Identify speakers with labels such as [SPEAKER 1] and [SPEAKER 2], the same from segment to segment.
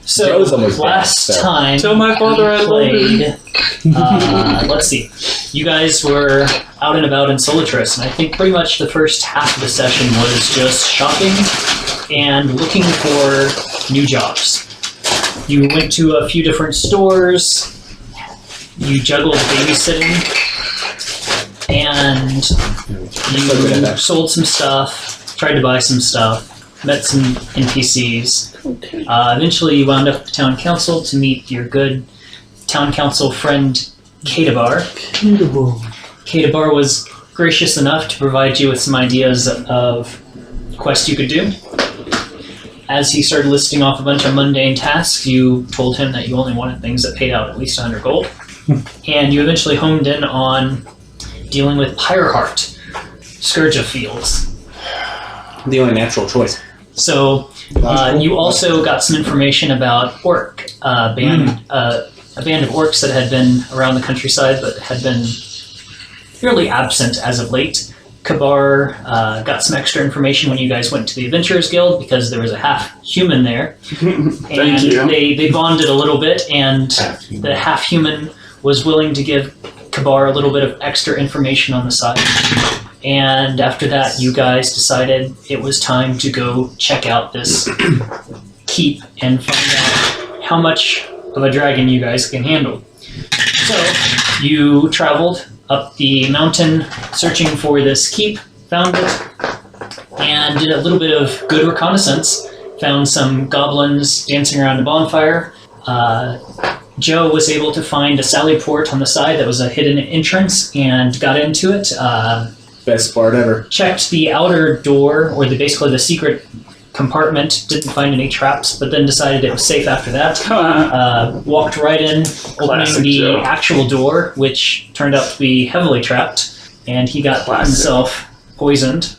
[SPEAKER 1] So last time
[SPEAKER 2] tell my father I
[SPEAKER 1] played, let's see, you guys were out and about in Solitris, and I think pretty much the first half of the session was just shopping and looking for new jobs. You went to a few different stores, you juggled babysitting, and you sold some stuff, tried to buy some stuff, met some NPCs. Okay. Eventually you wound up at the town council to meet your good town council friend Kadabar. Kadabar was gracious enough to provide you with some ideas of quests you could do. As he started listing off a bunch of mundane tasks, you told him that you only wanted things that paid out at least 100 gold. And you eventually homed in on dealing with Pyreheart, Scourge of Fields.
[SPEAKER 3] The only natural choice.
[SPEAKER 1] So you also got some information about a band of orcs that had been around the countryside but had been fairly absent as of late. Kabar got some extra information when you guys went to the Adventurers Guild because there was a half-human there.
[SPEAKER 2] Thank you.
[SPEAKER 1] They bonded a little bit, and the half-human was willing to give Kabar a little bit of extra information on the side. And after that, you guys decided it was time to go check out this keep and find out how much of a dragon you guys can handle. So you traveled up the mountain searching for this keep, found it, and did a little bit of good reconnaissance. Found some goblins dancing around a bonfire. Joe was able to find a sally port on the side that was a hidden entrance and got into it.
[SPEAKER 3] Best part ever.
[SPEAKER 1] Checked the outer door, or basically the secret compartment, didn't find any traps, but then decided it was safe after that. Walked right in, opening the actual door, which turned out to be heavily trapped, and he got himself poisoned.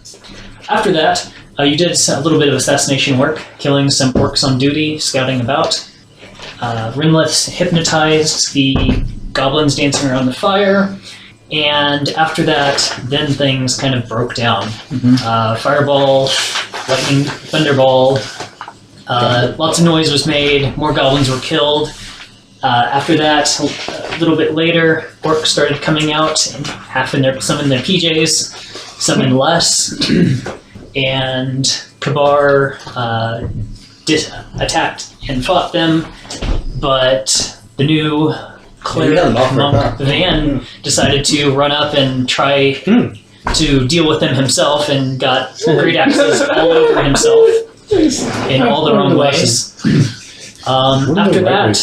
[SPEAKER 1] After that, you did a little bit of assassination work, killing some orcs on duty, scouting about. Rinlith hypnotized the goblins dancing around the fire. And after that, then things kind of broke down. Fireball, lightning, thunderball, lots of noise was made, more goblins were killed. After that, a little bit later, orcs started coming out, some in their PJs, some in less. And Kabar attacked and fought them, but the new cleric monk Van decided to run up and try to deal with them himself, and got great axes all over himself in all the wrong ways. After that,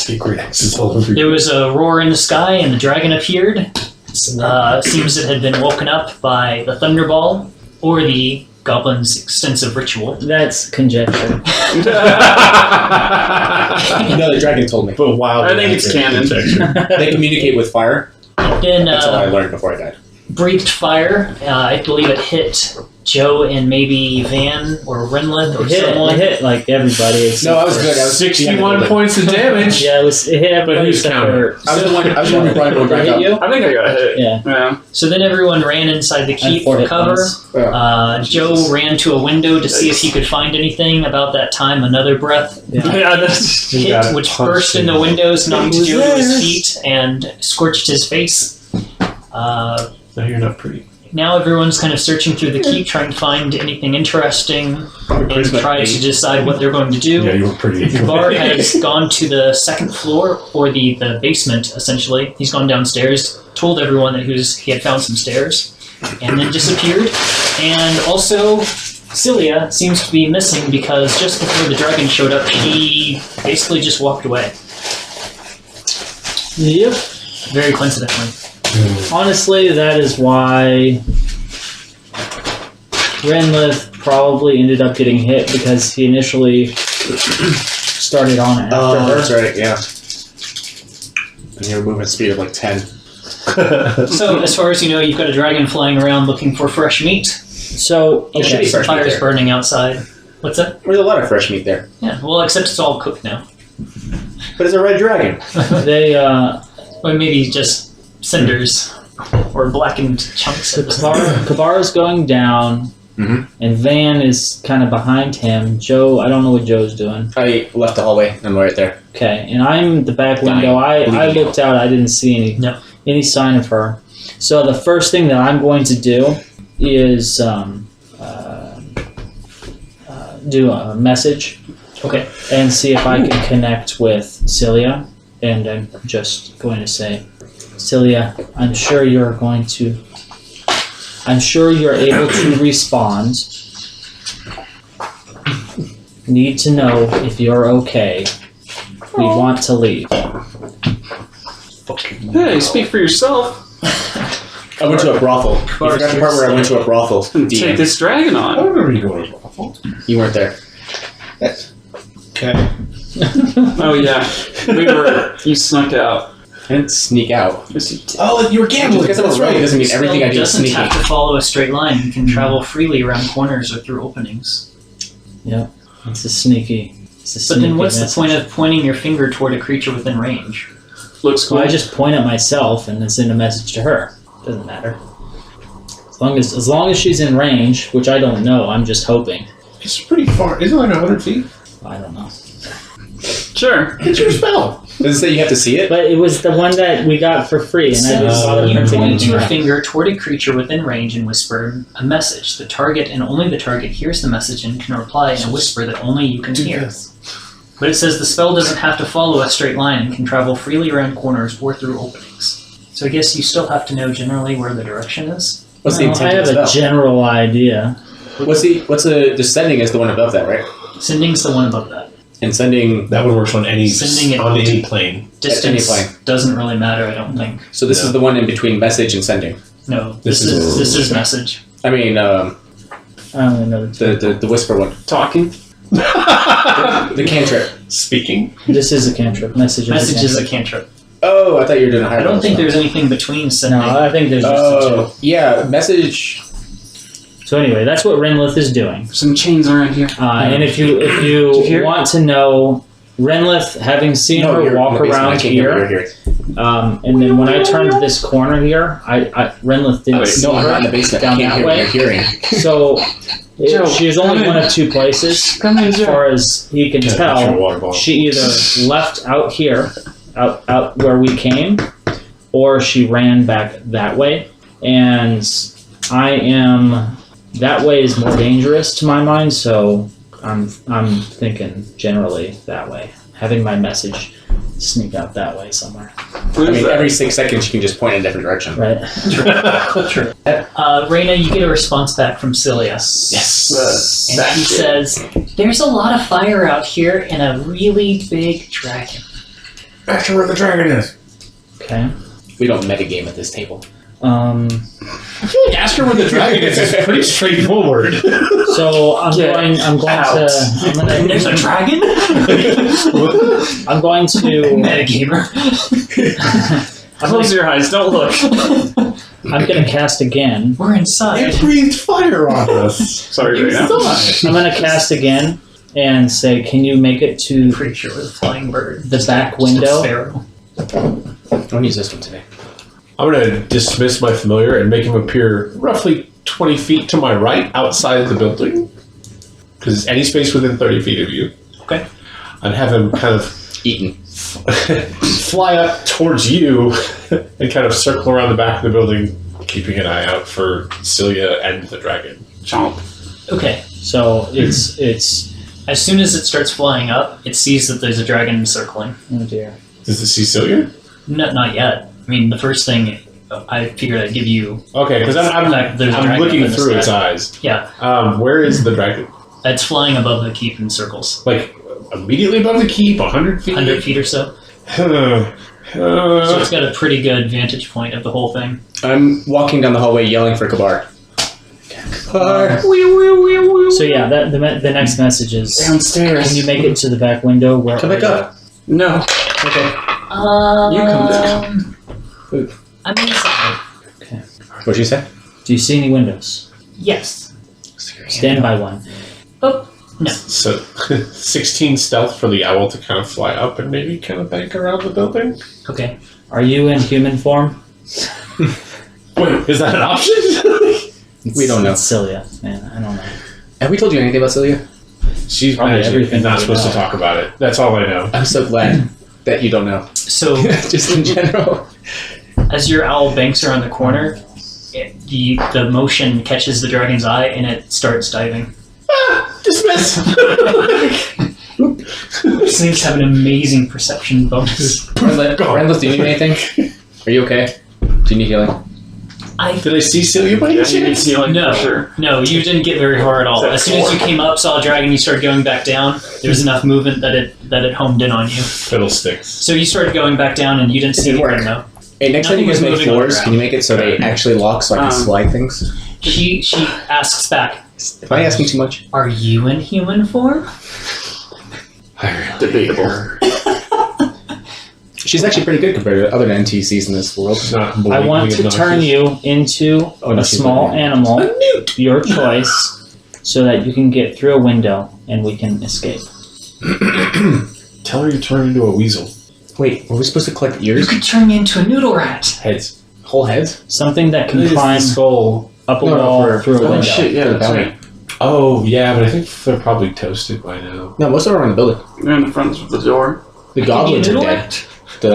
[SPEAKER 1] there was a roar in the sky and the dragon appeared. Seems it had been woken up by the thunderball or the goblin's extensive ritual.
[SPEAKER 4] That's conjecture.
[SPEAKER 3] No, the dragon told me.
[SPEAKER 2] But wow, I think it's canon.
[SPEAKER 3] They communicate with fire.
[SPEAKER 1] Then,
[SPEAKER 3] that's all I learned before I died.
[SPEAKER 1] Breathed fire. I believe it hit Joe and maybe Van or Renlith or someone.
[SPEAKER 4] It hit like everybody.
[SPEAKER 3] No, I was good. I was
[SPEAKER 2] 61 points of damage.
[SPEAKER 4] Yeah, it hit everybody.
[SPEAKER 2] But who's counter?
[SPEAKER 3] I was the one who probably going back up.
[SPEAKER 4] You?
[SPEAKER 2] I think I got hit.
[SPEAKER 4] Yeah.
[SPEAKER 1] So then everyone ran inside the keep for cover. Joe ran to a window to see if he could find anything. About that time, another breath hit, which burst in the windows, knocked Joe to his feet, and scorched his face.
[SPEAKER 2] No, you're not pretty.
[SPEAKER 1] Now everyone's kind of searching through the keep, trying to find anything interesting, and try to decide what they're going to do.
[SPEAKER 2] Yeah, you were pretty.
[SPEAKER 1] Bard has gone to the second floor, or the basement, essentially. He's gone downstairs, told everyone that he had found some stairs, and then disappeared. And also, Scilia seems to be missing because just before the dragon showed up, she basically just walked away.
[SPEAKER 4] Yep.
[SPEAKER 1] Very coincidentally.
[SPEAKER 4] Honestly, that is why Renlith probably ended up getting hit, because he initially started on it after her.
[SPEAKER 3] That's right, yeah. And your movement speed of like 10.
[SPEAKER 1] So, as far as you know, you've got a dragon flying around looking for fresh meat.
[SPEAKER 4] So,
[SPEAKER 3] okay.
[SPEAKER 1] Fire's burning outside. What's that?
[SPEAKER 3] There's a lot of fresh meat there.
[SPEAKER 1] Yeah, well, except it's all cooked now.
[SPEAKER 3] But it's a red dragon.
[SPEAKER 1] Or maybe just cinders or blackened chunks.
[SPEAKER 4] So Kabar is going down, and Van is kind of behind him. Joe, I don't know what Joe's doing.
[SPEAKER 3] I left the hallway. I'm right there.
[SPEAKER 4] Okay, and I'm the back window. I looked out. I didn't see any sign of her. So the first thing that I'm going to do is do a message.
[SPEAKER 1] Okay.
[SPEAKER 4] And see if I can connect with Scilia. And I'm just going to say, Scilia, I'm sure you're able to respond. Need to know if you're okay. We want to leave.
[SPEAKER 2] Hey, speak for yourself.
[SPEAKER 3] I went to a brothel. You forgot the part where I went to a brothel.
[SPEAKER 2] Take this dragon
[SPEAKER 5] I
[SPEAKER 2] on.
[SPEAKER 5] don't remember you going to a brothel.
[SPEAKER 3] You weren't there.
[SPEAKER 5] Okay.
[SPEAKER 2] Oh yeah, you snuck out.
[SPEAKER 3] I didn't sneak out.
[SPEAKER 2] Yes, you did.
[SPEAKER 5] Oh, you were gambling.
[SPEAKER 3] Just because I'm a rogue doesn't mean everything I do is
[SPEAKER 1] doesn't
[SPEAKER 3] sneaky.
[SPEAKER 1] have to follow a straight line. You can travel freely around corners or through openings.
[SPEAKER 4] Yep. It's a sneaky.
[SPEAKER 1] But then what's the point of pointing your finger toward a creature within range?
[SPEAKER 2] Looks cool.
[SPEAKER 4] Well, I just point at myself and then send a message to her. Doesn't matter. As long as she's in range, which I don't know, I'm just hoping.
[SPEAKER 5] It's pretty far. Isn't it like 100 feet?
[SPEAKER 4] I don't know.
[SPEAKER 2] Sure.
[SPEAKER 5] It's your spell.
[SPEAKER 3] Does it say you have to see it?
[SPEAKER 4] But it was the one that we got for free, and I didn't bother
[SPEAKER 1] You
[SPEAKER 4] printing
[SPEAKER 1] point
[SPEAKER 4] anything
[SPEAKER 1] your
[SPEAKER 4] out.
[SPEAKER 1] finger toward a creature within range and whisper a message. The target and only the target hears the message and can reply in a whisper that only you can hear. But it says the spell doesn't have to follow a straight line and can travel freely around corners or through openings. So I guess you still have to know generally where the direction is.
[SPEAKER 3] What's the
[SPEAKER 4] Well,
[SPEAKER 3] intent
[SPEAKER 4] I
[SPEAKER 3] of
[SPEAKER 4] have
[SPEAKER 3] the
[SPEAKER 4] a
[SPEAKER 3] spell?
[SPEAKER 4] general idea.
[SPEAKER 3] What's the descending is the one above that, right?
[SPEAKER 1] Sending's the one above that.
[SPEAKER 3] And sending.
[SPEAKER 5] That one works on any
[SPEAKER 1] Sending it
[SPEAKER 5] on
[SPEAKER 1] to-
[SPEAKER 5] any plane.
[SPEAKER 1] Distance
[SPEAKER 3] plane.
[SPEAKER 1] doesn't really matter, I don't think.
[SPEAKER 3] So this is the one in between message and sending.
[SPEAKER 1] No,
[SPEAKER 5] This
[SPEAKER 1] this
[SPEAKER 5] is-
[SPEAKER 1] is message.
[SPEAKER 3] I mean,
[SPEAKER 4] I don't know.
[SPEAKER 3] the whisper one.
[SPEAKER 2] Talking.
[SPEAKER 3] The cantrip.
[SPEAKER 5] Speaking.
[SPEAKER 4] This is a cantrip. Message
[SPEAKER 1] Message
[SPEAKER 4] is
[SPEAKER 1] is
[SPEAKER 4] a
[SPEAKER 1] a cantrip.
[SPEAKER 3] Oh, I thought you were doing a higher
[SPEAKER 1] I don't
[SPEAKER 3] level
[SPEAKER 1] think
[SPEAKER 3] spell.
[SPEAKER 1] there's anything between sending.
[SPEAKER 4] No, I think there's just the
[SPEAKER 3] Oh, yeah, message.
[SPEAKER 4] two. So anyway, that's what Renlith is doing.
[SPEAKER 2] Some chains around here.
[SPEAKER 4] And if you
[SPEAKER 2] Did you hear?
[SPEAKER 4] want to know, Renlith, having seen
[SPEAKER 3] No,
[SPEAKER 4] her
[SPEAKER 3] you're
[SPEAKER 4] walk
[SPEAKER 3] in the basement. I
[SPEAKER 4] around
[SPEAKER 3] can't hear what
[SPEAKER 4] here,
[SPEAKER 3] you're hearing.
[SPEAKER 4] and then when I turned this corner here, Renlith didn't
[SPEAKER 2] Oh, wait,
[SPEAKER 4] see
[SPEAKER 3] No, I'm
[SPEAKER 4] her
[SPEAKER 3] not in the basement. I
[SPEAKER 4] down
[SPEAKER 3] can't
[SPEAKER 4] that
[SPEAKER 3] hear what
[SPEAKER 4] way.
[SPEAKER 3] you're hearing.
[SPEAKER 4] So
[SPEAKER 2] Joe,
[SPEAKER 4] she is only
[SPEAKER 2] come
[SPEAKER 4] one
[SPEAKER 2] in.
[SPEAKER 4] of two places.
[SPEAKER 2] Come in,
[SPEAKER 4] As
[SPEAKER 2] Joe.
[SPEAKER 4] far as he can
[SPEAKER 5] Get a picture of a
[SPEAKER 4] tell,
[SPEAKER 5] water bottle.
[SPEAKER 4] she either left out here, out where we came, or she ran back that way. And that way is more dangerous to my mind, so I'm thinking generally that way. Having my message sneak out that way somewhere,
[SPEAKER 3] I mean, every 6 seconds you can just point in a different direction.
[SPEAKER 4] right?
[SPEAKER 1] True. Reyna, you get a response back from Scilia.
[SPEAKER 3] Yes.
[SPEAKER 1] And he says, "There's a lot of fire out here and a really big dragon."
[SPEAKER 5] Ask her where the dragon is.
[SPEAKER 4] Okay.
[SPEAKER 3] We don't metagame at this table.
[SPEAKER 5] I feel like ask her where the dragon is pretty straightforward.
[SPEAKER 4] So I'm
[SPEAKER 2] Get
[SPEAKER 4] going
[SPEAKER 1] There's a dragon?
[SPEAKER 4] I'm going to
[SPEAKER 1] Metagamer.
[SPEAKER 2] Close your eyes. Don't look.
[SPEAKER 4] I'm going to cast again.
[SPEAKER 1] We're inside.
[SPEAKER 5] It breathed fire on us.
[SPEAKER 2] Sorry, Reyna.
[SPEAKER 4] I'm going to cast again and say, can you make it to
[SPEAKER 1] Pretty sure it was a flying bird.
[SPEAKER 4] the back
[SPEAKER 1] Just a
[SPEAKER 4] window?
[SPEAKER 1] sparrow.
[SPEAKER 3] Don't use this one today.
[SPEAKER 5] I'm going to dismiss my familiar and make him appear roughly 20 feet to my right outside of the building. Because any space within 30 feet of you.
[SPEAKER 1] Okay.
[SPEAKER 5] And have him kind of
[SPEAKER 3] Eaten.
[SPEAKER 5] fly up towards you and kind of circle around the back of the building, keeping an eye out for Scilia and the dragon.
[SPEAKER 2] Chomp.
[SPEAKER 1] Okay.
[SPEAKER 4] So it's
[SPEAKER 1] As soon as it starts flying up, it sees that there's a dragon circling.
[SPEAKER 4] oh dear.
[SPEAKER 5] Does it see Scilia?
[SPEAKER 1] Not yet. I mean, the first thing I figured I'd give you.
[SPEAKER 5] Okay, because
[SPEAKER 1] There's a
[SPEAKER 5] I'm
[SPEAKER 1] dragon
[SPEAKER 5] looking
[SPEAKER 1] up in the
[SPEAKER 5] through its
[SPEAKER 1] sky.
[SPEAKER 5] eyes.
[SPEAKER 1] Yeah,
[SPEAKER 5] Where is the dragon?
[SPEAKER 1] it's flying above the keep in circles,
[SPEAKER 5] Like, immediately above the keep, 100 feet?
[SPEAKER 1] 100 feet or so. So it's got a pretty good vantage point of the whole thing.
[SPEAKER 3] I'm walking down the hallway yelling for Kabar. Kabar.
[SPEAKER 4] So yeah, the next message is,
[SPEAKER 2] Downstairs.
[SPEAKER 4] can you make it to the back window? Where
[SPEAKER 3] Come back up.
[SPEAKER 2] No.
[SPEAKER 3] Okay.
[SPEAKER 2] You come down.
[SPEAKER 1] I'm inside.
[SPEAKER 3] What'd you say?
[SPEAKER 4] Do you see any windows?
[SPEAKER 1] Yes.
[SPEAKER 4] Stand by one.
[SPEAKER 1] Oh, no.
[SPEAKER 5] So, 16 stealth for the owl to kind of fly up and maybe kind of bank around the building.
[SPEAKER 1] Okay.
[SPEAKER 4] Are you in human form?
[SPEAKER 5] Wait, is that an option?
[SPEAKER 3] We don't know.
[SPEAKER 4] It's Scilia, man. I don't know.
[SPEAKER 3] Have we told you anything about Scilia?
[SPEAKER 5] She's
[SPEAKER 4] Probably
[SPEAKER 5] magic
[SPEAKER 4] everything
[SPEAKER 5] and not
[SPEAKER 4] we
[SPEAKER 5] supposed to
[SPEAKER 4] know.
[SPEAKER 5] talk about it. That's all I know.
[SPEAKER 3] I'm so glad that you don't know.
[SPEAKER 1] So
[SPEAKER 3] Just in general.
[SPEAKER 1] as your owl banks around the corner, the motion catches the dragon's eye and it starts diving.
[SPEAKER 5] Dismiss!
[SPEAKER 1] This things have an amazing perception bonus.
[SPEAKER 3] Randall, do you need anything? Are you okay? Do you need healing?
[SPEAKER 5] Did I see Scilia by any
[SPEAKER 2] Yeah, you need
[SPEAKER 5] chance?
[SPEAKER 2] healing
[SPEAKER 1] No,
[SPEAKER 2] for sure.
[SPEAKER 1] no, you didn't get very far at all.
[SPEAKER 2] Is that
[SPEAKER 1] As soon as you
[SPEAKER 2] 4?
[SPEAKER 1] came up, saw a dragon, you started going back down. There was enough movement that it homed in on you.
[SPEAKER 5] Fiddlesticks.
[SPEAKER 1] So you started going back down, and you didn't see
[SPEAKER 3] Didn't work.
[SPEAKER 1] anything though.
[SPEAKER 3] Hey, next time you
[SPEAKER 1] Nothing
[SPEAKER 3] guys
[SPEAKER 1] was
[SPEAKER 3] make
[SPEAKER 1] moving on the
[SPEAKER 3] floors,
[SPEAKER 1] ground.
[SPEAKER 3] can you make it so they actually lock so I can slide things?
[SPEAKER 1] She asks back,
[SPEAKER 3] Am I asking too much?
[SPEAKER 1] "Are you in human form?"
[SPEAKER 2] Debatable.
[SPEAKER 3] She's actually pretty good compared to other NTCs in this world.
[SPEAKER 5] It's not
[SPEAKER 4] I want to turn you into
[SPEAKER 3] Oh, no,
[SPEAKER 4] a
[SPEAKER 3] she's
[SPEAKER 4] small
[SPEAKER 3] looking.
[SPEAKER 4] animal, your choice, so that you can get through a window and we can escape.
[SPEAKER 5] Tell her you turn into a weasel.
[SPEAKER 3] Wait, were we supposed to collect
[SPEAKER 1] You
[SPEAKER 3] ears?
[SPEAKER 1] could turn me into a noodle rat.
[SPEAKER 5] Heads.
[SPEAKER 3] Whole heads?
[SPEAKER 4] Something that can
[SPEAKER 5] It's the
[SPEAKER 4] climb
[SPEAKER 5] skull.
[SPEAKER 4] up a
[SPEAKER 3] No,
[SPEAKER 4] wall
[SPEAKER 3] for-
[SPEAKER 4] through a
[SPEAKER 3] oh,
[SPEAKER 4] window.
[SPEAKER 2] shit, yeah,
[SPEAKER 3] For the
[SPEAKER 2] that's
[SPEAKER 3] bounty.
[SPEAKER 2] right.
[SPEAKER 5] Oh, yeah, but I think they're probably toasted by now.
[SPEAKER 3] No, most of them are in the building.
[SPEAKER 2] They're in the front of the door.
[SPEAKER 3] The
[SPEAKER 1] I can
[SPEAKER 3] goblins
[SPEAKER 1] be a
[SPEAKER 3] are
[SPEAKER 1] noodle
[SPEAKER 3] dead.
[SPEAKER 1] rat.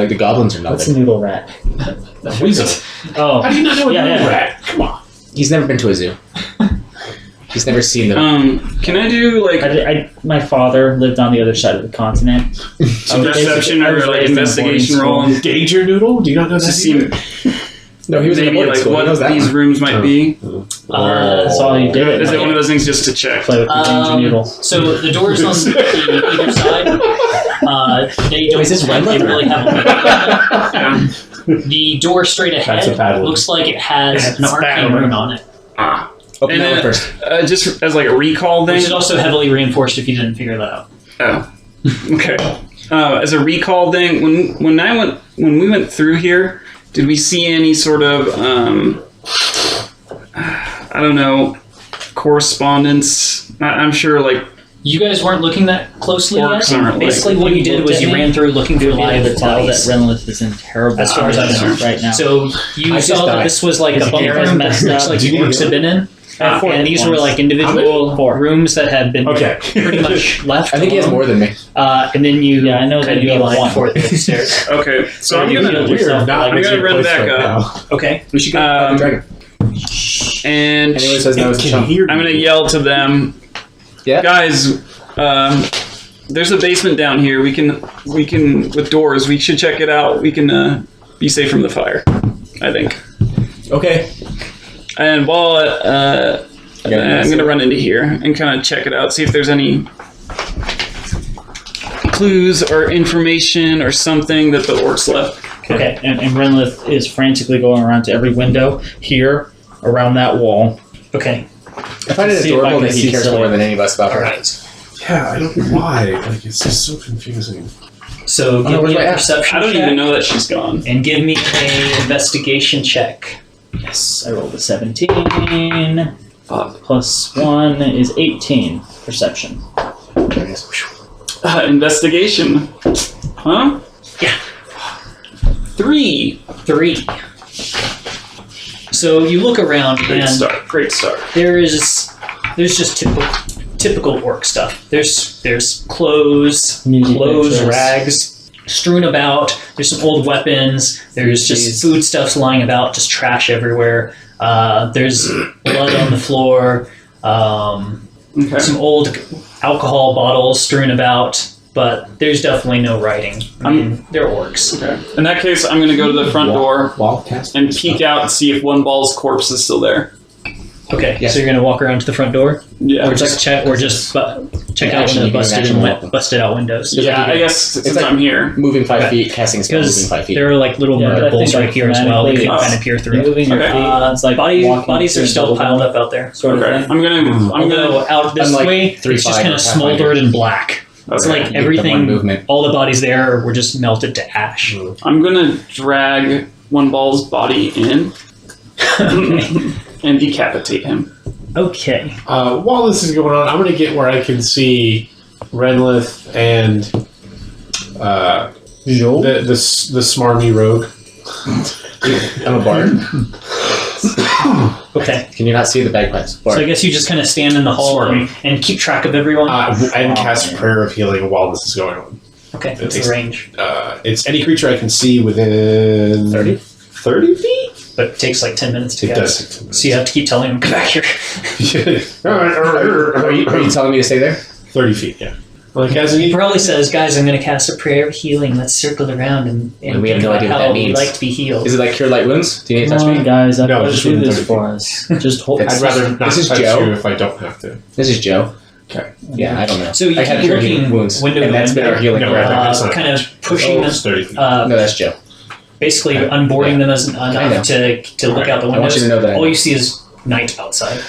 [SPEAKER 3] The goblins are
[SPEAKER 4] What's a
[SPEAKER 3] nothing.
[SPEAKER 4] noodle rat?
[SPEAKER 5] A weasel.
[SPEAKER 4] Oh,
[SPEAKER 5] How do you not know a
[SPEAKER 4] Yeah,
[SPEAKER 5] noodle
[SPEAKER 4] yeah.
[SPEAKER 5] rat? Come on.
[SPEAKER 3] He's never been to a zoo. He's never seen them.
[SPEAKER 2] Can I do like
[SPEAKER 4] my father lived on the other side of the continent. I was
[SPEAKER 2] perception
[SPEAKER 4] raised- I was
[SPEAKER 2] or like
[SPEAKER 4] raised in a
[SPEAKER 2] investigation
[SPEAKER 4] boarding
[SPEAKER 2] roll
[SPEAKER 4] school.
[SPEAKER 2] and
[SPEAKER 5] Gauge your noodle? Do you not know
[SPEAKER 2] to
[SPEAKER 5] that?
[SPEAKER 2] see
[SPEAKER 5] either?
[SPEAKER 3] No, he was in a
[SPEAKER 2] maybe
[SPEAKER 3] boarding
[SPEAKER 2] like
[SPEAKER 3] school. He
[SPEAKER 2] what
[SPEAKER 3] knows that
[SPEAKER 2] these
[SPEAKER 3] one.
[SPEAKER 2] rooms might be?
[SPEAKER 4] That's all you did.
[SPEAKER 2] Is it one of those things just to check?
[SPEAKER 4] Play with the ginger noodle.
[SPEAKER 1] So the doors on either side, they don't
[SPEAKER 3] Is this red
[SPEAKER 1] they
[SPEAKER 3] leather?
[SPEAKER 1] really have a
[SPEAKER 2] Yeah.
[SPEAKER 1] The door straight
[SPEAKER 5] That's a
[SPEAKER 1] ahead
[SPEAKER 5] bad one.
[SPEAKER 1] looks like it has an
[SPEAKER 2] That's
[SPEAKER 1] arcane
[SPEAKER 2] bad.
[SPEAKER 1] rune on it,
[SPEAKER 2] Ah.
[SPEAKER 3] Open
[SPEAKER 2] And
[SPEAKER 3] that one
[SPEAKER 2] then-
[SPEAKER 3] first.
[SPEAKER 2] Just as like a recall thing.
[SPEAKER 1] which is also heavily reinforced if you didn't figure that out.
[SPEAKER 2] Oh, okay. As a recall thing, when we went through here, did we see any sort of I don't know, correspondence? I'm sure like
[SPEAKER 1] You guys weren't looking that closely
[SPEAKER 2] Orcs
[SPEAKER 1] yet.
[SPEAKER 2] aren't, like-
[SPEAKER 1] Basically, what you did was you ran through looking for
[SPEAKER 4] You'll be able
[SPEAKER 1] live
[SPEAKER 4] to tell that
[SPEAKER 1] bodies.
[SPEAKER 4] Renlith is in terrible
[SPEAKER 1] As far as I know.
[SPEAKER 4] condition right now.
[SPEAKER 1] So you
[SPEAKER 3] I just
[SPEAKER 1] saw that
[SPEAKER 3] died.
[SPEAKER 1] this was like
[SPEAKER 4] His
[SPEAKER 1] a bunk
[SPEAKER 4] hair is
[SPEAKER 1] room
[SPEAKER 4] messed
[SPEAKER 1] that looks
[SPEAKER 4] up.
[SPEAKER 1] like
[SPEAKER 5] Do you need
[SPEAKER 1] orcs had been in. And these were like individual rooms that had been
[SPEAKER 5] Okay.
[SPEAKER 1] pretty much left.
[SPEAKER 3] I think he has
[SPEAKER 1] alone.
[SPEAKER 3] more than me.
[SPEAKER 1] And then you
[SPEAKER 4] Yeah, I know
[SPEAKER 1] kind
[SPEAKER 4] that
[SPEAKER 1] of
[SPEAKER 4] you have
[SPEAKER 1] beeline
[SPEAKER 4] one.
[SPEAKER 1] for it upstairs.
[SPEAKER 2] okay. So I'm
[SPEAKER 4] you
[SPEAKER 2] gonna
[SPEAKER 4] healed
[SPEAKER 5] We are
[SPEAKER 4] yourself,
[SPEAKER 5] not
[SPEAKER 4] like,
[SPEAKER 5] in a
[SPEAKER 2] I'm gonna
[SPEAKER 5] good
[SPEAKER 2] run
[SPEAKER 5] place
[SPEAKER 2] back
[SPEAKER 5] right
[SPEAKER 2] up.
[SPEAKER 5] now.
[SPEAKER 1] Okay.
[SPEAKER 3] We should go fight the dragon.
[SPEAKER 2] and
[SPEAKER 3] Anyone says no, it's a chump.
[SPEAKER 2] I'm gonna yell to them,
[SPEAKER 3] Yeah?
[SPEAKER 2] guys. There's a basement down here. We can with doors. We should check it out. We can be safe from the fire. I think.
[SPEAKER 3] Okay.
[SPEAKER 2] And while
[SPEAKER 3] Yeah,
[SPEAKER 2] I'm gonna run into here and kind of check it out, see if there's any clues or information or something that the orcs left.
[SPEAKER 4] Okay, and Renlith is frantically going around to every window here, around that wall.
[SPEAKER 1] Okay.
[SPEAKER 3] I find it
[SPEAKER 4] See if I
[SPEAKER 3] adorable
[SPEAKER 4] can
[SPEAKER 3] that
[SPEAKER 4] see
[SPEAKER 3] he cares
[SPEAKER 4] Scilia.
[SPEAKER 3] more than any of us about her.
[SPEAKER 1] Alright.
[SPEAKER 5] Yeah, I don't know why. Like, it's just so confusing.
[SPEAKER 1] So
[SPEAKER 3] no,
[SPEAKER 1] give
[SPEAKER 3] where's
[SPEAKER 1] me
[SPEAKER 3] my
[SPEAKER 1] a
[SPEAKER 3] app?
[SPEAKER 1] perception
[SPEAKER 2] I don't
[SPEAKER 1] check
[SPEAKER 2] even know that she's gone.
[SPEAKER 1] and give me an investigation check.
[SPEAKER 4] Yes, I rolled a 17.
[SPEAKER 2] Fuck.
[SPEAKER 4] Plus 1 is 18 perception.
[SPEAKER 3] There it is.
[SPEAKER 2] Investigation. Huh?
[SPEAKER 1] Yeah.
[SPEAKER 2] 3.
[SPEAKER 1] 3. So you look around
[SPEAKER 2] Great
[SPEAKER 1] and
[SPEAKER 2] start. Great start.
[SPEAKER 1] there's just typical orc stuff. There's clothes,
[SPEAKER 4] Music pictures.
[SPEAKER 1] rags strewn about. There's some old weapons. There's just foodstuffs lying about, just trash everywhere. There's blood on the floor.
[SPEAKER 2] Okay.
[SPEAKER 1] Some old alcohol bottles strewn about, but there's definitely no writing. I mean, they're orcs.
[SPEAKER 2] Okay. In that case, I'm gonna go to the front door
[SPEAKER 3] Wall cast.
[SPEAKER 2] and peek out and see if One Ball's corpse is still there.
[SPEAKER 1] Okay,
[SPEAKER 3] Yes.
[SPEAKER 1] so you're gonna walk around to the front door,
[SPEAKER 2] Yeah.
[SPEAKER 1] or just check, or just check out
[SPEAKER 3] Action,
[SPEAKER 1] the
[SPEAKER 3] you can action walk.
[SPEAKER 1] busted out windows.
[SPEAKER 2] Yeah. I guess since
[SPEAKER 3] like-
[SPEAKER 2] I'm here.
[SPEAKER 3] Moving 5
[SPEAKER 1] Okay.
[SPEAKER 3] feet, casting a spell moving
[SPEAKER 1] Because
[SPEAKER 3] 5 feet.
[SPEAKER 1] there are like little
[SPEAKER 4] Yeah,
[SPEAKER 1] murder
[SPEAKER 4] I think,
[SPEAKER 1] bulls right
[SPEAKER 4] like,
[SPEAKER 1] here as well. They can
[SPEAKER 4] thematically,
[SPEAKER 1] kind of peer through.
[SPEAKER 4] Moving your
[SPEAKER 2] Okay.
[SPEAKER 4] feet, it's like
[SPEAKER 1] Bodies
[SPEAKER 4] walking
[SPEAKER 1] are
[SPEAKER 4] through
[SPEAKER 1] still
[SPEAKER 4] the
[SPEAKER 1] piled
[SPEAKER 4] building,
[SPEAKER 1] up out there.
[SPEAKER 4] sort of
[SPEAKER 2] Okay.
[SPEAKER 4] thing.
[SPEAKER 2] I'm gonna.
[SPEAKER 1] Although out this
[SPEAKER 3] Unlike
[SPEAKER 1] way,
[SPEAKER 3] 3,
[SPEAKER 1] it's just
[SPEAKER 3] 5,
[SPEAKER 1] kind
[SPEAKER 3] or
[SPEAKER 1] of
[SPEAKER 3] Pathfinder.
[SPEAKER 1] smoldered and black. It's
[SPEAKER 2] Okay.
[SPEAKER 1] like
[SPEAKER 3] Get the one
[SPEAKER 1] everything,
[SPEAKER 3] movement.
[SPEAKER 1] all the bodies there were just melted to ash.
[SPEAKER 2] I'm gonna drag One Ball's body in and decapitate him.
[SPEAKER 1] Okay.
[SPEAKER 5] While this is going on, I'm going to get where I can see Renlith and the smarmy rogue.
[SPEAKER 3] I'm a bard.
[SPEAKER 1] Okay.
[SPEAKER 3] Can you not see the bagpipes?
[SPEAKER 1] So I guess you just kind of stand in the hall and keep track of everyone.
[SPEAKER 5] And cast Prayer of Healing while this is going on.
[SPEAKER 1] Okay, what's the range?
[SPEAKER 5] It's any creature I can see within
[SPEAKER 3] 30?
[SPEAKER 5] 30 feet?
[SPEAKER 1] But it takes like 10 minutes to
[SPEAKER 5] It
[SPEAKER 1] cast.
[SPEAKER 5] does take 10 minutes.
[SPEAKER 1] So you have to keep telling him, come back here.
[SPEAKER 3] Are you telling me to stay there?
[SPEAKER 5] 30 feet, yeah. Like, as
[SPEAKER 1] He probably says, guys, I'm going to cast a prayer of healing. Let's circle around and
[SPEAKER 3] we have
[SPEAKER 1] think
[SPEAKER 3] no
[SPEAKER 1] about
[SPEAKER 3] idea what
[SPEAKER 1] how
[SPEAKER 3] that
[SPEAKER 1] we
[SPEAKER 3] means.
[SPEAKER 1] like to be healed.
[SPEAKER 3] Is it like Cure Light Wounds? Do you need to
[SPEAKER 4] Come
[SPEAKER 3] touch
[SPEAKER 4] on,
[SPEAKER 3] me?
[SPEAKER 4] guys. I'd
[SPEAKER 5] No,
[SPEAKER 4] rather
[SPEAKER 5] just
[SPEAKER 4] do
[SPEAKER 5] within
[SPEAKER 4] this
[SPEAKER 5] 30
[SPEAKER 4] for us. Just hold.
[SPEAKER 3] It's-
[SPEAKER 5] I'd rather not
[SPEAKER 3] This is
[SPEAKER 5] touch
[SPEAKER 3] Joe.
[SPEAKER 5] you if I don't have to.
[SPEAKER 3] This is Joe.
[SPEAKER 5] Okay.
[SPEAKER 3] Yeah, I don't know.
[SPEAKER 1] So you
[SPEAKER 3] I had
[SPEAKER 1] keep
[SPEAKER 3] Cure
[SPEAKER 1] looking
[SPEAKER 3] Healing Wounds.
[SPEAKER 1] window
[SPEAKER 3] and
[SPEAKER 1] to
[SPEAKER 3] that's been our healing
[SPEAKER 5] No,
[SPEAKER 3] forever.
[SPEAKER 5] that's not-
[SPEAKER 1] kind of pushing them,
[SPEAKER 5] It's 30 feet.
[SPEAKER 3] No, that's Joe.
[SPEAKER 1] basically unboarding them as
[SPEAKER 3] I know.
[SPEAKER 1] enough to look out the windows.
[SPEAKER 3] I want you to know that I
[SPEAKER 1] All
[SPEAKER 3] know.
[SPEAKER 1] you see is night outside.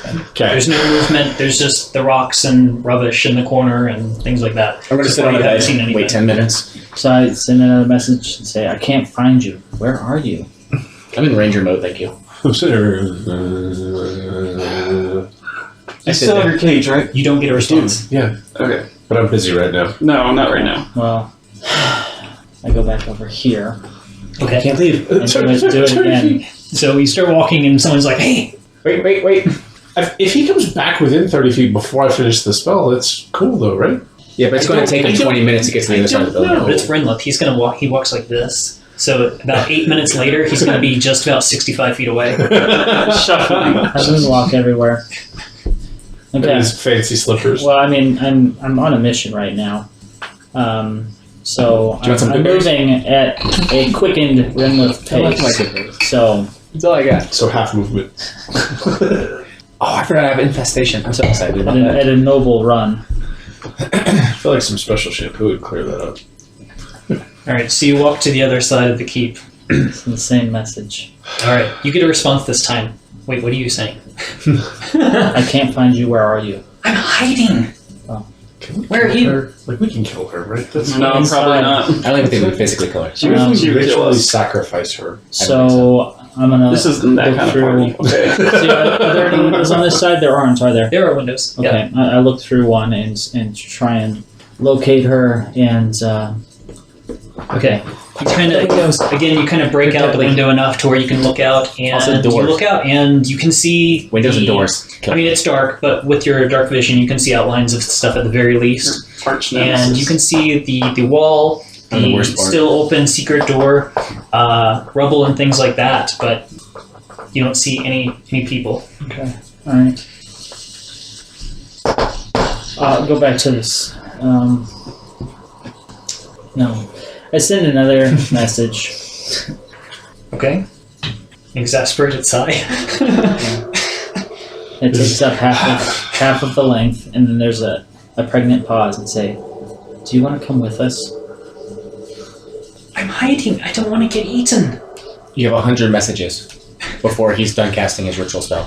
[SPEAKER 5] Okay.
[SPEAKER 1] There's no movement. There's just the rocks and rubbish in the corner and things like that.
[SPEAKER 3] I'm going to
[SPEAKER 1] So
[SPEAKER 3] sit
[SPEAKER 1] far
[SPEAKER 3] on the
[SPEAKER 1] you haven't
[SPEAKER 3] bed,
[SPEAKER 1] seen anything.
[SPEAKER 3] wait 10 minutes.
[SPEAKER 4] So I send another message and say, I can't find you. Where are you?
[SPEAKER 3] I'm in ranger mode, thank you.
[SPEAKER 5] I
[SPEAKER 2] You still have your cage, right?
[SPEAKER 1] You don't get a response.
[SPEAKER 5] Yeah,
[SPEAKER 2] Okay.
[SPEAKER 5] but I'm busy right now.
[SPEAKER 2] No, not right now.
[SPEAKER 4] Well, I go back over here
[SPEAKER 1] Okay.
[SPEAKER 3] Can't leave.
[SPEAKER 4] and do it again.
[SPEAKER 1] So you start walking and someone's like, hey,
[SPEAKER 3] Wait.
[SPEAKER 5] If he comes back within 30 feet before I finish the spell, that's cool though, right?
[SPEAKER 3] Yeah, but it's going to take him 20 minutes to get to the other side of the building.
[SPEAKER 1] but it's Brinlip. He's going to walk. He walks like this. So about 8 minutes later, he's going to be just about 65 feet away.
[SPEAKER 2] Shuffling.
[SPEAKER 4] I just walk everywhere.
[SPEAKER 5] And
[SPEAKER 4] Okay.
[SPEAKER 5] his fancy slippers.
[SPEAKER 4] Well, I mean, I'm on a mission right now. So
[SPEAKER 3] Do you want some
[SPEAKER 4] I'm
[SPEAKER 3] good berries?
[SPEAKER 4] moving at a quickened Renliff
[SPEAKER 3] I like my
[SPEAKER 4] pace.
[SPEAKER 3] good berries.
[SPEAKER 4] So
[SPEAKER 3] That's all I got.
[SPEAKER 5] So half movement.
[SPEAKER 3] Oh, I forgot I have infestation. I'm so excited about
[SPEAKER 4] at
[SPEAKER 3] that.
[SPEAKER 4] a noble run.
[SPEAKER 5] I feel like some special shampoo would clear that up.
[SPEAKER 1] All right, so you walk to the other side of the keep.
[SPEAKER 4] It's the same message.
[SPEAKER 1] All right, you get a response this time. Wait, what are you saying?
[SPEAKER 4] I can't find you. Where are you?
[SPEAKER 1] I'm hiding.
[SPEAKER 5] Can we
[SPEAKER 1] Where are
[SPEAKER 5] kill
[SPEAKER 1] you?
[SPEAKER 5] her? Like, we can kill her, right? That's
[SPEAKER 2] No, probably not.
[SPEAKER 3] I don't even think we physically kill her.
[SPEAKER 2] She usually
[SPEAKER 5] You
[SPEAKER 2] do kill
[SPEAKER 5] ritually
[SPEAKER 2] us.
[SPEAKER 5] sacrifice her.
[SPEAKER 4] So I'm gonna.
[SPEAKER 2] This isn't that
[SPEAKER 4] look
[SPEAKER 2] kind of
[SPEAKER 4] through.
[SPEAKER 2] party. Okay.
[SPEAKER 4] See, are there any windows on this side? There aren't, are there?
[SPEAKER 1] There are windows. Yeah.
[SPEAKER 4] Okay, I look through one and try and locate her and.
[SPEAKER 1] Okay. You kind of break out the window enough to where you can look out, and
[SPEAKER 3] Also
[SPEAKER 1] you
[SPEAKER 3] doors.
[SPEAKER 1] look out and you can see
[SPEAKER 3] Windows and
[SPEAKER 1] the-
[SPEAKER 3] doors.
[SPEAKER 1] I mean, it's dark, but with your dark vision, you can see outlines of stuff at the very least,
[SPEAKER 2] Arch
[SPEAKER 1] and
[SPEAKER 2] nemesis.
[SPEAKER 1] you can see the wall,
[SPEAKER 3] And the
[SPEAKER 1] the
[SPEAKER 3] worst part.
[SPEAKER 1] still open secret door, rubble, and things like that. But you don't see any people.
[SPEAKER 4] Okay. All right. I'll go back to this. No, I send another message.
[SPEAKER 1] Okay. Exasperated sigh.
[SPEAKER 4] It takes up half of the length, and then there's a pregnant pause and say, "Do you want to come with us?"
[SPEAKER 1] I'm hiding. I don't want to get eaten.
[SPEAKER 3] You have 100 messages before he's done casting his ritual spell.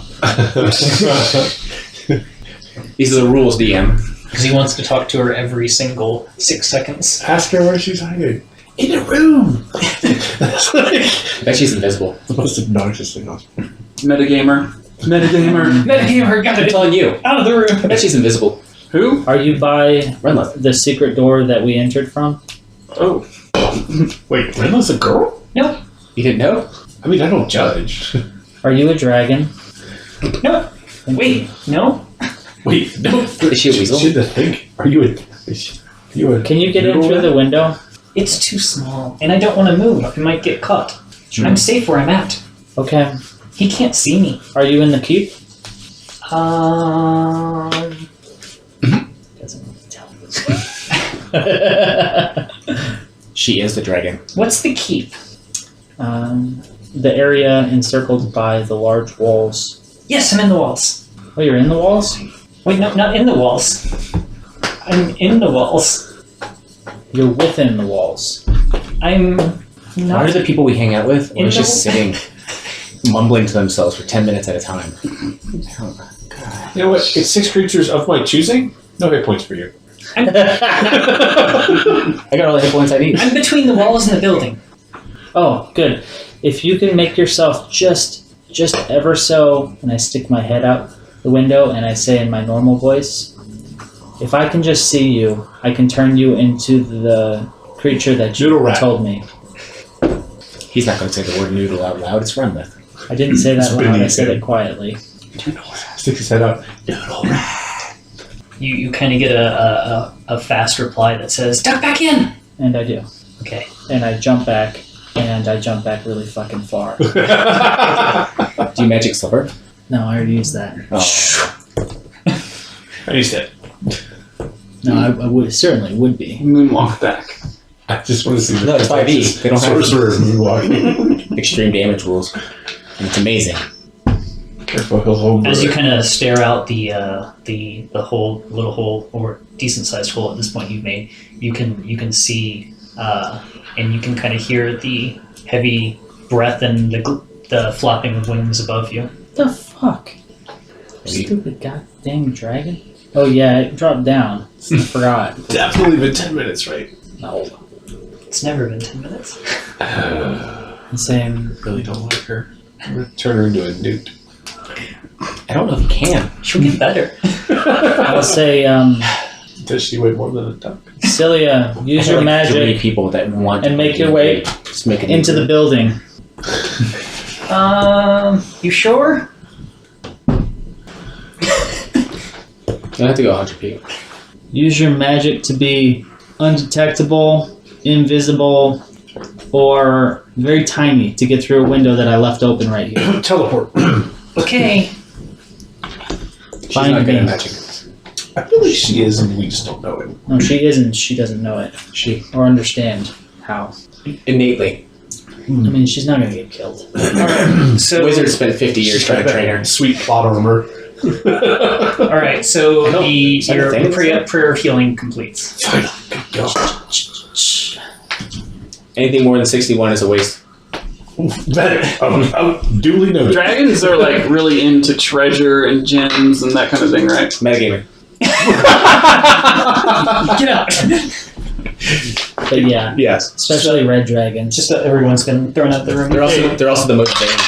[SPEAKER 3] These are the rules, DM.
[SPEAKER 1] Because he wants to talk to her every single 6 seconds.
[SPEAKER 5] Ask her where she's hiding. In a room! That's like
[SPEAKER 3] I bet she's invisible.
[SPEAKER 5] the most obnoxious thing else.
[SPEAKER 2] Metagamer.
[SPEAKER 1] Metagamer, got
[SPEAKER 3] I'm
[SPEAKER 1] it
[SPEAKER 3] telling you.
[SPEAKER 1] out of the
[SPEAKER 3] I
[SPEAKER 1] room.
[SPEAKER 3] bet she's invisible.
[SPEAKER 2] Who?
[SPEAKER 4] Are you by
[SPEAKER 3] Renlith.
[SPEAKER 4] the secret door that we entered from?
[SPEAKER 2] Oh.
[SPEAKER 5] Wait, Renla's a girl?
[SPEAKER 1] No,
[SPEAKER 3] You didn't know?
[SPEAKER 5] I mean, I don't judge.
[SPEAKER 4] Are you a dragon?
[SPEAKER 1] no. Wait, no.
[SPEAKER 5] Wait, no.
[SPEAKER 3] Is she a weasel?
[SPEAKER 5] Shit to think. Are you a
[SPEAKER 4] Can you get in
[SPEAKER 5] noodle
[SPEAKER 4] through the
[SPEAKER 5] rat?
[SPEAKER 4] window?
[SPEAKER 1] It's too small, and I don't want to move. I might get caught. I'm safe where I'm at.
[SPEAKER 4] Okay.
[SPEAKER 1] He can't see me.
[SPEAKER 4] Are you in the keep?
[SPEAKER 1] Doesn't really tell.
[SPEAKER 3] She is the dragon.
[SPEAKER 1] What's the keep?
[SPEAKER 4] The area encircled by the large walls.
[SPEAKER 1] Yes, I'm in the walls.
[SPEAKER 4] Oh, you're in the walls?
[SPEAKER 1] Wait, no, not in the walls. I'm in the walls.
[SPEAKER 4] You're within the walls.
[SPEAKER 1] I'm
[SPEAKER 3] Why
[SPEAKER 1] not.
[SPEAKER 3] are the people we hang out with
[SPEAKER 1] In
[SPEAKER 3] always
[SPEAKER 1] the-
[SPEAKER 3] just sitting, mumbling to themselves for 10 minutes at a time?
[SPEAKER 5] You know what? It's 6 creatures of my choosing. No hit points for you.
[SPEAKER 3] I got all the hit points I need.
[SPEAKER 1] I'm between the walls and the building.
[SPEAKER 4] Oh, good. If you can make yourself just ever so, and I stick my head out the window and I say in my normal voice, if I can just see you, I can turn you into the creature that you
[SPEAKER 5] Noodle rat.
[SPEAKER 4] told me.
[SPEAKER 3] He's not going to say the word noodle out loud. It's run with.
[SPEAKER 4] I didn't say that
[SPEAKER 5] It's
[SPEAKER 4] loud.
[SPEAKER 5] pretty
[SPEAKER 4] I said
[SPEAKER 5] good.
[SPEAKER 4] it quietly.
[SPEAKER 5] Stick his head out. Noodle rat.
[SPEAKER 1] You kind of get a fast reply that says, "Duck back in."
[SPEAKER 4] And I do.
[SPEAKER 1] Okay.
[SPEAKER 4] And I jump back, and I jump back really fucking far.
[SPEAKER 3] Do you magic slipper?
[SPEAKER 4] No, I already used that.
[SPEAKER 3] Oh.
[SPEAKER 5] I used it.
[SPEAKER 4] No, I would certainly would be.
[SPEAKER 2] Moonwalk back.
[SPEAKER 5] I just want to see the
[SPEAKER 3] No, it's 5e. They don't have
[SPEAKER 5] sorcerer moonwalking.
[SPEAKER 3] extreme damage rules. And it's amazing.
[SPEAKER 5] Careful, he'll hold
[SPEAKER 1] As you kind of stare out the whole little hole or decent sized hole at this point you've made, you can see and you can kind of hear the heavy breath and the flapping of wings above you.
[SPEAKER 4] The fuck? Stupid goddamn dragon. Oh yeah, it dropped down. I forgot.
[SPEAKER 5] Definitely been 10 minutes, right?
[SPEAKER 4] No.
[SPEAKER 1] It's never been 10 minutes.
[SPEAKER 4] Same.
[SPEAKER 5] Really don't like her. I'm going to turn her into a newt.
[SPEAKER 3] I don't know if you can.
[SPEAKER 1] She'll get better.
[SPEAKER 4] I'll say,
[SPEAKER 5] Does she weigh more than a duck?
[SPEAKER 4] Scilia, use your
[SPEAKER 3] Three
[SPEAKER 4] magic
[SPEAKER 3] people that want
[SPEAKER 4] and make your way
[SPEAKER 3] Just make it
[SPEAKER 4] into the building.
[SPEAKER 1] You sure?
[SPEAKER 3] You don't have to go 100 feet.
[SPEAKER 4] Use your magic to be undetectable, invisible, or very tiny to get through a window that I left open right here.
[SPEAKER 5] Teleport.
[SPEAKER 1] Okay.
[SPEAKER 3] She's
[SPEAKER 4] Find
[SPEAKER 3] not good
[SPEAKER 4] me.
[SPEAKER 3] at magic.
[SPEAKER 5] I feel like she is, and we just don't know it.
[SPEAKER 4] No, she isn't. She doesn't know it. Or understand how.
[SPEAKER 3] Innately.
[SPEAKER 4] I mean, she's not going to get killed.
[SPEAKER 1] So
[SPEAKER 3] Wizard spent 50 years trying to train her.
[SPEAKER 5] Sweet plot armor.
[SPEAKER 1] all right. So
[SPEAKER 3] is that a
[SPEAKER 1] your
[SPEAKER 3] thing?
[SPEAKER 1] prayer of healing completes.
[SPEAKER 5] Final. Good go.
[SPEAKER 3] Anything more than 61 is a waste.
[SPEAKER 5] Better. Duly noted.
[SPEAKER 2] Dragons are like really into treasure and gems and that kind of thing, right?
[SPEAKER 3] Metagaming.
[SPEAKER 1] Get out.
[SPEAKER 4] But yeah,
[SPEAKER 3] Yes.
[SPEAKER 4] especially red dragons.
[SPEAKER 1] Just that everyone's been thrown out the room.
[SPEAKER 3] They're also the most banned.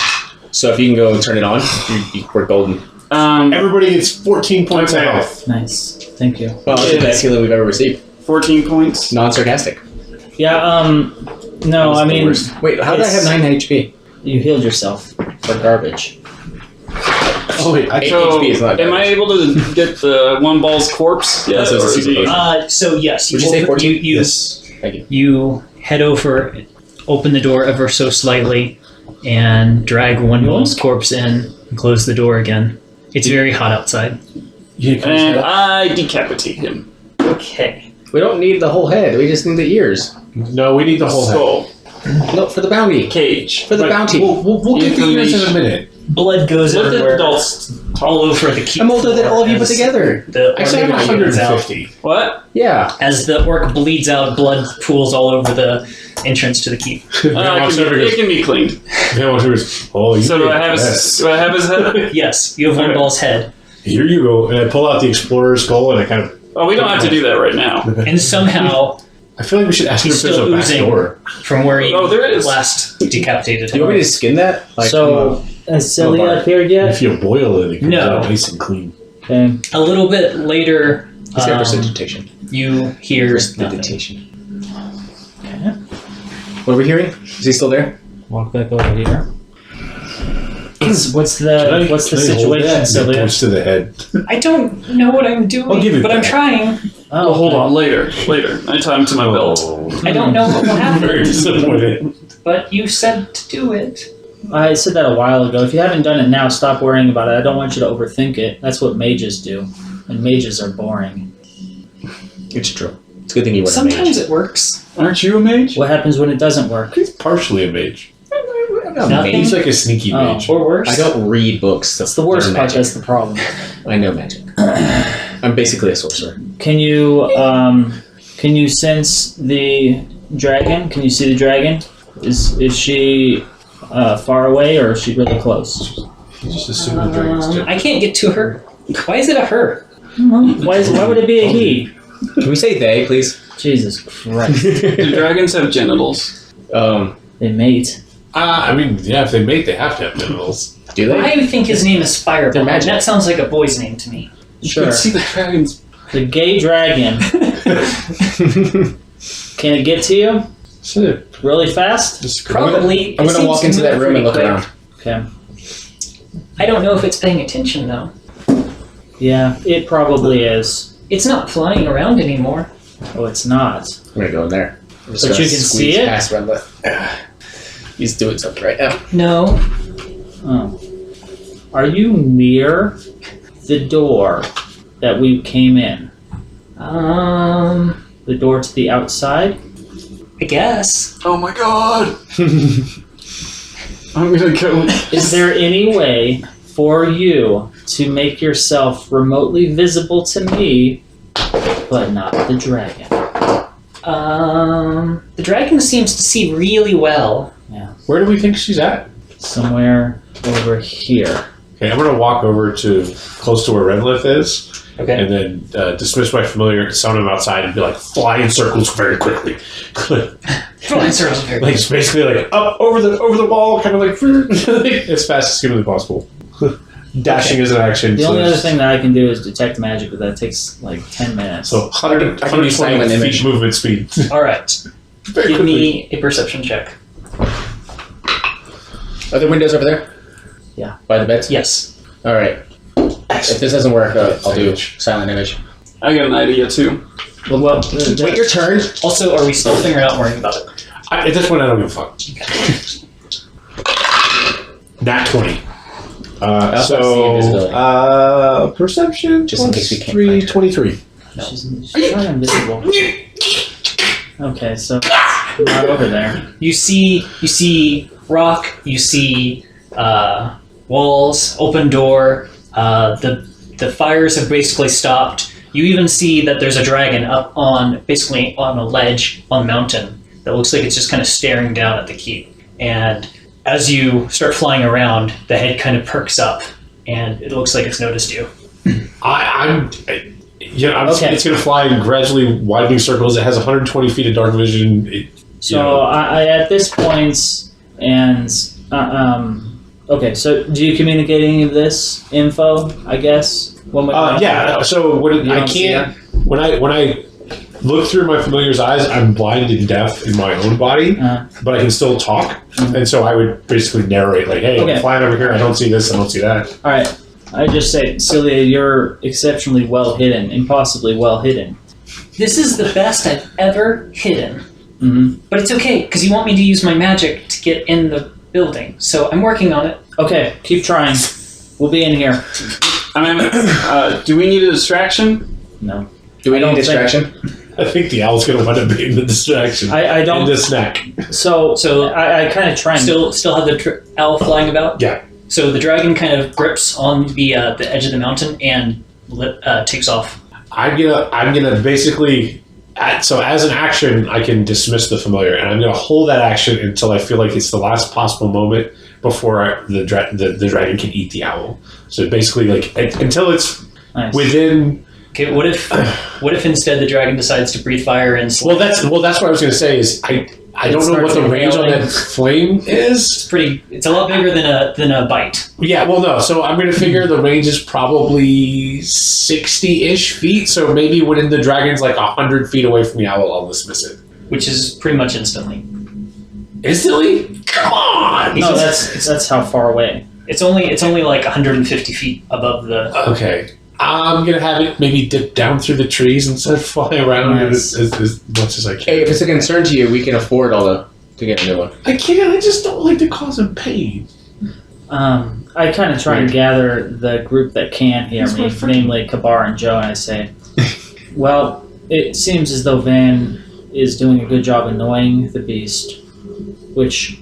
[SPEAKER 3] So if you can go and turn it on, we're golden.
[SPEAKER 5] Everybody gets 14 points of
[SPEAKER 2] Okay.
[SPEAKER 5] health.
[SPEAKER 4] Nice. Thank you.
[SPEAKER 3] Well, it's the best healing we've ever received.
[SPEAKER 2] 14 points.
[SPEAKER 3] Non-sarcastic.
[SPEAKER 4] Yeah, no, I mean,
[SPEAKER 3] Wait, how did I have 9 HP?
[SPEAKER 4] you healed yourself for garbage.
[SPEAKER 5] Oh, wait.
[SPEAKER 3] 8
[SPEAKER 2] So,
[SPEAKER 3] HP is not
[SPEAKER 2] am I able to get the one ball's corpse? Yeah,
[SPEAKER 3] That's a super potion.
[SPEAKER 1] So yes,
[SPEAKER 3] Would you say 14?
[SPEAKER 5] Yes.
[SPEAKER 3] Thank you.
[SPEAKER 1] You head over, open the door ever so slightly, and drag one bull's corpse in and close the door again. It's very hot outside.
[SPEAKER 2] And I decapitate him.
[SPEAKER 1] Okay.
[SPEAKER 3] We don't need the whole head. We just need the ears.
[SPEAKER 5] No, we need the whole head.
[SPEAKER 2] Skull.
[SPEAKER 3] No, for the bounty.
[SPEAKER 2] Cage.
[SPEAKER 3] For the
[SPEAKER 5] Right,
[SPEAKER 3] bounty.
[SPEAKER 5] We'll get the ears in a minute.
[SPEAKER 1] Blood goes
[SPEAKER 2] Look at
[SPEAKER 1] everywhere,
[SPEAKER 2] adults.
[SPEAKER 1] all over the keep.
[SPEAKER 3] I'm older than all of you put
[SPEAKER 1] as
[SPEAKER 3] together.
[SPEAKER 1] The
[SPEAKER 5] I said
[SPEAKER 1] orc bleeds out.
[SPEAKER 5] 150.
[SPEAKER 2] What?
[SPEAKER 3] Yeah.
[SPEAKER 1] As the orc bleeds out, blood pools all over the entrance to the keep.
[SPEAKER 2] It can be cleaned.
[SPEAKER 5] Oh, you
[SPEAKER 2] So do
[SPEAKER 5] did
[SPEAKER 2] I have
[SPEAKER 5] this.
[SPEAKER 2] do I have his head?
[SPEAKER 1] Yes, you have one
[SPEAKER 2] Okay.
[SPEAKER 1] ball's head,
[SPEAKER 5] Here you go. And I pull out the explorer's skull and I kind of.
[SPEAKER 2] Oh, we don't have to do that right now.
[SPEAKER 1] and somehow,
[SPEAKER 5] I feel like we should ask him
[SPEAKER 1] He's
[SPEAKER 5] if there's
[SPEAKER 1] still
[SPEAKER 5] a back
[SPEAKER 1] oozing.
[SPEAKER 5] door.
[SPEAKER 1] from where you
[SPEAKER 2] Oh, there is.
[SPEAKER 1] last decapitated
[SPEAKER 3] Do you
[SPEAKER 1] him,
[SPEAKER 3] want me to skin that?
[SPEAKER 4] So, has Scilia appeared yet?
[SPEAKER 5] If you boil it, it comes
[SPEAKER 1] No.
[SPEAKER 5] out nice and clean.
[SPEAKER 4] Okay.
[SPEAKER 1] a little bit later,
[SPEAKER 3] He's got precipitation.
[SPEAKER 1] you hear nothing.
[SPEAKER 3] Precipitation. What are we hearing? Is he still there?
[SPEAKER 4] Walk back over here. What's the
[SPEAKER 5] Can I hold
[SPEAKER 4] situation,
[SPEAKER 5] that? It
[SPEAKER 4] Scilia?
[SPEAKER 5] points to the head.
[SPEAKER 1] I don't know what I'm doing,
[SPEAKER 5] I'll give you
[SPEAKER 1] but I'm
[SPEAKER 5] that.
[SPEAKER 1] trying.
[SPEAKER 4] Oh,
[SPEAKER 2] Hold on, later. I tie him to my belt.
[SPEAKER 1] I don't know what will
[SPEAKER 5] I'm very
[SPEAKER 1] happen,
[SPEAKER 5] disappointed.
[SPEAKER 1] but you said to do it.
[SPEAKER 4] I said that a while ago. If you haven't done it now, stop worrying about it. I don't want you to overthink it. That's what mages do. And mages are boring.
[SPEAKER 3] It's true. It's a good thing you weren't a
[SPEAKER 1] Sometimes
[SPEAKER 3] mage.
[SPEAKER 1] it works.
[SPEAKER 2] Aren't you a mage?
[SPEAKER 4] What happens when it doesn't work?
[SPEAKER 5] He's partially a mage.
[SPEAKER 3] I'm not a
[SPEAKER 1] Nothing.
[SPEAKER 3] mage.
[SPEAKER 5] He's like a sneaky
[SPEAKER 4] Oh.
[SPEAKER 5] mage.
[SPEAKER 1] Or worse.
[SPEAKER 3] I don't read books.
[SPEAKER 4] That's the worst
[SPEAKER 3] Learn
[SPEAKER 4] part.
[SPEAKER 3] magic.
[SPEAKER 4] That's the problem.
[SPEAKER 3] I know magic. I'm basically a sorcerer.
[SPEAKER 4] Can you sense the dragon? Can you see the dragon? Is she far away or is she really close?
[SPEAKER 5] You just assume the dragon's dead.
[SPEAKER 1] I can't get to her. Why is it a her?
[SPEAKER 4] Why would it be a he?
[SPEAKER 3] Can we say they, please?
[SPEAKER 4] Jesus Christ.
[SPEAKER 2] Do dragons have genitals?
[SPEAKER 4] They mate.
[SPEAKER 5] I mean, yeah, if they mate, they have to have genitals.
[SPEAKER 3] Do they?
[SPEAKER 1] I think his name is Fireball.
[SPEAKER 3] They're magic.
[SPEAKER 1] That sounds like a boy's name to me.
[SPEAKER 2] You
[SPEAKER 4] Sure.
[SPEAKER 2] can see the dragons.
[SPEAKER 4] The gay dragon. Can it get to you? Really fast?
[SPEAKER 1] Probably.
[SPEAKER 3] I'm gonna walk into that room and look around.
[SPEAKER 4] Okay.
[SPEAKER 1] I don't know if it's paying attention though.
[SPEAKER 4] Yeah, it probably is.
[SPEAKER 1] It's not flying around anymore.
[SPEAKER 4] Oh, it's not.
[SPEAKER 3] I'm gonna go in there. I'm just
[SPEAKER 4] But
[SPEAKER 3] gonna
[SPEAKER 4] you can
[SPEAKER 3] squeeze
[SPEAKER 4] see it?
[SPEAKER 3] past Redlith. He's doing something right now.
[SPEAKER 1] No.
[SPEAKER 4] Oh. Are you near the door that we came in? The door to the outside?
[SPEAKER 1] I guess.
[SPEAKER 2] Oh my god! I'm gonna go.
[SPEAKER 4] Is there any way for you to make yourself remotely visible to me, but not the dragon?
[SPEAKER 1] The dragon seems to see really well.
[SPEAKER 4] Yeah.
[SPEAKER 5] Where do we think she's at?
[SPEAKER 4] Somewhere over here.
[SPEAKER 5] Okay, I'm gonna walk over to close to where Redlith is,
[SPEAKER 1] Okay.
[SPEAKER 5] and then dismiss my familiar, summon him outside, and be like, fly in circles very quickly.
[SPEAKER 1] Flying circles very
[SPEAKER 5] Like it's basically like up over the wall, kind of like as fast as humanly possible. Dashing is an action.
[SPEAKER 4] The
[SPEAKER 5] so
[SPEAKER 4] only other
[SPEAKER 5] there's-
[SPEAKER 4] thing that I can do is detect magic, but that takes like 10 minutes.
[SPEAKER 5] So 100,
[SPEAKER 3] I can do silent
[SPEAKER 5] 120
[SPEAKER 3] image.
[SPEAKER 5] feet movement speed.
[SPEAKER 1] All right.
[SPEAKER 5] Very
[SPEAKER 1] Give
[SPEAKER 5] quickly.
[SPEAKER 1] me a perception check.
[SPEAKER 3] Are there windows over there?
[SPEAKER 4] Yeah.
[SPEAKER 3] By the beds?
[SPEAKER 1] Yes.
[SPEAKER 3] Alright. If this doesn't work, I'll do silent image.
[SPEAKER 2] I got an idea too.
[SPEAKER 4] Well,
[SPEAKER 3] Wait your turn.
[SPEAKER 1] Also, are we stealthing or not worrying about it?
[SPEAKER 5] At this point, I don't give a fuck. Nat 20.
[SPEAKER 3] That's
[SPEAKER 5] So,
[SPEAKER 3] invisibility.
[SPEAKER 5] perception,
[SPEAKER 3] Just in case we can't
[SPEAKER 5] 3,
[SPEAKER 3] find her.
[SPEAKER 5] 23.
[SPEAKER 4] she's not invisible. Okay, so it's not over there.
[SPEAKER 1] You see rock. You see walls, open door. The fires have basically stopped. You even see that there's a dragon up on basically on a ledge on the mountain that looks like it's just kind of staring down at the keep. And as you start flying around, the head kind of perks up, and it looks like it's noticed you.
[SPEAKER 5] I'm
[SPEAKER 4] Okay.
[SPEAKER 5] it's going to fly in gradually widening circles. It has 120 feet of dark vision.
[SPEAKER 4] So I at this point, and okay. So do you communicate any of this info? I guess.
[SPEAKER 5] Yeah. So what
[SPEAKER 4] You
[SPEAKER 5] I
[SPEAKER 4] don't see
[SPEAKER 5] can't when I look through my familiar's eyes, I'm blind and deaf in my own body, but I can still talk. And so I would basically narrate like, "Hey,
[SPEAKER 4] Okay.
[SPEAKER 5] I'm flying over here. I don't see this. I don't see that."
[SPEAKER 4] All right. I just say, Scilia, you're exceptionally well hidden, impossibly well hidden.
[SPEAKER 1] This is the best I've ever hidden.
[SPEAKER 4] Mm-hmm.
[SPEAKER 1] But it's okay, because you want me to use my magic to get in the building. So I'm working on it.
[SPEAKER 4] Okay, keep trying. We'll be in here.
[SPEAKER 2] I mean, do we need a distraction?
[SPEAKER 4] No.
[SPEAKER 3] Do we
[SPEAKER 4] I
[SPEAKER 3] need
[SPEAKER 4] don't
[SPEAKER 3] a distraction?
[SPEAKER 5] I think the owl's going to wind up being the distraction.
[SPEAKER 4] I don't.
[SPEAKER 5] And the snack.
[SPEAKER 4] So I kind of try and
[SPEAKER 1] Still have the owl flying about?
[SPEAKER 5] Yeah.
[SPEAKER 1] So the dragon kind of grips on the edge of the mountain and takes off.
[SPEAKER 5] I'm gonna basically. So as an action, I can dismiss the familiar, and I'm gonna hold that action until I feel like it's the last possible moment before the dragon can eat the owl. So basically, like until it's
[SPEAKER 4] nice.
[SPEAKER 1] Okay,
[SPEAKER 5] within.
[SPEAKER 1] what if instead the dragon decides to breathe fire and
[SPEAKER 5] Well, that's what I was gonna say. Is I don't know what the range on that flame is.
[SPEAKER 1] it's a lot bigger than a bite.
[SPEAKER 5] Yeah, well, no. So I'm going to figure the range is probably 60-ish feet. So maybe when the dragon's like 100 feet away from the owl, I'll dismiss it.
[SPEAKER 1] Which is pretty much instantly.
[SPEAKER 5] Instantly? Come on!
[SPEAKER 4] No, that's how far away.
[SPEAKER 1] It's only like 150 feet above the...
[SPEAKER 5] Okay. I'm going to have it maybe dip down through the trees instead of fly around
[SPEAKER 4] Nice.
[SPEAKER 5] as much as I can.
[SPEAKER 3] Hey, if it's a concern to you, we can afford to get a new one.
[SPEAKER 5] I can't. I just don't like to cause him pain.
[SPEAKER 4] I kind of try and gather the group that can hear
[SPEAKER 5] He's my
[SPEAKER 4] me,
[SPEAKER 5] friend.
[SPEAKER 4] namely Kabar and Joe, and I say, well, it seems as though Van is doing a good job annoying the beast, which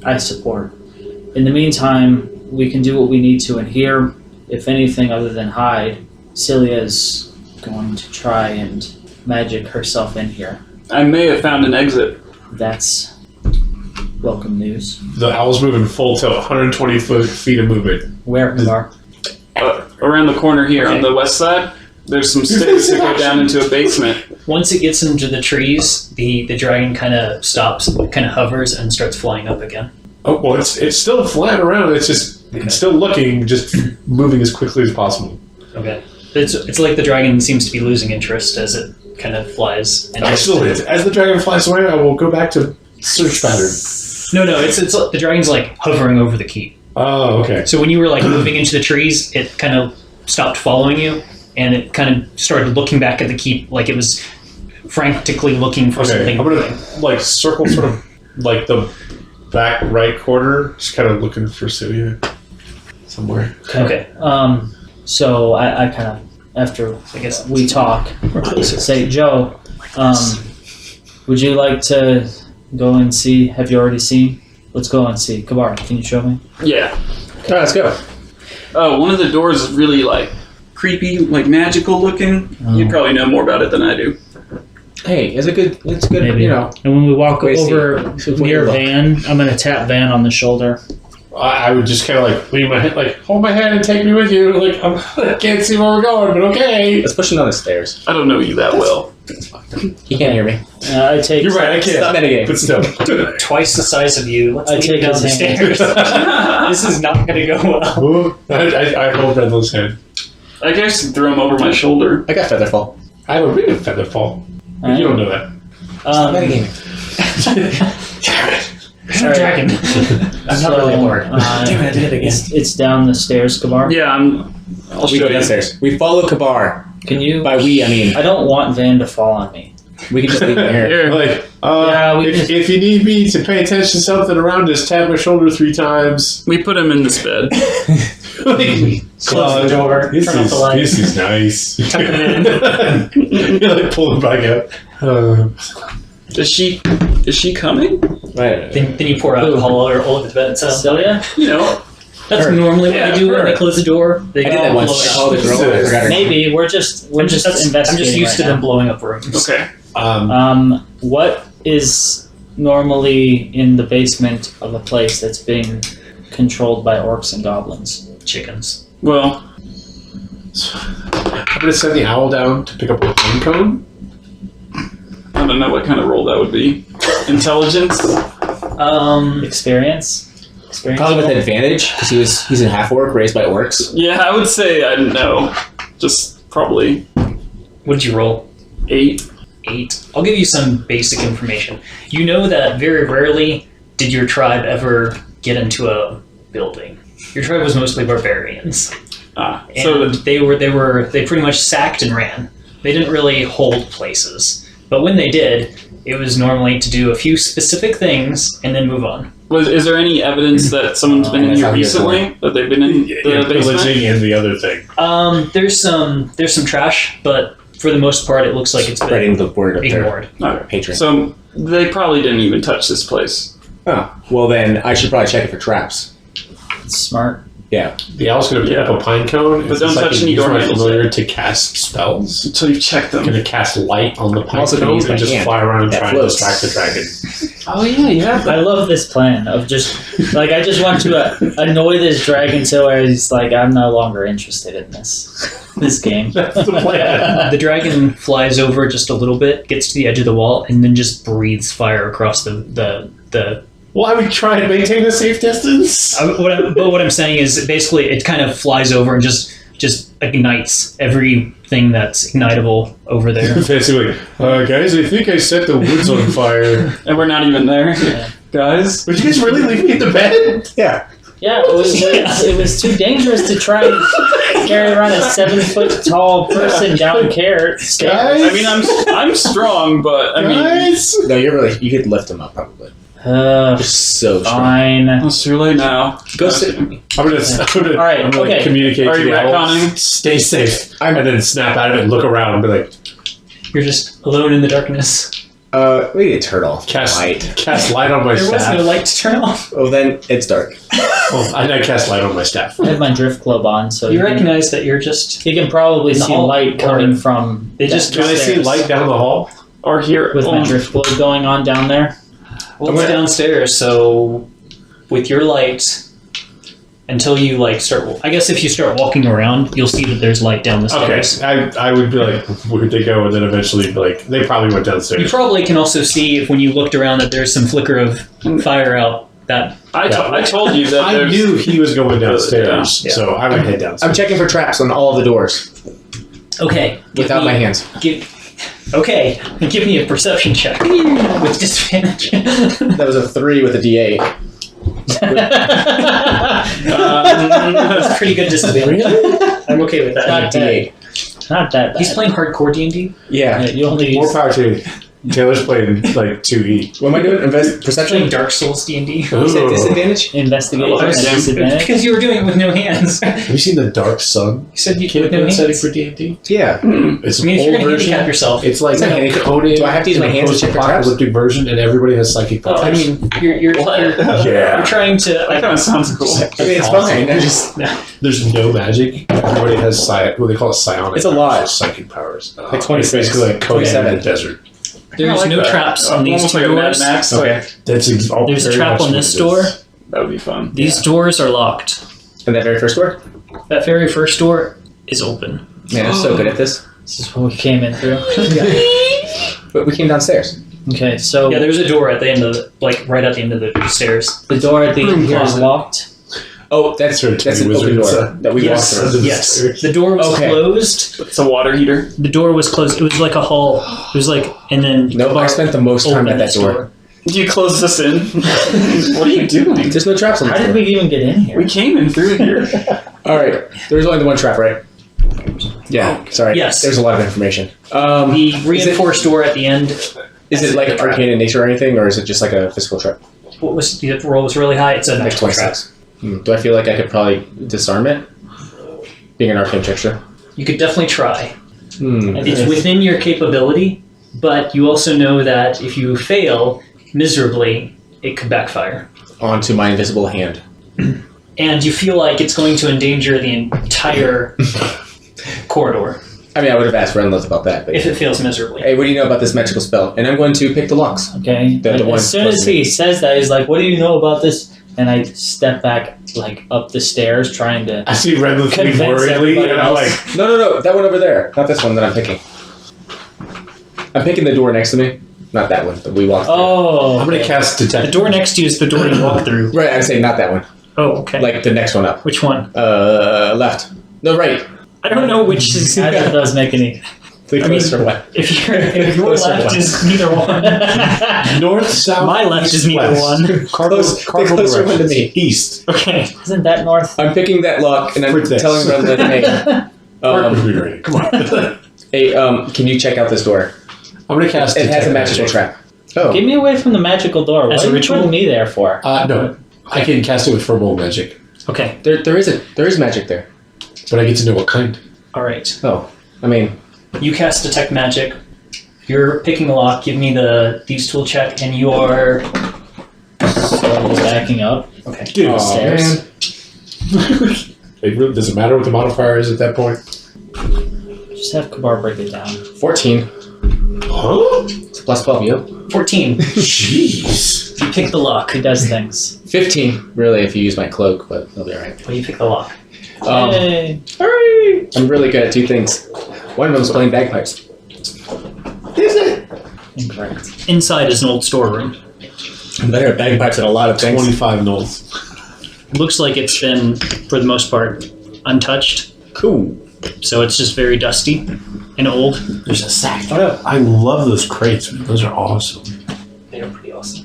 [SPEAKER 4] I support. In the meantime, we can do what we need to in here. If anything other than hide, Scilia is going to try and magic herself in here.
[SPEAKER 2] I may have found an exit.
[SPEAKER 4] That's welcome news.
[SPEAKER 5] The owl's moving full tilt, 120 feet of movement.
[SPEAKER 4] Where, Kabar?
[SPEAKER 2] Around the corner here on the west side, there's some stairs that go down into a basement.
[SPEAKER 1] Once it gets into the trees, the dragon kind of stops, kind of hovers, and starts flying up again.
[SPEAKER 5] Oh, well, it's still flying around. It's still looking, just moving as quickly as possible.
[SPEAKER 1] Okay. It's like the dragon seems to be losing interest as it kind of flies. And
[SPEAKER 5] Excellent. As the dragon flies away, I will go back to search pattern.
[SPEAKER 1] No, it's the dragon's like hovering over the keep.
[SPEAKER 5] Oh, okay.
[SPEAKER 1] So when you were like moving into the trees, it kind of stopped following you, and it kind of started looking back at the keep like it was frantically looking for something.
[SPEAKER 5] I'm gonna like circle sort of like the back right corner, just kind of looking for Scilia somewhere.
[SPEAKER 1] Okay.
[SPEAKER 4] So I kind of, after
[SPEAKER 1] I guess
[SPEAKER 4] we talk, say, Joe, would you like to go and see? Have you already seen? Let's go and see. Kabar, can you show me?
[SPEAKER 2] Yeah.
[SPEAKER 3] All right, let's go.
[SPEAKER 2] Oh, one of the doors is really like creepy, like magical looking.
[SPEAKER 4] Oh.
[SPEAKER 2] You probably know more about it than I do.
[SPEAKER 3] Hey, it's good,
[SPEAKER 4] Maybe.
[SPEAKER 3] you know.
[SPEAKER 4] And when we walk
[SPEAKER 3] Wait,
[SPEAKER 4] over
[SPEAKER 3] see.
[SPEAKER 4] near Van, I'm going to tap Van on the shoulder.
[SPEAKER 5] I would just kind of like lean my head, like hold my hand and take me with you. Like I can't see where we're going, but okay.
[SPEAKER 3] Let's push him down the stairs.
[SPEAKER 2] I don't know you that well.
[SPEAKER 3] He can't hear me.
[SPEAKER 4] I take.
[SPEAKER 5] You're right. I can't.
[SPEAKER 3] Stop metagame.
[SPEAKER 5] But still.
[SPEAKER 1] twice the size of you. Let's
[SPEAKER 4] I
[SPEAKER 1] lead
[SPEAKER 4] take
[SPEAKER 1] down
[SPEAKER 4] his
[SPEAKER 1] the
[SPEAKER 4] hand.
[SPEAKER 1] stairs. This is not going to go well.
[SPEAKER 5] Ooh, I hold Brendan's hand.
[SPEAKER 2] I guess throw him over my shoulder.
[SPEAKER 3] I got Featherfall.
[SPEAKER 5] I have a ring of Featherfall. But you don't know that.
[SPEAKER 3] Stop metagaming.
[SPEAKER 1] There's a dragon.
[SPEAKER 3] I'm not really bored. Damn it, I did it again.
[SPEAKER 4] It's down the stairs, Kabar.
[SPEAKER 2] Yeah, I'll
[SPEAKER 3] We
[SPEAKER 2] show
[SPEAKER 3] go
[SPEAKER 2] you.
[SPEAKER 3] downstairs. We follow Kabar.
[SPEAKER 4] Can you?
[SPEAKER 3] By we, I mean,
[SPEAKER 4] I don't want Van to fall on me.
[SPEAKER 3] we can just leave him here.
[SPEAKER 2] Here.
[SPEAKER 5] Like,
[SPEAKER 4] Yeah, we just-
[SPEAKER 5] if you need me to pay attention to something around, just tap my shoulder 3 times.
[SPEAKER 2] We put him in this bed.
[SPEAKER 1] Close the door. Turn off the light.
[SPEAKER 5] This is nice.
[SPEAKER 1] Tuck it in.
[SPEAKER 5] You like pull him back out.
[SPEAKER 2] Is she coming?
[SPEAKER 3] Right.
[SPEAKER 1] Then you pour alcohol all over the bed. So
[SPEAKER 4] Scilia?
[SPEAKER 2] You know.
[SPEAKER 1] that's
[SPEAKER 3] Her.
[SPEAKER 1] normally what
[SPEAKER 2] Yeah,
[SPEAKER 1] they do when
[SPEAKER 2] her.
[SPEAKER 1] they close the door. They
[SPEAKER 3] I did that
[SPEAKER 1] blow
[SPEAKER 3] once.
[SPEAKER 1] it
[SPEAKER 3] I
[SPEAKER 1] up.
[SPEAKER 3] called the girl. I forgot her name.
[SPEAKER 4] Maybe we're just
[SPEAKER 1] I'm
[SPEAKER 4] investigating.
[SPEAKER 1] I'm just used to
[SPEAKER 4] right
[SPEAKER 1] them
[SPEAKER 4] now.
[SPEAKER 1] blowing up rooms.
[SPEAKER 2] Okay.
[SPEAKER 4] What is normally in the basement of a place that's being controlled by orcs and goblins?
[SPEAKER 1] Chickens.
[SPEAKER 2] Well,
[SPEAKER 5] I'm going to send the owl down to pick up a pine cone.
[SPEAKER 2] I don't know what kind of roll that would be. Intelligence?
[SPEAKER 4] Experience?
[SPEAKER 3] Probably with advantage because he's a half orc raised by orcs.
[SPEAKER 2] Yeah, I would say I don't know. Just probably
[SPEAKER 1] What did you roll?
[SPEAKER 2] 8.
[SPEAKER 1] 8. I'll give you some basic information. You know that very rarely did your tribe ever get into a building. Your tribe was mostly barbarians,
[SPEAKER 2] Ah,
[SPEAKER 1] and
[SPEAKER 2] so
[SPEAKER 1] they pretty much sacked and ran. They didn't really hold places, but when they did, it was normally to do a few specific things and then move on.
[SPEAKER 2] is there any evidence that someone's been in
[SPEAKER 3] that's
[SPEAKER 2] here
[SPEAKER 3] how you're
[SPEAKER 2] recently? That they've been in the basement?
[SPEAKER 5] Pillaging and the other thing.
[SPEAKER 1] There's some trash, but for the most part, it looks like it's
[SPEAKER 3] Spreading
[SPEAKER 1] been
[SPEAKER 3] the word of their
[SPEAKER 1] ignored.
[SPEAKER 2] Okay.
[SPEAKER 3] patron.
[SPEAKER 2] So they probably didn't even touch this place.
[SPEAKER 3] Oh, well then I should probably check it for traps.
[SPEAKER 4] Smart.
[SPEAKER 3] Yeah.
[SPEAKER 5] The owl's going to pick
[SPEAKER 2] Yeah.
[SPEAKER 5] up a pine cone.
[SPEAKER 2] But don't
[SPEAKER 5] since I
[SPEAKER 2] touch
[SPEAKER 5] can
[SPEAKER 2] any
[SPEAKER 5] use
[SPEAKER 2] door
[SPEAKER 5] my
[SPEAKER 2] handles
[SPEAKER 5] familiar to cast spells.
[SPEAKER 2] Until you've checked
[SPEAKER 5] I'm
[SPEAKER 2] them.
[SPEAKER 5] going to cast light on the pine
[SPEAKER 3] also gonna
[SPEAKER 5] cone
[SPEAKER 3] use my
[SPEAKER 5] and just
[SPEAKER 3] hand.
[SPEAKER 5] fly around and
[SPEAKER 3] That
[SPEAKER 5] try
[SPEAKER 3] floats.
[SPEAKER 5] and distract the dragon.
[SPEAKER 2] Oh yeah, you have
[SPEAKER 4] I love this plan of just like I just want to annoy this dragon so he's like I'm no longer interested in this game.
[SPEAKER 5] That's the plan.
[SPEAKER 1] The dragon flies over just a little bit, gets to the edge of the wall, and then just breathes fire across the.
[SPEAKER 5] Well, I would try and maintain a safe distance.
[SPEAKER 1] But what I'm saying is basically it kind of flies over and just ignites everything that's ignitable over there.
[SPEAKER 5] Basically, guys, I think I set the woods on fire.
[SPEAKER 2] And we're not even there.
[SPEAKER 4] Yeah.
[SPEAKER 2] Guys?
[SPEAKER 5] Would you guys really leave me in the bed?
[SPEAKER 3] Yeah.
[SPEAKER 4] Yeah, it was too dangerous to try and carry around a 7-foot tall person down stairs.
[SPEAKER 5] Guys?
[SPEAKER 2] I mean, I'm strong, but I mean,
[SPEAKER 5] Guys?
[SPEAKER 3] No, you could lift him up probably. Just so strong.
[SPEAKER 4] Fine.
[SPEAKER 2] it's too late now.
[SPEAKER 3] Go sit.
[SPEAKER 5] I'm gonna
[SPEAKER 4] All right,
[SPEAKER 5] I'm gonna
[SPEAKER 4] okay.
[SPEAKER 5] communicate
[SPEAKER 2] Are
[SPEAKER 5] to
[SPEAKER 2] you
[SPEAKER 5] the owl.
[SPEAKER 2] retconning?
[SPEAKER 5] Stay safe. And then snap out of it and look around and be like,
[SPEAKER 1] You're just alone in the darkness.
[SPEAKER 3] We need a turtle.
[SPEAKER 5] cast
[SPEAKER 3] Light.
[SPEAKER 5] light on my
[SPEAKER 1] There was
[SPEAKER 5] staff.
[SPEAKER 1] no light to turn off.
[SPEAKER 3] Oh, then it's dark.
[SPEAKER 5] Oh, I cast light on my staff.
[SPEAKER 4] I have my drift globe on, so
[SPEAKER 1] You
[SPEAKER 4] can-
[SPEAKER 1] recognize that you're just
[SPEAKER 4] you can probably
[SPEAKER 1] in the
[SPEAKER 4] see
[SPEAKER 1] hall,
[SPEAKER 4] light coming
[SPEAKER 1] or-
[SPEAKER 4] from.
[SPEAKER 1] They just
[SPEAKER 5] Can I see
[SPEAKER 4] downstairs.
[SPEAKER 5] light down the hall?
[SPEAKER 2] Or here.
[SPEAKER 4] with my drift globe going on down there?
[SPEAKER 1] well, it's downstairs. So with your light, until you start. I guess if you start walking around, you'll see that there's light down the
[SPEAKER 5] Okay,
[SPEAKER 1] stairs.
[SPEAKER 5] I would be like, where'd they go? And then eventually be like, they probably went
[SPEAKER 1] You
[SPEAKER 5] downstairs.
[SPEAKER 1] probably can also see if when you looked around that there's some flicker of fire out. That
[SPEAKER 2] I told you that
[SPEAKER 5] I
[SPEAKER 2] there's.
[SPEAKER 5] knew he was going downstairs,
[SPEAKER 1] Yeah.
[SPEAKER 5] so I would head downstairs.
[SPEAKER 3] I'm checking for traps on all of the doors
[SPEAKER 1] okay.
[SPEAKER 3] without my hands.
[SPEAKER 1] Give Okay, give me a perception check with disadvantage.
[SPEAKER 3] That was a 3 with a D8.
[SPEAKER 1] That's pretty good disadvantage. I'm okay with that.
[SPEAKER 4] Not
[SPEAKER 3] D8.
[SPEAKER 4] Not that bad.
[SPEAKER 1] He's playing hardcore D&D.
[SPEAKER 3] Yeah.
[SPEAKER 4] Yeah, you only
[SPEAKER 5] More
[SPEAKER 4] use
[SPEAKER 5] power to you. Taylor's playing like 2E.
[SPEAKER 3] What am I doing?
[SPEAKER 1] Playing
[SPEAKER 3] Perception?
[SPEAKER 1] Dark Souls D&D.
[SPEAKER 3] You said disadvantage?
[SPEAKER 4] investigation
[SPEAKER 2] Oh,
[SPEAKER 4] at disadvantage.
[SPEAKER 1] Because you were doing it with no hands.
[SPEAKER 5] Have you seen the Dark Sun?
[SPEAKER 1] You said you
[SPEAKER 5] Can't
[SPEAKER 1] with no
[SPEAKER 5] do setting
[SPEAKER 1] hands.
[SPEAKER 5] for D&D.
[SPEAKER 3] Yeah.
[SPEAKER 5] It's
[SPEAKER 1] I
[SPEAKER 5] an
[SPEAKER 1] mean, if you're
[SPEAKER 5] old
[SPEAKER 1] going to
[SPEAKER 5] version.
[SPEAKER 1] handicap yourself.
[SPEAKER 5] It's like
[SPEAKER 3] It's not
[SPEAKER 5] Conan.
[SPEAKER 3] Do I have to use my hands to check for traps?
[SPEAKER 5] Post-apocalyptic version, and everybody has psychic powers.
[SPEAKER 1] I mean, you're
[SPEAKER 5] yeah.
[SPEAKER 1] trying to.
[SPEAKER 2] That kind of sounds cool.
[SPEAKER 3] I mean, it's fine. I just...
[SPEAKER 5] There's no magic. Everybody has what they call it psionic.
[SPEAKER 3] It's a lot.
[SPEAKER 5] powers, psychic powers.
[SPEAKER 3] Like
[SPEAKER 5] It's
[SPEAKER 3] 26,
[SPEAKER 5] basically like Conan in
[SPEAKER 3] 27.
[SPEAKER 5] the desert.
[SPEAKER 1] There's
[SPEAKER 2] I like
[SPEAKER 1] no
[SPEAKER 2] that.
[SPEAKER 1] traps on these
[SPEAKER 2] Almost
[SPEAKER 1] two
[SPEAKER 2] like a Mad
[SPEAKER 1] doors.
[SPEAKER 2] Max.
[SPEAKER 3] Okay.
[SPEAKER 5] That's all
[SPEAKER 1] There's a
[SPEAKER 5] very
[SPEAKER 1] trap
[SPEAKER 5] much
[SPEAKER 1] on
[SPEAKER 5] what
[SPEAKER 1] this
[SPEAKER 5] it
[SPEAKER 1] door.
[SPEAKER 5] is.
[SPEAKER 2] That would be fun.
[SPEAKER 1] These doors are locked.
[SPEAKER 3] And that very first door?
[SPEAKER 1] That very first door is open.
[SPEAKER 3] Man, I'm so good at this.
[SPEAKER 4] This is what we came in through.
[SPEAKER 3] But we came downstairs.
[SPEAKER 4] Okay, so
[SPEAKER 1] Yeah, there's a door at the end of the, right at the end of the stairs.
[SPEAKER 4] the door at the end here is
[SPEAKER 1] Closet.
[SPEAKER 4] locked.
[SPEAKER 3] Oh, that's an open door that we walked
[SPEAKER 1] Yes,
[SPEAKER 3] through.
[SPEAKER 1] yes. The door was
[SPEAKER 3] Okay.
[SPEAKER 1] closed.
[SPEAKER 2] It's a water heater.
[SPEAKER 1] The door was closed. It was like a hall. It was like, and then
[SPEAKER 3] No, I spent the most time at that door.
[SPEAKER 2] You closed us in. What are you doing?
[SPEAKER 3] There's no traps on
[SPEAKER 4] How
[SPEAKER 3] the
[SPEAKER 4] did
[SPEAKER 3] door.
[SPEAKER 4] we even get in here?
[SPEAKER 2] We came in through here.
[SPEAKER 3] All right. There's only the one trap, right? Yeah. Sorry.
[SPEAKER 1] Yes.
[SPEAKER 3] There's a lot of information.
[SPEAKER 1] The reinforced door at the end.
[SPEAKER 3] Is it like arcane in nature or anything, or is it just like a physical trap?
[SPEAKER 1] What was the roll was really high. It's a
[SPEAKER 3] Like
[SPEAKER 1] magical trap.
[SPEAKER 3] 26. Do I feel like I could probably disarm it? Being an arcane trickster.
[SPEAKER 1] You could definitely try.
[SPEAKER 3] Hmm.
[SPEAKER 1] It's within your capability, but you also know that if you fail miserably, it could backfire.
[SPEAKER 3] Onto my invisible hand.
[SPEAKER 1] And you feel like it's going to endanger the entire corridor
[SPEAKER 3] I mean, I would have asked Renlith about that. But
[SPEAKER 1] if it fails miserably.
[SPEAKER 3] hey, what do you know about this magical spell? And I'm going to pick the locks.
[SPEAKER 4] Okay.
[SPEAKER 3] The
[SPEAKER 4] And
[SPEAKER 3] one
[SPEAKER 4] as soon as
[SPEAKER 3] close to me.
[SPEAKER 4] he says that, he's like, "What do you know about this?" And I step back, like up the stairs, trying to.
[SPEAKER 5] I see Red looking
[SPEAKER 4] Convince
[SPEAKER 5] worriedly,
[SPEAKER 4] everybody
[SPEAKER 5] and I'm
[SPEAKER 4] else.
[SPEAKER 5] like,
[SPEAKER 3] No. That one over there. Not this one that I'm picking. I'm picking the door next to me. Not that one that we walked through.
[SPEAKER 4] Oh.
[SPEAKER 5] I'm going to
[SPEAKER 4] okay.
[SPEAKER 5] cast Detect.
[SPEAKER 1] The door next to you is the door you walk through.
[SPEAKER 3] Right, I'm saying not that one.
[SPEAKER 1] Oh, okay.
[SPEAKER 3] Like the next one up.
[SPEAKER 1] Which one?
[SPEAKER 3] Left. No, right.
[SPEAKER 1] I don't know which is.
[SPEAKER 4] Neither of those make any.
[SPEAKER 3] The
[SPEAKER 1] I mean-
[SPEAKER 3] closer one.
[SPEAKER 1] If your
[SPEAKER 3] Closer
[SPEAKER 1] left
[SPEAKER 3] one.
[SPEAKER 1] is neither one.
[SPEAKER 5] North, south,
[SPEAKER 1] My left
[SPEAKER 5] east,
[SPEAKER 1] is neither
[SPEAKER 5] west.
[SPEAKER 1] one.
[SPEAKER 5] Cardinal,
[SPEAKER 3] Close- the
[SPEAKER 5] cardinal
[SPEAKER 3] closer one to
[SPEAKER 5] directions.
[SPEAKER 3] me.
[SPEAKER 5] East.
[SPEAKER 1] Okay.
[SPEAKER 4] Isn't that north?
[SPEAKER 3] I'm picking that lock and I'm
[SPEAKER 5] Frick this.
[SPEAKER 3] telling Renlith, hey,
[SPEAKER 5] Come on.
[SPEAKER 3] hey, can you check out this door?
[SPEAKER 5] I'm going to cast
[SPEAKER 3] It has
[SPEAKER 5] Detect
[SPEAKER 3] a magical
[SPEAKER 5] Magic.
[SPEAKER 3] trap. Oh.
[SPEAKER 4] Get me away from the magical door. What
[SPEAKER 1] As a
[SPEAKER 4] are you
[SPEAKER 1] ritual?
[SPEAKER 4] putting me there for?
[SPEAKER 5] No, I can cast it with Firbolg magic,
[SPEAKER 1] Okay.
[SPEAKER 3] There is magic there.
[SPEAKER 5] but I get to know what kind.
[SPEAKER 1] All right.
[SPEAKER 3] Oh. I mean,
[SPEAKER 1] You cast Detect Magic. You're picking a lock. Give me the Thieves Tool check, and you are.
[SPEAKER 4] Slowly backing up.
[SPEAKER 1] Okay.
[SPEAKER 5] Dude,
[SPEAKER 3] Aw,
[SPEAKER 4] stairs.
[SPEAKER 5] It really doesn't matter what the modifier is at that point.
[SPEAKER 4] Just have Kabar break it down.
[SPEAKER 3] 14.
[SPEAKER 5] Huh?
[SPEAKER 3] It's a plus 12, yo.
[SPEAKER 1] 14.
[SPEAKER 5] Jeez.
[SPEAKER 1] You pick the lock.
[SPEAKER 4] He does things.
[SPEAKER 3] 15, really, if you use my cloak, but it'll be alright.
[SPEAKER 1] Well, you pick the lock.
[SPEAKER 4] Hey.
[SPEAKER 3] Hooray! I'm really good at two things. One of them is playing bagpipes.
[SPEAKER 5] Is it?
[SPEAKER 4] Incorrect.
[SPEAKER 1] Inside is an old storeroom.
[SPEAKER 3] I'm better at bagpipes than a lot of things.
[SPEAKER 5] 25 north.
[SPEAKER 1] Looks like it's been, for the most part, untouched.
[SPEAKER 3] Cool.
[SPEAKER 1] So it's just very dusty and old.
[SPEAKER 5] There's a sack. I love those crates, man. Those are awesome.
[SPEAKER 1] They're pretty awesome.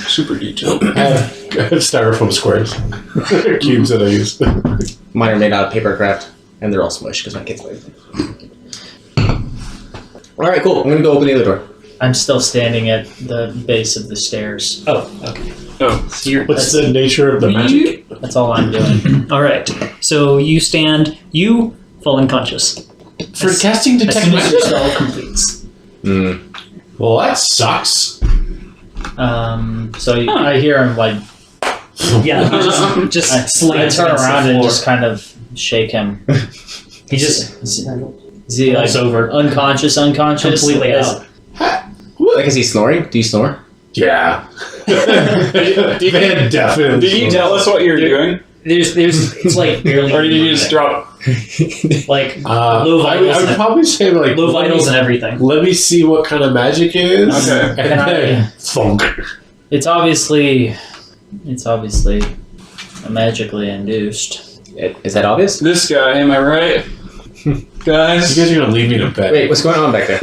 [SPEAKER 5] Super detailed. I have styrofoam squares. Cubes that I use.
[SPEAKER 3] Mine are made out of paper craft, and they're all smushed because my kids play with them. Alright, cool. I'm gonna go open the other door.
[SPEAKER 4] I'm still standing at the base of the stairs.
[SPEAKER 1] Oh, okay.
[SPEAKER 2] Oh.
[SPEAKER 1] So you're,
[SPEAKER 5] What's the nature of the magic?
[SPEAKER 4] That's all I'm doing.
[SPEAKER 1] all right. So you stand. You fall unconscious.
[SPEAKER 5] For casting
[SPEAKER 1] As
[SPEAKER 5] Detect
[SPEAKER 1] soon as your
[SPEAKER 5] Magic?
[SPEAKER 1] spell completes.
[SPEAKER 5] Well, that sucks.
[SPEAKER 4] So I hear him like
[SPEAKER 1] Yeah, he just
[SPEAKER 4] I
[SPEAKER 1] slams
[SPEAKER 4] turn
[SPEAKER 1] against the
[SPEAKER 4] around and
[SPEAKER 1] floor.
[SPEAKER 4] just kind of shake him.
[SPEAKER 1] He just
[SPEAKER 4] Is he like
[SPEAKER 1] falls over.
[SPEAKER 4] unconscious?
[SPEAKER 1] Completely
[SPEAKER 4] Is-
[SPEAKER 1] out.
[SPEAKER 3] Like, is he snoring? Do you snore?
[SPEAKER 5] Yeah. Man, definitely.
[SPEAKER 2] Did you tell us what you're doing?
[SPEAKER 1] There's, it's like barely.
[SPEAKER 2] Or did you just drop?
[SPEAKER 1] like
[SPEAKER 5] I
[SPEAKER 1] low
[SPEAKER 5] would
[SPEAKER 1] vitals, and,
[SPEAKER 5] probably say, like,
[SPEAKER 1] low vitals and everything?
[SPEAKER 5] let me see what kind of magic it is.
[SPEAKER 2] Okay.
[SPEAKER 5] And
[SPEAKER 4] Can I-
[SPEAKER 5] then thunk.
[SPEAKER 4] It's obviously magically induced.
[SPEAKER 3] Is that obvious?
[SPEAKER 2] This guy, am I right? Guys.
[SPEAKER 5] You guys are gonna leave me to bed.
[SPEAKER 3] Wait, what's going on back there?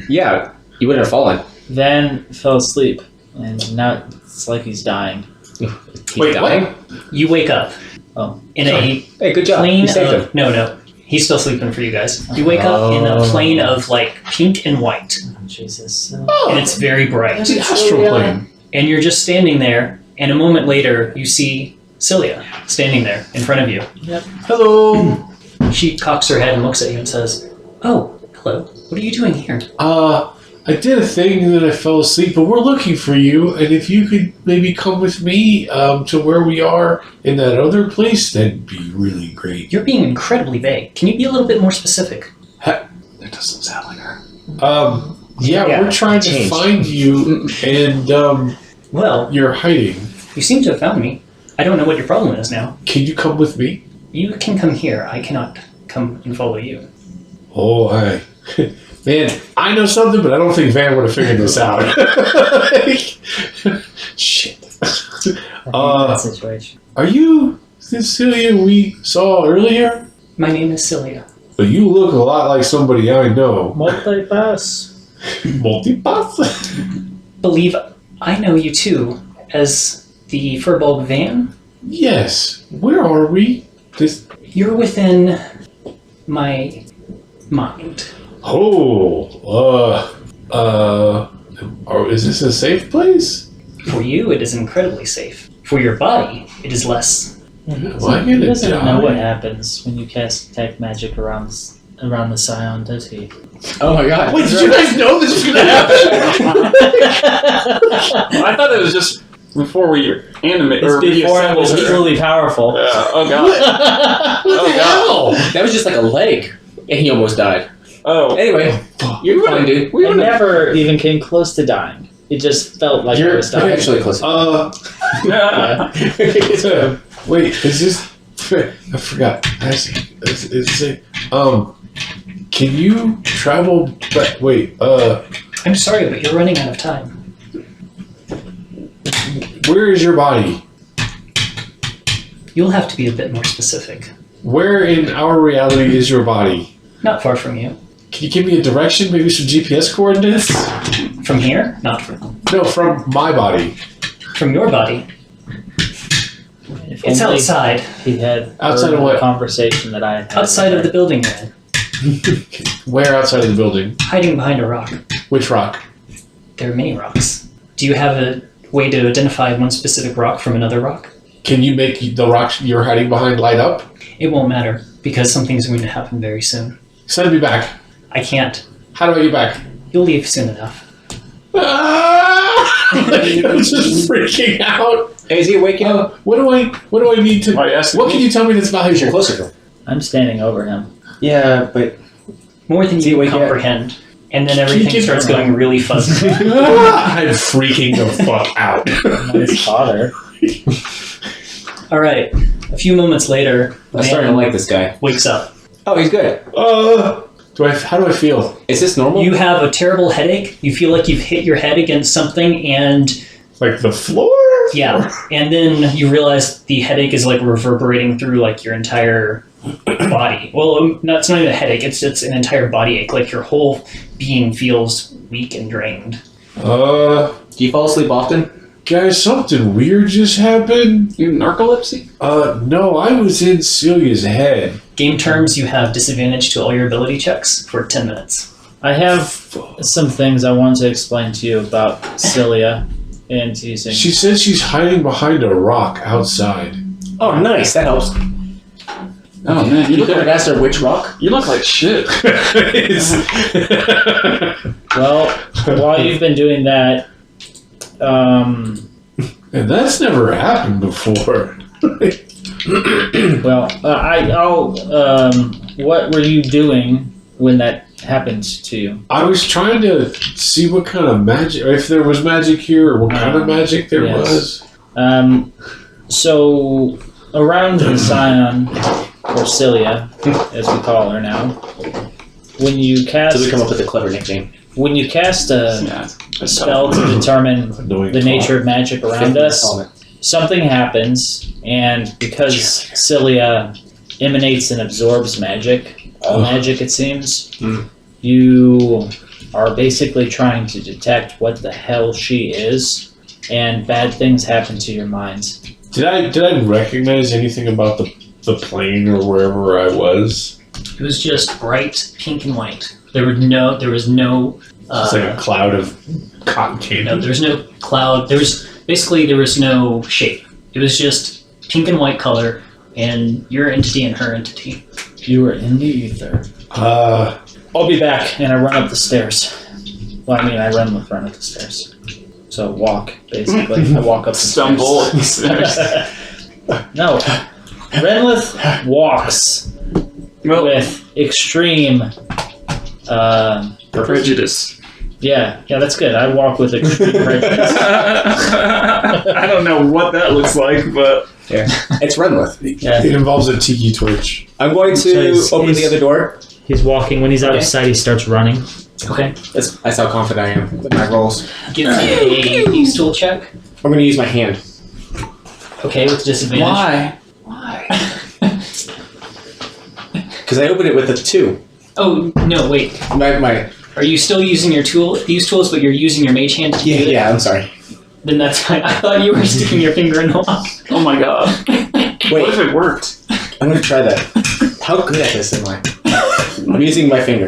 [SPEAKER 3] Yeah, you wouldn't have fallen.
[SPEAKER 4] Van fell asleep, and now it's like he's dying.
[SPEAKER 3] He's
[SPEAKER 5] Wait,
[SPEAKER 3] dying?
[SPEAKER 1] You wake up.
[SPEAKER 4] Oh.
[SPEAKER 1] In a
[SPEAKER 3] Hey, good job.
[SPEAKER 1] plane
[SPEAKER 3] You saved
[SPEAKER 1] of
[SPEAKER 3] him.
[SPEAKER 1] no. He's still sleeping for you guys. You wake up in a plane of like pink and white,
[SPEAKER 4] Jesus.
[SPEAKER 1] and it's very bright.
[SPEAKER 5] It's an astral plane.
[SPEAKER 1] And you're just standing there, and a moment later, you see Scilia standing there in front of you.
[SPEAKER 5] Hello.
[SPEAKER 1] She cocks her head and looks at you and says, "Oh, hello. What are you doing here?"
[SPEAKER 5] I did a thing and then I fell asleep, but we're looking for you. And if you could maybe come with me to where we are in that other place, that'd be really great.
[SPEAKER 1] You're being incredibly vague. Can you be a little bit more specific?
[SPEAKER 2] That doesn't sound like her.
[SPEAKER 3] Yeah,
[SPEAKER 5] we're trying to
[SPEAKER 3] changed.
[SPEAKER 5] find you, and
[SPEAKER 1] Well,
[SPEAKER 5] you're hiding.
[SPEAKER 1] you seem to have found me. I don't know what your problem is now.
[SPEAKER 5] Can you come with me?
[SPEAKER 1] You can come here. I cannot come and follow you.
[SPEAKER 5] Oh, man, I know something, but I don't think Van would have figured this out. Shit.
[SPEAKER 4] That situation.
[SPEAKER 5] Are you Cecilia we saw earlier?
[SPEAKER 1] My name is Scilia.
[SPEAKER 5] But you look a lot like somebody I know.
[SPEAKER 4] Multi-pass.
[SPEAKER 5] Multipass?
[SPEAKER 1] Believe I know you too as the Furbulb Van.
[SPEAKER 5] Yes. Where are we?
[SPEAKER 1] You're within my mind.
[SPEAKER 5] Is this a safe place?
[SPEAKER 1] For you, it is incredibly safe. For your body, it is less.
[SPEAKER 5] Am I
[SPEAKER 4] He
[SPEAKER 5] gonna
[SPEAKER 4] doesn't
[SPEAKER 5] die?
[SPEAKER 4] know what happens when you cast detect magic around the Scion, does he?
[SPEAKER 3] Oh my god.
[SPEAKER 5] Wait, did you guys know this was gonna happen?
[SPEAKER 2] I thought it was just before we animate
[SPEAKER 4] It's
[SPEAKER 2] or
[SPEAKER 4] before it was
[SPEAKER 2] reassembled her.
[SPEAKER 4] truly powerful.
[SPEAKER 2] Yeah. Oh god. Oh god.
[SPEAKER 3] That was just like a leg, and he almost died.
[SPEAKER 2] Oh.
[SPEAKER 3] Anyway, you're fine, dude.
[SPEAKER 2] We
[SPEAKER 4] I
[SPEAKER 2] wouldn't have.
[SPEAKER 4] never even came close to dying. It just felt like I
[SPEAKER 3] You're
[SPEAKER 4] was dying.
[SPEAKER 3] actually close.
[SPEAKER 2] Yeah.
[SPEAKER 5] Wait, is this? I forgot. Can you travel? But wait,
[SPEAKER 1] I'm sorry, but you're running out of time.
[SPEAKER 5] where is your body?
[SPEAKER 1] You'll have to be a bit more specific.
[SPEAKER 5] Where in our reality is your body?
[SPEAKER 1] Not far from you.
[SPEAKER 5] Can you give me a direction? Maybe some GPS coordinates?
[SPEAKER 1] From here? Not from.
[SPEAKER 5] No, from my body.
[SPEAKER 1] From your body.
[SPEAKER 4] If
[SPEAKER 1] It's
[SPEAKER 4] only
[SPEAKER 1] outside.
[SPEAKER 4] He had
[SPEAKER 5] Outside
[SPEAKER 4] heard
[SPEAKER 5] of what?
[SPEAKER 4] the conversation that I had.
[SPEAKER 1] Outside of the building you're in.
[SPEAKER 5] Where outside of the building?
[SPEAKER 1] Hiding behind a rock.
[SPEAKER 5] Which rock?
[SPEAKER 1] There are many rocks. Do you have a way to identify one specific rock from another rock?
[SPEAKER 5] Can you make the rock you're hiding behind light up?
[SPEAKER 1] It won't matter, because something's going to happen very soon.
[SPEAKER 5] Send me back.
[SPEAKER 1] I can't.
[SPEAKER 5] How do I get back?
[SPEAKER 1] You'll leave soon enough.
[SPEAKER 5] I'm just freaking out.
[SPEAKER 3] Hey, is he waking up?
[SPEAKER 5] What do I need to?
[SPEAKER 2] Why are you asking
[SPEAKER 5] What
[SPEAKER 2] me?
[SPEAKER 5] can you tell me that's
[SPEAKER 3] You're
[SPEAKER 5] valuable?
[SPEAKER 3] closer to him.
[SPEAKER 4] I'm standing over him.
[SPEAKER 3] Yeah, but
[SPEAKER 1] More than
[SPEAKER 3] See,
[SPEAKER 1] you
[SPEAKER 3] wake
[SPEAKER 1] can
[SPEAKER 3] up.
[SPEAKER 1] comprehend. And then everything
[SPEAKER 5] Keep
[SPEAKER 1] starts
[SPEAKER 5] going.
[SPEAKER 1] going really fuzzy.
[SPEAKER 5] I'm freaking the fuck out.
[SPEAKER 4] I'm his father.
[SPEAKER 1] Alright, a few moments later,
[SPEAKER 3] I'm starting to like this guy.
[SPEAKER 1] wakes up.
[SPEAKER 3] Oh, he's good.
[SPEAKER 5] How do I feel?
[SPEAKER 3] Is this normal?
[SPEAKER 1] You have a terrible headache. You feel like you've hit your head against something, and
[SPEAKER 5] Like the floor?
[SPEAKER 1] yeah. And then you realize the headache is like reverberating through like your entire body. Well, no, it's not even a headache. It's an entire body ache. Like your whole being feels weak and drained.
[SPEAKER 3] Do you fall asleep often?
[SPEAKER 5] Guys, something weird just happened.
[SPEAKER 2] You narcolepsy?
[SPEAKER 5] No, I was in Celia's head.
[SPEAKER 1] Game terms, you have disadvantage to all your ability checks for 10 minutes.
[SPEAKER 4] I have some things I want to explain to you about Scilia and using.
[SPEAKER 5] She said she's hiding behind a rock outside.
[SPEAKER 3] Oh, nice. That helps.
[SPEAKER 2] Oh man,
[SPEAKER 3] You could have asked her which rock.
[SPEAKER 2] You look like shit.
[SPEAKER 4] Well, while you've been doing that,
[SPEAKER 5] And that's never happened before.
[SPEAKER 4] what were you doing when that happened to you?
[SPEAKER 5] I was trying to see what kind of magic, or if there was magic here, or what kind of magic there
[SPEAKER 4] yes.
[SPEAKER 5] was.
[SPEAKER 4] So around the Scion, or Scilia, as we call her now, when you cast,
[SPEAKER 3] So we come up with a clever nickname.
[SPEAKER 4] when you cast a
[SPEAKER 2] Yeah.
[SPEAKER 4] spell to determine
[SPEAKER 5] Annoying
[SPEAKER 4] the
[SPEAKER 5] talk.
[SPEAKER 4] nature of magic around us, something happens, and because Scilia emanates and absorbs magic, all magic, it seems. You are basically trying to detect what the hell she is, and bad things happen to your minds.
[SPEAKER 5] Did I recognize anything about the plane or wherever I was?
[SPEAKER 1] It was just bright pink and white. There was no.
[SPEAKER 5] It's like a cloud of cotton candy.
[SPEAKER 1] No, there was no cloud. There was no shape. It was just pink and white color, and your entity and her entity.
[SPEAKER 4] You were in the ether. I'll be back, and I run up the stairs. Well, I mean, I run up the stairs. So walk, basically. I walk up the
[SPEAKER 2] Stumble up the
[SPEAKER 4] stairs. No. Renlith walks with extreme...
[SPEAKER 2] prejudice.
[SPEAKER 4] Yeah, that's good. I walk with extreme prejudice.
[SPEAKER 2] I don't know what that looks like, but...
[SPEAKER 3] Yeah. It's Renlith.
[SPEAKER 4] Yeah.
[SPEAKER 5] It involves a tiki torch.
[SPEAKER 3] I'm going to open the other door.
[SPEAKER 4] He's walking. When he's out of sight, he starts running.
[SPEAKER 1] Okay.
[SPEAKER 3] That's how confident I am with my rolls.
[SPEAKER 1] Give me a use tool check.
[SPEAKER 3] I'm going to use my hand.
[SPEAKER 1] Okay, with disadvantage.
[SPEAKER 2] Why?
[SPEAKER 3] Because I opened it with a 2.
[SPEAKER 1] Oh, no, wait.
[SPEAKER 3] My
[SPEAKER 1] Are you still using these tools, but you're using your mage hand to do it?
[SPEAKER 3] yeah, I'm sorry.
[SPEAKER 1] Then that's fine. I thought you were sticking your finger in the lock.
[SPEAKER 2] Oh my god.
[SPEAKER 3] Wait,
[SPEAKER 2] What if it worked?
[SPEAKER 3] I'm going to try that. How good at this am I? I'm using my finger.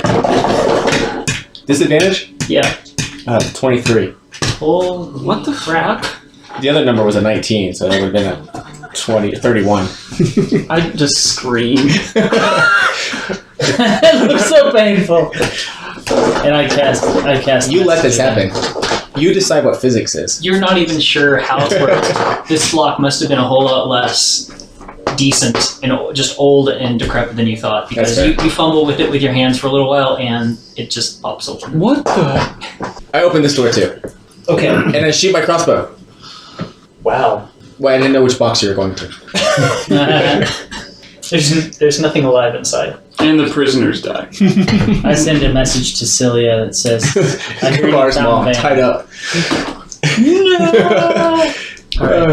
[SPEAKER 3] Disadvantage?
[SPEAKER 1] Yeah.
[SPEAKER 3] 23.
[SPEAKER 1] Holy
[SPEAKER 2] What the
[SPEAKER 1] crap.
[SPEAKER 3] The other number was a 19, so that would have been a 31.
[SPEAKER 2] I just screamed.
[SPEAKER 4] It looks so painful. And I cast.
[SPEAKER 3] You let this happen. You decide what physics is.
[SPEAKER 1] You're not even sure how it worked. This block must have been a whole lot less decent and just old and decrepit than you thought, because
[SPEAKER 3] That's
[SPEAKER 1] you fumble with it with your hands for a little while and it just pops open.
[SPEAKER 2] What the?
[SPEAKER 3] I opened this door too.
[SPEAKER 1] Okay.
[SPEAKER 3] And I shoot my crossbow.
[SPEAKER 1] Wow.
[SPEAKER 3] Well, I didn't know which box you were going to.
[SPEAKER 1] There's nothing alive inside.
[SPEAKER 2] And the prisoners die.
[SPEAKER 4] I send a message to Scilia that says, I hear you
[SPEAKER 3] Bars
[SPEAKER 4] found
[SPEAKER 3] mom
[SPEAKER 4] Van.
[SPEAKER 3] tied up.
[SPEAKER 1] No!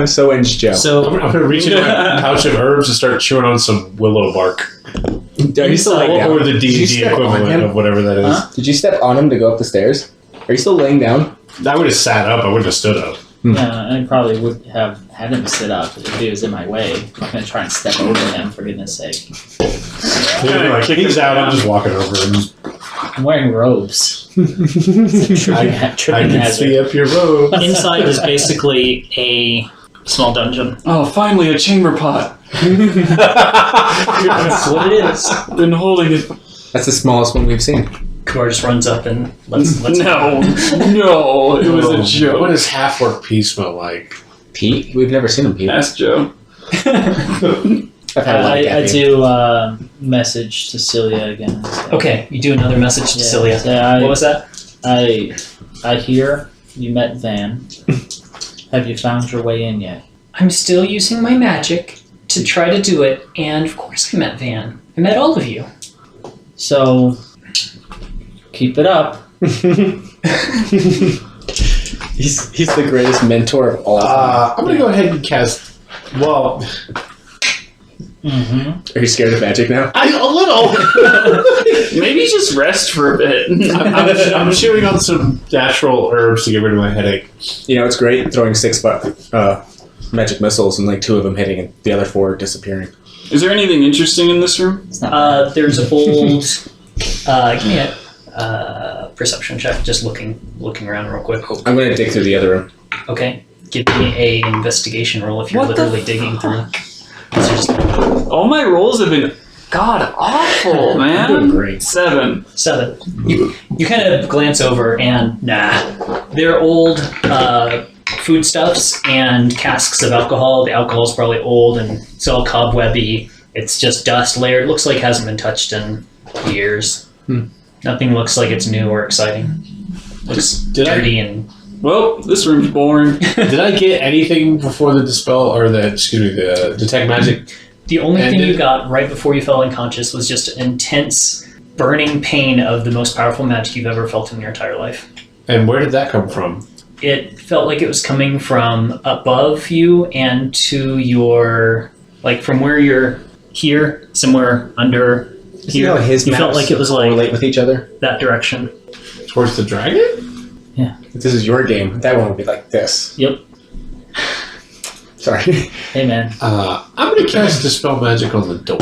[SPEAKER 3] So ends Joe.
[SPEAKER 1] So
[SPEAKER 5] I'm going to reach into my pouch of herbs and start chewing on some willow bark.
[SPEAKER 3] Are you still laying down?
[SPEAKER 5] Or the
[SPEAKER 3] Did you
[SPEAKER 5] D&D
[SPEAKER 3] step on
[SPEAKER 5] equivalent
[SPEAKER 3] him?
[SPEAKER 5] of whatever that is.
[SPEAKER 1] Huh?
[SPEAKER 3] Did you step on him to go up the stairs? Are you still laying down?
[SPEAKER 5] I would have sat up. I wouldn't have stood up.
[SPEAKER 4] Yeah, I probably would have had him sit up if he was in my way. I'm not going to try and step over him, for goodness sake.
[SPEAKER 5] They'd be like, he's out. I'm just walking over him.
[SPEAKER 4] I'm wearing robes.
[SPEAKER 5] I
[SPEAKER 4] Tripping
[SPEAKER 5] can see
[SPEAKER 4] hazard.
[SPEAKER 5] up your robe.
[SPEAKER 1] inside is basically a small dungeon.
[SPEAKER 2] Oh, finally a chamber pot.
[SPEAKER 1] That's what it is.
[SPEAKER 2] Been holding it.
[SPEAKER 3] That's the smallest one we've seen.
[SPEAKER 1] Kumar just runs up and let's
[SPEAKER 2] No, it was a joke.
[SPEAKER 5] What does half-orc pea smell like?
[SPEAKER 3] Pete? We've never seen him, Pete.
[SPEAKER 2] Ask Joe.
[SPEAKER 3] I've had a lot of
[SPEAKER 4] I
[SPEAKER 3] caffeine.
[SPEAKER 4] do message to Scilia again.
[SPEAKER 1] Okay, you do another message to Scilia.
[SPEAKER 4] Yeah,
[SPEAKER 1] What was that?
[SPEAKER 4] I hear you met Van. Have you found your way in yet?
[SPEAKER 1] I'm still using my magic to try to do it, and of course I met Van. I met all of you.
[SPEAKER 4] So, keep it up.
[SPEAKER 3] He's the greatest mentor of all time.
[SPEAKER 5] I'm going to go ahead and cast... Well,
[SPEAKER 3] Are you scared of magic now?
[SPEAKER 5] a little.
[SPEAKER 2] Maybe just rest for a bit.
[SPEAKER 5] I'm chewing on some natural herbs to get rid of my headache.
[SPEAKER 3] You know, it's great throwing 6 magic missiles and like 2 of them hitting and the other 4 disappearing.
[SPEAKER 2] Is there anything interesting in this room?
[SPEAKER 1] There's a bold... give me a perception check, just looking around real quick.
[SPEAKER 3] I'm going to dig through the other room.
[SPEAKER 1] Okay. Give me a investigation roll if you're
[SPEAKER 2] What the
[SPEAKER 1] literally digging through. These are just
[SPEAKER 2] All my rolls have been god awful, man.
[SPEAKER 3] You're doing great.
[SPEAKER 2] 7.
[SPEAKER 1] 7. You kind of glance over and they're old foodstuffs and casks of alcohol. The alcohol's probably old and it's all cobwebby. It's just dust layered. Looks like it hasn't been touched in years. Nothing looks like it's new or exciting. Looks dirty and...
[SPEAKER 2] Well, this room's boring.
[SPEAKER 5] Did I get anything before the dispel or the detect magic?
[SPEAKER 1] The only thing you got right before you fell unconscious was just an intense burning pain of the most powerful magic you've ever felt in your entire life.
[SPEAKER 5] And where did that come from?
[SPEAKER 1] It felt like it was coming from above you and to your, like from where you're here, somewhere under
[SPEAKER 3] See how his
[SPEAKER 1] You felt
[SPEAKER 3] maps
[SPEAKER 1] like it was like
[SPEAKER 3] correlate with each other?
[SPEAKER 1] that direction.
[SPEAKER 5] Towards the dragon?
[SPEAKER 3] If this is your game, that one would be like this.
[SPEAKER 4] Yep.
[SPEAKER 3] Sorry.
[SPEAKER 4] Hey, man.
[SPEAKER 5] I'm going to cast Dispel Magic on the door.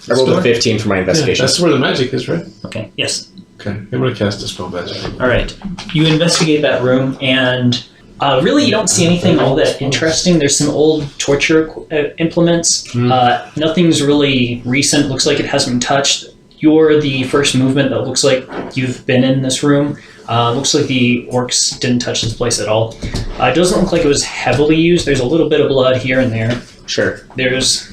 [SPEAKER 3] I rolled a 15 for my
[SPEAKER 5] Yeah,
[SPEAKER 3] investigation.
[SPEAKER 5] that's where the magic is, right?
[SPEAKER 1] Okay. Yes.
[SPEAKER 5] Okay. I'm going to cast Dispel Magic.
[SPEAKER 1] All right. You investigate that room, and really, you don't see anything all that interesting. There's some old torture implements. Nothing's really recent. Looks like it hasn't been touched. You're the first movement that looks like you've been in this room. Looks like the orcs didn't touch this place at all. It doesn't look like it was heavily used. There's a little bit of blood here and there.
[SPEAKER 3] Sure.
[SPEAKER 1] There's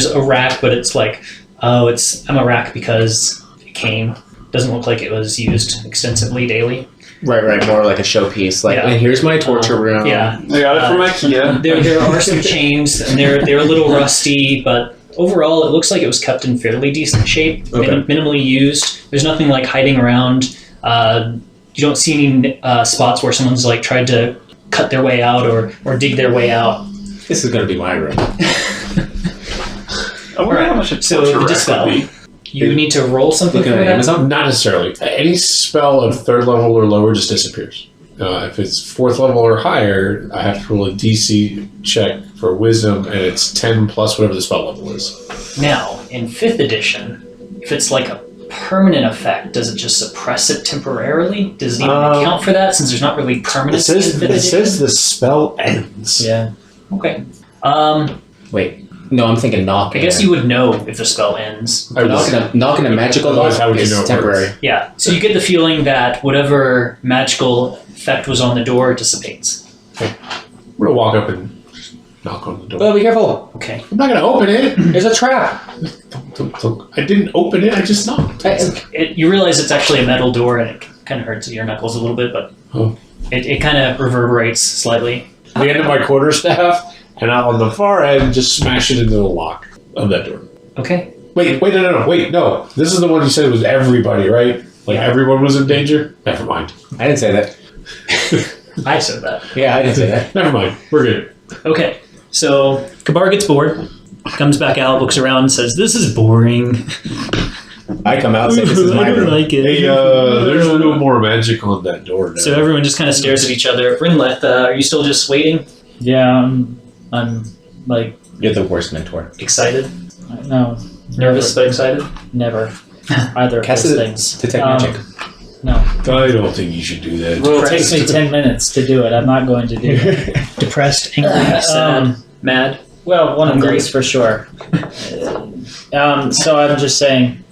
[SPEAKER 1] a rack, but it's like, I'm a rack because it came. Doesn't look like it was used extensively daily.
[SPEAKER 3] Right. More like a showpiece. Like,
[SPEAKER 1] Yeah.
[SPEAKER 3] and here's my torture room.
[SPEAKER 1] Yeah.
[SPEAKER 2] I got it from IKEA.
[SPEAKER 1] There are some chains, and they're a little rusty, but overall, it looks like it was kept in fairly decent shape,
[SPEAKER 3] Okay.
[SPEAKER 1] minimally used. There's nothing like hiding around. You don't see any spots where someone's like tried to cut their way out or dig their way out.
[SPEAKER 3] This is going to be my room.
[SPEAKER 2] I wonder how much a
[SPEAKER 1] So
[SPEAKER 2] torture
[SPEAKER 1] the
[SPEAKER 2] rack
[SPEAKER 1] dispel.
[SPEAKER 2] would be.
[SPEAKER 1] You need to roll something
[SPEAKER 3] Looking
[SPEAKER 1] for
[SPEAKER 3] at
[SPEAKER 1] that.
[SPEAKER 3] Amazon?
[SPEAKER 5] Not necessarily. Any spell of 3rd level or lower just disappears. If it's 4th level or higher, I have to roll a DC check for wisdom, and it's 10 plus whatever the spell level is.
[SPEAKER 1] Now, in 5th edition, if it's like a permanent effect, does it just suppress it temporarily? Does it even account for that since there's not really
[SPEAKER 5] It
[SPEAKER 1] permanency in 5th
[SPEAKER 5] says
[SPEAKER 1] edition?
[SPEAKER 5] the spell ends.
[SPEAKER 4] Yeah.
[SPEAKER 1] Okay.
[SPEAKER 3] Wait. No, I'm thinking knock.
[SPEAKER 1] I guess you would know if the spell ends.
[SPEAKER 3] Knocking a magical
[SPEAKER 5] Otherwise,
[SPEAKER 3] knock
[SPEAKER 5] how would you
[SPEAKER 3] is
[SPEAKER 5] know it
[SPEAKER 3] temporary.
[SPEAKER 5] works?
[SPEAKER 1] Yeah. So you get the feeling that whatever magical effect was on the door dissipates.
[SPEAKER 5] I'm going to walk up and knock on the door.
[SPEAKER 3] Well, be careful.
[SPEAKER 1] Okay.
[SPEAKER 5] I'm not going to open it.
[SPEAKER 3] There's a trap.
[SPEAKER 5] I didn't open it. I just knocked.
[SPEAKER 1] You realize it's actually a metal door, and it kind of hurts your knuckles a little bit, but it kind of reverberates slightly.
[SPEAKER 5] The end of my quarterstaff, and out on the far end, just smash it into the lock of that door.
[SPEAKER 1] Okay.
[SPEAKER 5] Wait, no. This is the one you said it was everybody, right? Like everyone was in danger? Never mind.
[SPEAKER 3] I didn't say that.
[SPEAKER 1] I said that.
[SPEAKER 3] Yeah, I didn't say that.
[SPEAKER 5] Never mind. We're good.
[SPEAKER 1] Okay. So Kabar gets bored, comes back out, looks around, and says, "This is boring.
[SPEAKER 3] I come out and say this is my
[SPEAKER 1] I don't
[SPEAKER 3] room.
[SPEAKER 1] like it."
[SPEAKER 5] Hey, there's no more magic on that door now.
[SPEAKER 1] So everyone just kind of stares at each other. Brynleth, are you still just waiting?
[SPEAKER 4] Yeah, I'm like,
[SPEAKER 3] You're the worst mentor.
[SPEAKER 1] Excited?
[SPEAKER 4] no,
[SPEAKER 1] Nervous but excited?
[SPEAKER 4] never. Either of
[SPEAKER 3] Cast
[SPEAKER 4] those
[SPEAKER 3] it
[SPEAKER 4] things.
[SPEAKER 3] Detect magic.
[SPEAKER 4] No.
[SPEAKER 5] I don't think you should do that.
[SPEAKER 4] Well, it takes me 10 minutes to do it. I'm not going to do it.
[SPEAKER 1] Depressed, angry, sad, mad?
[SPEAKER 4] Well, one of
[SPEAKER 1] Hungry.
[SPEAKER 4] those for sure. So I'm just saying,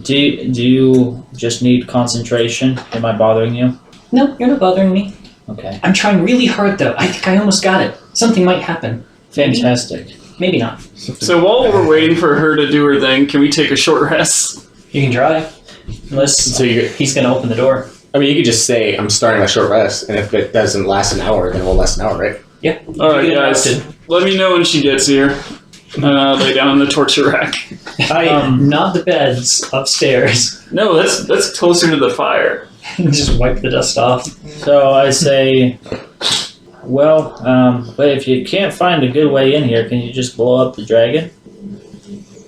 [SPEAKER 4] do you just need concentration? Am I bothering you?
[SPEAKER 1] No, you're not bothering me.
[SPEAKER 4] Okay.
[SPEAKER 1] I'm trying really hard, though. I think I almost got it. Something might happen.
[SPEAKER 4] Fantastic.
[SPEAKER 1] Maybe not.
[SPEAKER 2] So while we're waiting for her to do her thing, can we take a short rest?
[SPEAKER 1] You can try. Unless
[SPEAKER 3] So
[SPEAKER 1] he's going to open the door.
[SPEAKER 3] I mean, you could just say, I'm starting my short rest, and if it doesn't last an hour, then it will last an hour, right?
[SPEAKER 1] Yeah.
[SPEAKER 2] All right,
[SPEAKER 1] You get
[SPEAKER 2] guys.
[SPEAKER 1] arrested.
[SPEAKER 2] Let me know when she gets here. Lay down on the torture rack.
[SPEAKER 1] Not the beds upstairs.
[SPEAKER 2] No, that's closer to the fire.
[SPEAKER 1] Just wipe the dust off.
[SPEAKER 4] So I say, well, but if you can't find a good way in here, can you just blow up the dragon?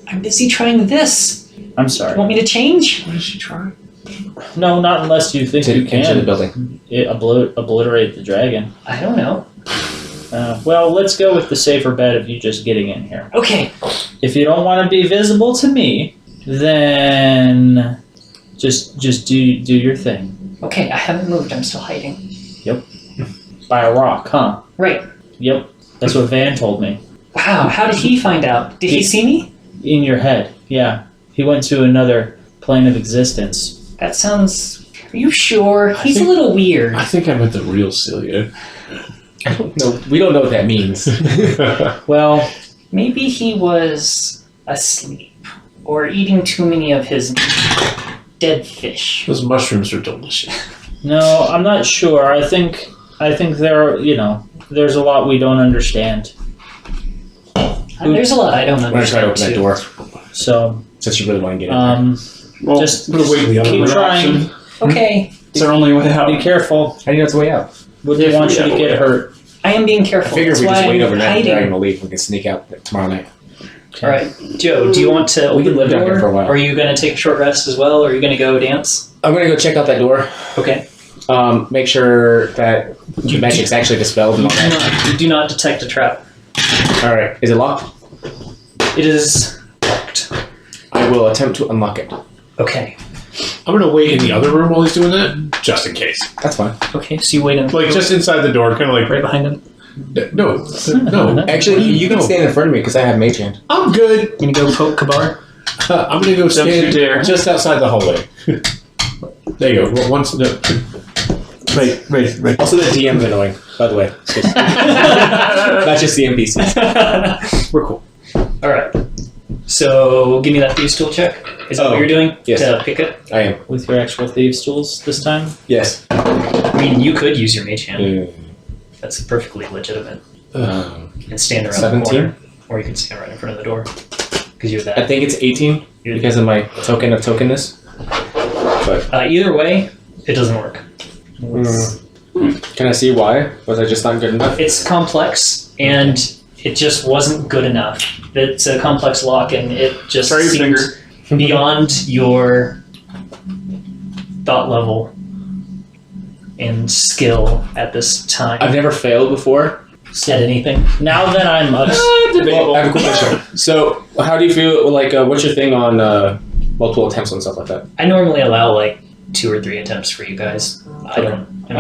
[SPEAKER 1] I'm busy trying this.
[SPEAKER 4] I'm
[SPEAKER 1] You
[SPEAKER 4] sorry.
[SPEAKER 1] want me to change?
[SPEAKER 5] What did she try?
[SPEAKER 4] No, not unless you think you
[SPEAKER 3] Into the
[SPEAKER 4] can
[SPEAKER 3] building.
[SPEAKER 4] obliterate the dragon.
[SPEAKER 1] I don't know.
[SPEAKER 4] Well, let's go with the safer bet of you just getting in here.
[SPEAKER 1] Okay.
[SPEAKER 4] If you don't want to be visible to me, then just do your thing.
[SPEAKER 1] Okay, I haven't moved. I'm still hiding.
[SPEAKER 4] By a rock, huh?
[SPEAKER 1] Right.
[SPEAKER 4] Yep. That's what Van told me.
[SPEAKER 1] Wow, how did he find out? Did he see me?
[SPEAKER 4] In your head, yeah. He went to another plane of existence.
[SPEAKER 1] That sounds... Are you sure? He's
[SPEAKER 5] think-
[SPEAKER 1] a little weird.
[SPEAKER 5] I think I meant the real Scilia.
[SPEAKER 3] No, we don't know what that means.
[SPEAKER 4] Well,
[SPEAKER 1] Maybe he was asleep. Or eating too many of his dead fish.
[SPEAKER 5] Those mushrooms are delicious.
[SPEAKER 4] no, I'm not sure. I think there, there's a lot we don't understand.
[SPEAKER 1] There's a lot I don't
[SPEAKER 3] I'm going to try
[SPEAKER 1] understand,
[SPEAKER 3] to open that
[SPEAKER 1] too.
[SPEAKER 3] door,
[SPEAKER 4] So,
[SPEAKER 3] since you really want to get in
[SPEAKER 2] Well,
[SPEAKER 4] just
[SPEAKER 5] I'm gonna wait in the other
[SPEAKER 4] keep
[SPEAKER 5] room.
[SPEAKER 4] trying.
[SPEAKER 1] Okay,
[SPEAKER 2] it's our only way
[SPEAKER 4] Be
[SPEAKER 2] out.
[SPEAKER 4] careful.
[SPEAKER 3] How do you know it's the way out?
[SPEAKER 4] Wouldn't
[SPEAKER 2] If
[SPEAKER 4] want
[SPEAKER 2] we
[SPEAKER 4] you to
[SPEAKER 2] have a
[SPEAKER 4] get
[SPEAKER 2] way.
[SPEAKER 4] hurt.
[SPEAKER 1] I am being
[SPEAKER 3] I
[SPEAKER 1] careful.
[SPEAKER 3] figure if
[SPEAKER 1] That's
[SPEAKER 3] we
[SPEAKER 1] why
[SPEAKER 3] just wait
[SPEAKER 1] I'm
[SPEAKER 3] overnight, the
[SPEAKER 1] hiding.
[SPEAKER 3] dragon will leave. We can sneak out tomorrow night.
[SPEAKER 1] All right, Joe. Do you want to
[SPEAKER 3] We can
[SPEAKER 1] open
[SPEAKER 3] live
[SPEAKER 1] the
[SPEAKER 3] down here
[SPEAKER 1] door,
[SPEAKER 3] for a while.
[SPEAKER 1] or are you going to take a short rest as well, or are you going to go dance?
[SPEAKER 3] I'm gonna go check out that door.
[SPEAKER 1] Okay.
[SPEAKER 3] Make sure that the magic's actually dispelled and all that.
[SPEAKER 1] You do not detect a trap.
[SPEAKER 3] All right. Is it locked?
[SPEAKER 1] It is locked.
[SPEAKER 3] I will attempt to unlock it.
[SPEAKER 1] Okay.
[SPEAKER 5] I'm gonna wait in the other room while he's doing that, just in case.
[SPEAKER 3] That's fine.
[SPEAKER 1] Okay. So you wait in
[SPEAKER 5] Like just inside the door, kind of like
[SPEAKER 1] right behind him.
[SPEAKER 5] no.
[SPEAKER 3] Actually, you can stand in front of me because I have mage hand.
[SPEAKER 5] I'm good.
[SPEAKER 1] You gonna go poke Kabar?
[SPEAKER 5] I'm gonna go stand
[SPEAKER 2] you dare.
[SPEAKER 5] just outside the hallway. There you go. Well, once no. Right.
[SPEAKER 3] Also, the DM's annoying, by the way. Not just the NPCs.
[SPEAKER 5] We're cool.
[SPEAKER 1] All right. So give me that thieves tool check. Is that what you're doing?
[SPEAKER 3] Yes.
[SPEAKER 1] To pick it.
[SPEAKER 3] I am.
[SPEAKER 4] With your actual thieves tools this time?
[SPEAKER 3] Yes.
[SPEAKER 1] I mean, you could use your mage hand.
[SPEAKER 5] Mm.
[SPEAKER 1] That's perfectly legitimate.
[SPEAKER 3] Um,
[SPEAKER 1] And stand around
[SPEAKER 3] 17?
[SPEAKER 1] the corner, or you can stand right in front of the door because you're that.
[SPEAKER 3] I think it's 18 because of my token of tokenness. But
[SPEAKER 1] Either way, it doesn't work.
[SPEAKER 3] can I see why? Was I just not good enough?
[SPEAKER 1] It's complex, and it just wasn't good enough. It's a complex lock, and it just
[SPEAKER 2] Try your
[SPEAKER 1] seemed
[SPEAKER 2] finger.
[SPEAKER 1] beyond your thought level and skill at this time.
[SPEAKER 3] I've never failed before.
[SPEAKER 1] Said anything.
[SPEAKER 4] Now that I'm up,
[SPEAKER 3] Well, I have a cool question. So, how do you feel? Like, what's your thing on multiple attempts and stuff like that?
[SPEAKER 1] I normally allow like 2 or 3 attempts for you guys. I mean,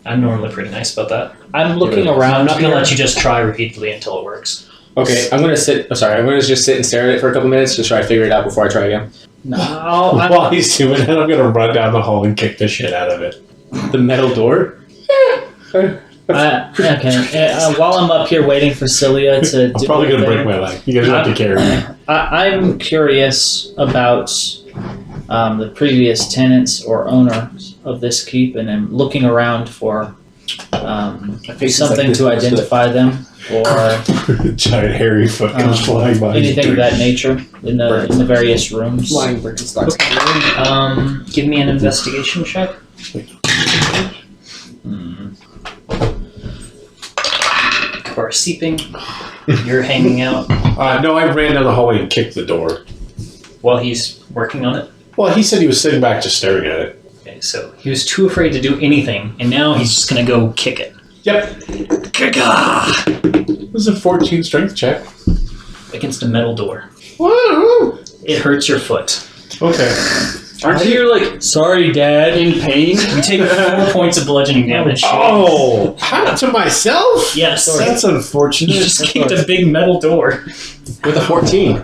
[SPEAKER 1] I'm normally pretty nice about that.
[SPEAKER 4] I'm looking
[SPEAKER 1] I'm
[SPEAKER 4] around.
[SPEAKER 1] not gonna
[SPEAKER 4] here.
[SPEAKER 1] let you just try repeatedly until it works.
[SPEAKER 3] Okay, I'm gonna sit. I'm sorry. I'm gonna just sit and stare at it for a couple minutes to try to figure it out before I try again.
[SPEAKER 4] No,
[SPEAKER 5] While he's doing it, I'm gonna run down the hall and kick the shit out of it.
[SPEAKER 3] The metal door.
[SPEAKER 4] okay. While I'm up here waiting for Scilia to
[SPEAKER 5] I'm
[SPEAKER 4] do
[SPEAKER 5] probably
[SPEAKER 4] her
[SPEAKER 5] gonna break
[SPEAKER 4] thing,
[SPEAKER 5] my leg. You guys have to carry me.
[SPEAKER 4] I'm curious about the previous tenants or owners of this keep, and I'm looking around for something to identify them or
[SPEAKER 5] Giant hairy foot comes flying by.
[SPEAKER 4] anything of that nature in the various rooms.
[SPEAKER 3] Flying Birkenstocks.
[SPEAKER 1] Give me an investigation check. Kabar seeping. You're hanging out
[SPEAKER 5] No, I ran down the hallway and kicked the door.
[SPEAKER 1] while he's working on it.
[SPEAKER 5] Well, he said he was sitting back just staring at it.
[SPEAKER 1] Okay, so he was too afraid to do anything, and now he's just gonna go kick it.
[SPEAKER 5] Yep. It was a 14 strength check.
[SPEAKER 1] Against a metal door.
[SPEAKER 5] Woo!
[SPEAKER 1] It hurts your foot.
[SPEAKER 5] Okay.
[SPEAKER 2] Aren't you like
[SPEAKER 4] Sorry, Dad.
[SPEAKER 2] in pain?
[SPEAKER 1] You take 4 points of bludgeoning damage.
[SPEAKER 5] Oh, how to myself?
[SPEAKER 1] Yes.
[SPEAKER 5] That's
[SPEAKER 1] You
[SPEAKER 5] unfortunate.
[SPEAKER 1] just kicked a big metal door.
[SPEAKER 3] With a 14.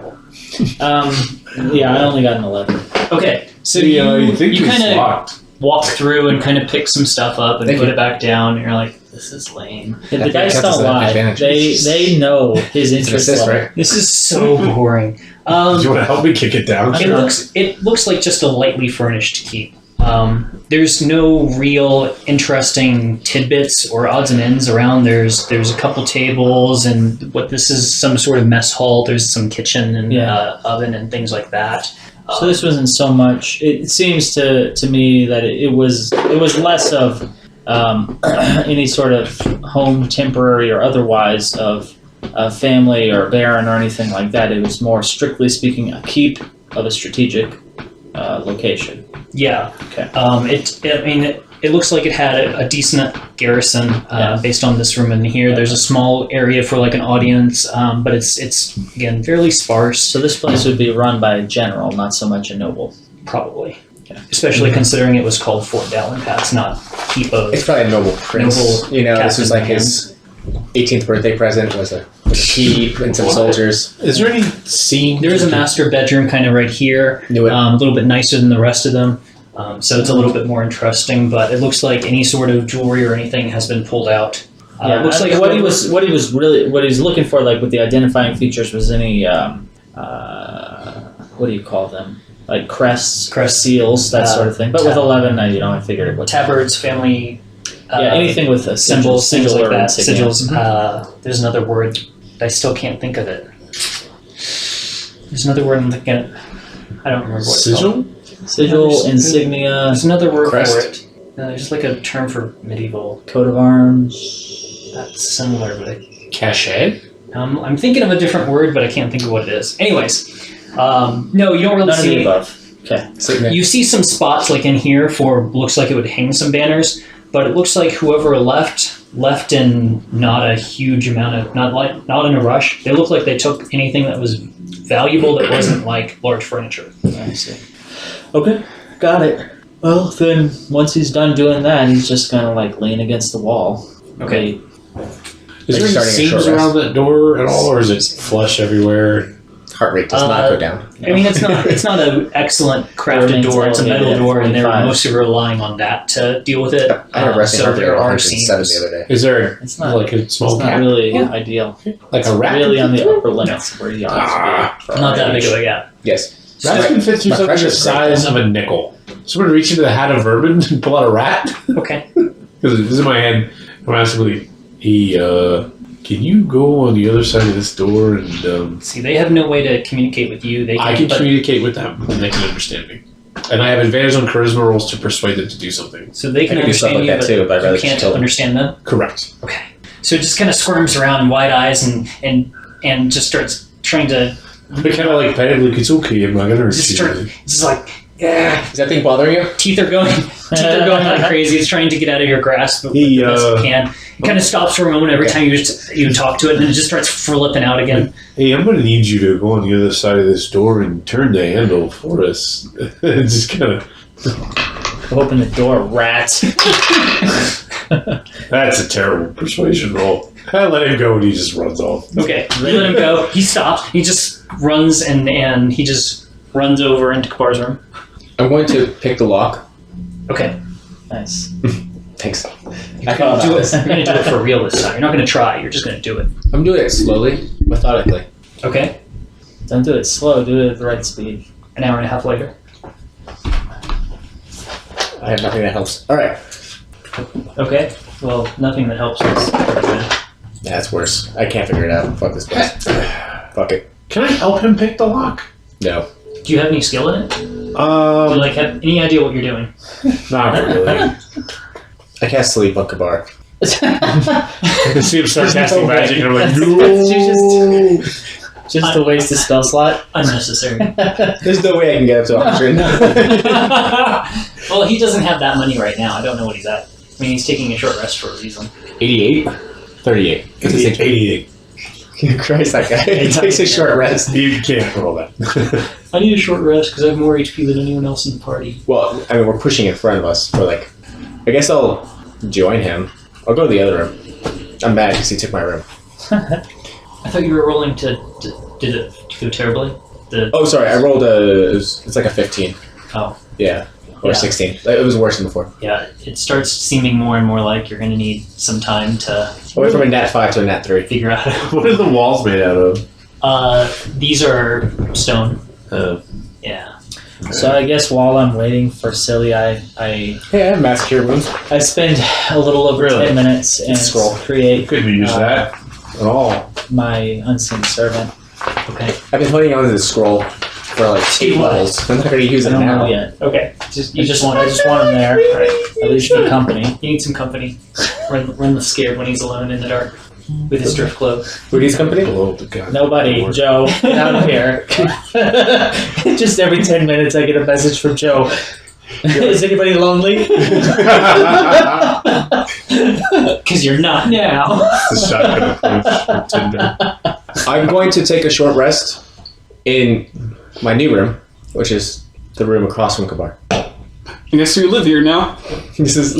[SPEAKER 4] Yeah, I only got an 11.
[SPEAKER 1] Okay, so
[SPEAKER 5] you think
[SPEAKER 1] you
[SPEAKER 5] he's
[SPEAKER 1] kind of
[SPEAKER 5] locked.
[SPEAKER 1] walk through and kind of pick some stuff up and
[SPEAKER 3] Thank
[SPEAKER 1] put
[SPEAKER 3] you.
[SPEAKER 1] it back down, and you're like, this is lame.
[SPEAKER 4] The
[SPEAKER 3] think
[SPEAKER 4] dice
[SPEAKER 3] that counts
[SPEAKER 4] don't
[SPEAKER 3] as an
[SPEAKER 4] lie.
[SPEAKER 3] advantage.
[SPEAKER 4] They know his
[SPEAKER 3] It's an
[SPEAKER 4] interest
[SPEAKER 3] assist,
[SPEAKER 4] level.
[SPEAKER 3] right?
[SPEAKER 1] This is so boring.
[SPEAKER 5] Do you want to help me kick it down?
[SPEAKER 1] It looks like just a lightly furnished keep. There's no real interesting tidbits or odds and ends around. There's a couple tables, and what this is some sort of mess hall. There's some kitchen and oven and things like that.
[SPEAKER 4] So this wasn't so much. It seems to me that it was less of any sort of home, temporary or otherwise, of a family or baron or anything like that. It was more strictly speaking a keep of a strategic location.
[SPEAKER 1] Yeah.
[SPEAKER 4] Okay.
[SPEAKER 1] It looks like it had a decent garrison based on this room in here. There's a small area for like an audience, but it's again fairly sparse.
[SPEAKER 4] So this place would be run by a general, not so much a noble.
[SPEAKER 1] Probably. Especially considering it was called Fort Dalenpass, not Keep of.
[SPEAKER 3] It's probably a noble prince.
[SPEAKER 1] Noble
[SPEAKER 3] This was
[SPEAKER 1] captain
[SPEAKER 3] like his 18th birthday present was a keep and some soldiers.
[SPEAKER 5] Is there any scene?
[SPEAKER 1] There is a master bedroom kind of right here,
[SPEAKER 3] Knew it.
[SPEAKER 1] a little bit nicer than the rest of them. So it's a little bit more interesting, but it looks like any sort of jewelry or anything has been pulled out.
[SPEAKER 4] Yeah,
[SPEAKER 1] it looks like
[SPEAKER 4] what he was looking for, like with the identifying features, was any what do you call them? Like crests, seals, that sort of thing. But with 11, I figured it would.
[SPEAKER 1] tabards, family.
[SPEAKER 4] Anything with a
[SPEAKER 1] Symbols, things
[SPEAKER 4] sigil
[SPEAKER 1] like
[SPEAKER 4] or
[SPEAKER 1] that.
[SPEAKER 4] insignia.
[SPEAKER 1] Sigils. There's another word. I still can't think of it. There's another word I'm thinking of. I don't remember what it's called.
[SPEAKER 5] Sigil?
[SPEAKER 4] Sigil, insignia,
[SPEAKER 1] There's another word
[SPEAKER 3] Crest.
[SPEAKER 1] for it. No, there's like a term for medieval.
[SPEAKER 4] coat of arms.
[SPEAKER 1] That's similar, but
[SPEAKER 5] Cachet?
[SPEAKER 1] I'm thinking of a different word, but I can't think of what it is. Anyways, no, you don't really
[SPEAKER 4] None of the
[SPEAKER 1] see.
[SPEAKER 4] above. Okay.
[SPEAKER 1] You see some spots like in here for looks like it would hang some banners, but it looks like whoever left in not a huge amount of not in a rush. They look like they took anything that was valuable that wasn't like large furniture.
[SPEAKER 4] I see. Okay, got it. Well, then once he's done doing that, he's just gonna like lean against the wall.
[SPEAKER 1] Okay.
[SPEAKER 5] Is there any seams around that door at all, or is it flush everywhere?
[SPEAKER 3] Heart rate does not go down.
[SPEAKER 1] I mean, it's not an excellent crafted door. It's a metal door, and they're mostly relying on that to deal with it.
[SPEAKER 3] I had a resting heart rate
[SPEAKER 1] there
[SPEAKER 3] of
[SPEAKER 1] are
[SPEAKER 3] 107
[SPEAKER 1] seams.
[SPEAKER 3] the other day.
[SPEAKER 5] Is there
[SPEAKER 4] It's not
[SPEAKER 5] like a small
[SPEAKER 4] It's not
[SPEAKER 5] gap?
[SPEAKER 4] really ideal.
[SPEAKER 5] Like a rat?
[SPEAKER 4] Really on the upper limits where you ought to be.
[SPEAKER 1] Not that big of a gap.
[SPEAKER 3] Yes.
[SPEAKER 5] Rats can fit through
[SPEAKER 3] My
[SPEAKER 5] something the
[SPEAKER 3] pressure's
[SPEAKER 5] size of a nickel. Someone reach into the hat of vermin and pull out a rat?
[SPEAKER 1] Okay.
[SPEAKER 5] Because this is in my head. I'm asking, can you go on the other side of this door and
[SPEAKER 1] See, they have no way to communicate with you. They
[SPEAKER 5] I can
[SPEAKER 1] but-
[SPEAKER 5] communicate with them and they can understand me. And I have advantage on charisma rolls to persuade them to do something.
[SPEAKER 1] So they can
[SPEAKER 3] I can do stuff
[SPEAKER 1] understand
[SPEAKER 3] like
[SPEAKER 1] you,
[SPEAKER 3] that too, but I'd rather
[SPEAKER 1] you can't
[SPEAKER 3] just kill them.
[SPEAKER 1] understand them.
[SPEAKER 5] Correct.
[SPEAKER 1] Okay. So it just kind of squirms around, wide eyes, and just starts trying to.
[SPEAKER 5] But kind of like pet it, like it's okay, I'm not gonna hurt
[SPEAKER 1] Just
[SPEAKER 5] you.
[SPEAKER 1] start. It's just like. Yeah.
[SPEAKER 3] Is that thing bothering you?
[SPEAKER 1] Teeth are going like crazy. It's trying to get out of your grasp the best it can. It kind of stops for a moment every time you talk to it, and then it just starts flipping out again.
[SPEAKER 5] Hey, I'm gonna need you to go on the other side of this door and turn the handle for us. Just kind of.
[SPEAKER 4] Open the door, rats.
[SPEAKER 5] That's a terrible persuasion roll. I let him go and he just runs off.
[SPEAKER 1] Okay, you let him go. He stops. He just runs and he just runs over into Kabar's room.
[SPEAKER 3] I'm going to pick the lock.
[SPEAKER 1] Okay.
[SPEAKER 4] Nice.
[SPEAKER 3] Thanks.
[SPEAKER 1] You're gonna do it for real this time. You're not gonna try. You're just gonna do it.
[SPEAKER 3] I'm doing it slowly, methodically.
[SPEAKER 1] Okay.
[SPEAKER 4] Don't do it slow. Do it at the right speed.
[SPEAKER 1] An hour and a half later.
[SPEAKER 3] I have nothing that helps. All right.
[SPEAKER 1] Okay. Well, nothing that helps us.
[SPEAKER 3] That's worse. I can't figure it out. Fuck this place. Fuck it.
[SPEAKER 5] Can I help him pick the lock?
[SPEAKER 3] No.
[SPEAKER 1] Do you have any skill in it? Do you have any idea what you're doing?
[SPEAKER 5] Not really.
[SPEAKER 3] I cast sleep on Kabar.
[SPEAKER 5] I can see him start casting
[SPEAKER 4] no way.
[SPEAKER 5] magic and I'm like,
[SPEAKER 4] You just a waste of spell slot.
[SPEAKER 1] Unnecessary.
[SPEAKER 3] There's no way I can get up to 100.
[SPEAKER 1] Well, he doesn't have that money right now. I don't know what he's at. I mean, he's taking a short rest for a reason.
[SPEAKER 3] 88? 38.
[SPEAKER 5] 88.
[SPEAKER 3] Christ, that guy. He takes a short rest.
[SPEAKER 5] You can't roll that.
[SPEAKER 1] I need a short rest because I have more HP than anyone else in the party.
[SPEAKER 3] Well, I mean, we're pushing in front of us for like... I guess I'll join him. I'll go to the other room. I'm mad because he took my room.
[SPEAKER 1] I thought you were rolling to did it go terribly?
[SPEAKER 3] Oh, sorry. I rolled it's like a 15.
[SPEAKER 1] Oh.
[SPEAKER 3] Yeah. Or
[SPEAKER 1] Yeah.
[SPEAKER 3] 16. It was worse than before.
[SPEAKER 1] Yeah, it starts seeming more and more like you're going to need some time to
[SPEAKER 3] I went from a nat 5 to a nat 3.
[SPEAKER 1] figure out.
[SPEAKER 5] What are the walls made out of?
[SPEAKER 1] These are stone. Yeah.
[SPEAKER 4] So I guess while I'm waiting for Scilia, I
[SPEAKER 3] Hey, I have mass cure wounds.
[SPEAKER 4] spend a little over
[SPEAKER 5] Really?
[SPEAKER 4] 10 minutes and
[SPEAKER 3] Scroll.
[SPEAKER 4] create
[SPEAKER 5] Couldn't use that at all.
[SPEAKER 4] my unseen servant.
[SPEAKER 1] Okay.
[SPEAKER 3] I've been holding on to this scroll for like 8 levels. I'm not going to use
[SPEAKER 4] I
[SPEAKER 3] it
[SPEAKER 4] don't
[SPEAKER 3] now.
[SPEAKER 4] know yet.
[SPEAKER 1] Okay.
[SPEAKER 4] I just want him there. At least for company.
[SPEAKER 1] You need some company. Run the scared when he's alone in the dark with his drift cloak.
[SPEAKER 3] Who needs company?
[SPEAKER 5] Below the god.
[SPEAKER 4] Nobody, Joe, get out of here. Just every 10 minutes I get a message from Joe. Is anybody lonely?
[SPEAKER 1] Because you're not now.
[SPEAKER 5] The shotgun approach from Tinder.
[SPEAKER 3] I'm going to take a short rest in my new room, which is the room across from Kabar.
[SPEAKER 2] I guess you live here now.
[SPEAKER 3] This is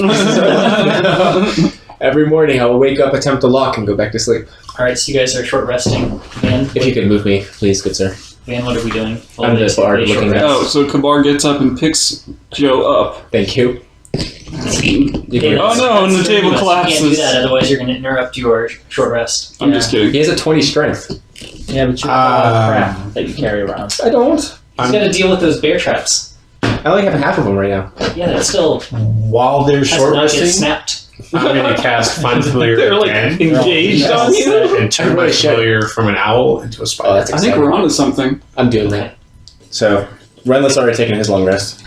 [SPEAKER 3] every morning I will wake up, attempt to lock, and go back to sleep.
[SPEAKER 1] Alright, so you guys are short resting. Van,
[SPEAKER 3] If you could move me, please, good sir.
[SPEAKER 1] Van, what are we doing?
[SPEAKER 3] I'm the bard
[SPEAKER 1] Short
[SPEAKER 3] looking
[SPEAKER 1] rest.
[SPEAKER 3] at-
[SPEAKER 2] Oh, so Kabar gets up and picks Joe up.
[SPEAKER 3] Thank you. You can-
[SPEAKER 2] Oh no, and the table
[SPEAKER 1] You can't do
[SPEAKER 2] collapses.
[SPEAKER 1] that, otherwise you're going to interrupt your short rest.
[SPEAKER 2] I'm just kidding.
[SPEAKER 3] He has a 20 strength.
[SPEAKER 4] Yeah, but you have a lot of crap that you carry around.
[SPEAKER 3] I don't.
[SPEAKER 1] He's got to deal with those bear traps.
[SPEAKER 3] I only have half of them right now.
[SPEAKER 1] Yeah, that still
[SPEAKER 5] While they're
[SPEAKER 1] has
[SPEAKER 5] short
[SPEAKER 1] not get
[SPEAKER 5] resting,
[SPEAKER 1] snapped.
[SPEAKER 5] I'm going to cast Find Familiar
[SPEAKER 2] They're like
[SPEAKER 5] again
[SPEAKER 2] engaged on you.
[SPEAKER 5] and turn my
[SPEAKER 3] Everybody shut-
[SPEAKER 5] familiar from an owl into a spider.
[SPEAKER 3] Oh, that's
[SPEAKER 2] I think
[SPEAKER 3] exciting.
[SPEAKER 2] we're onto something.
[SPEAKER 3] I'm doing that. So, Renlet's already taken his long rest.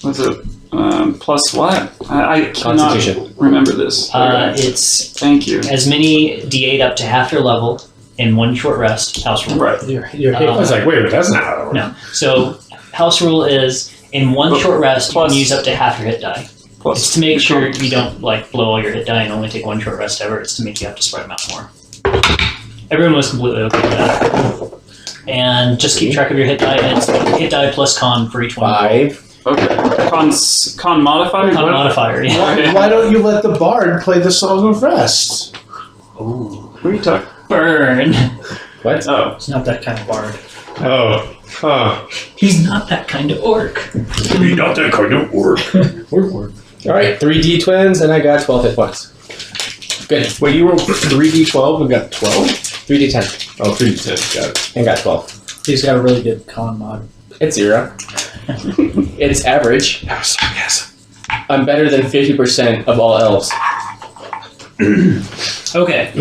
[SPEAKER 2] What's it? Plus what? I cannot
[SPEAKER 3] Constitution.
[SPEAKER 2] remember this.
[SPEAKER 1] It's
[SPEAKER 2] Thank you.
[SPEAKER 1] as many D8 up to half your level in one short rest. House rule.
[SPEAKER 2] Right.
[SPEAKER 4] Your
[SPEAKER 5] I was like, wait a minute, that's not how it works.
[SPEAKER 1] No. So house rule is in one short rest
[SPEAKER 2] Plus-
[SPEAKER 1] you can use up to half your hit die.
[SPEAKER 2] Plus
[SPEAKER 1] It's to make sure you don't like blow all your hit die and only take one short rest ever. It's to make you have to spread them out more. Everyone was completely okay with that. And just keep track of your hit die. And it's hit die plus con for each one.
[SPEAKER 3] 5.
[SPEAKER 2] Okay. Con modifier?
[SPEAKER 1] Con modifier, yeah.
[SPEAKER 5] Why don't you let the bard play the Song of Rest?
[SPEAKER 2] Who are you talking?
[SPEAKER 1] Burn.
[SPEAKER 3] What?
[SPEAKER 2] Oh.
[SPEAKER 4] It's not that kind of bard.
[SPEAKER 5] Oh, huh.
[SPEAKER 1] He's not that kind of orc.
[SPEAKER 5] You're not that kind of work.
[SPEAKER 3] All right, 3D twins, and I got 12 hit points. Good.
[SPEAKER 5] Wait, you rolled 3d12 and got 12?
[SPEAKER 3] 3D10
[SPEAKER 5] Oh, 3d10, got it.
[SPEAKER 3] and got 12.
[SPEAKER 4] He's got a really good con mod.
[SPEAKER 3] It's 0. It's average.
[SPEAKER 5] That was sarcasm.
[SPEAKER 3] I'm better than 50% of all elves.
[SPEAKER 1] Okay.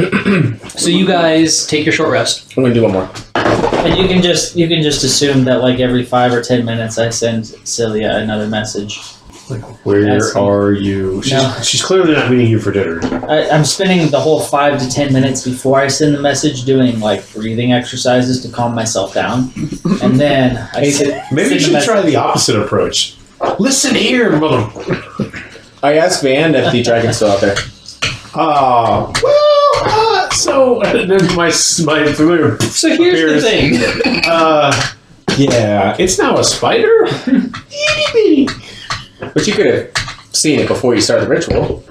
[SPEAKER 1] So you guys take your short rest.
[SPEAKER 3] I'm gonna do one more.
[SPEAKER 4] And you can just assume that like every 5 or 10 minutes I send Scilia another message.
[SPEAKER 5] Like, where
[SPEAKER 4] That's-
[SPEAKER 5] are you? She's clearly not meeting you for dinner.
[SPEAKER 4] I'm spending the whole 5 to 10 minutes before I send the message doing like breathing exercises to calm myself down, and then I
[SPEAKER 5] Maybe you should try the opposite approach. Listen here, mother.
[SPEAKER 3] I asked Van if the dragon's still out there.
[SPEAKER 5] So and then my familiar.
[SPEAKER 1] So here's the thing.
[SPEAKER 5] Yeah, it's now a spider.
[SPEAKER 3] But you could have seen it before you started the ritual.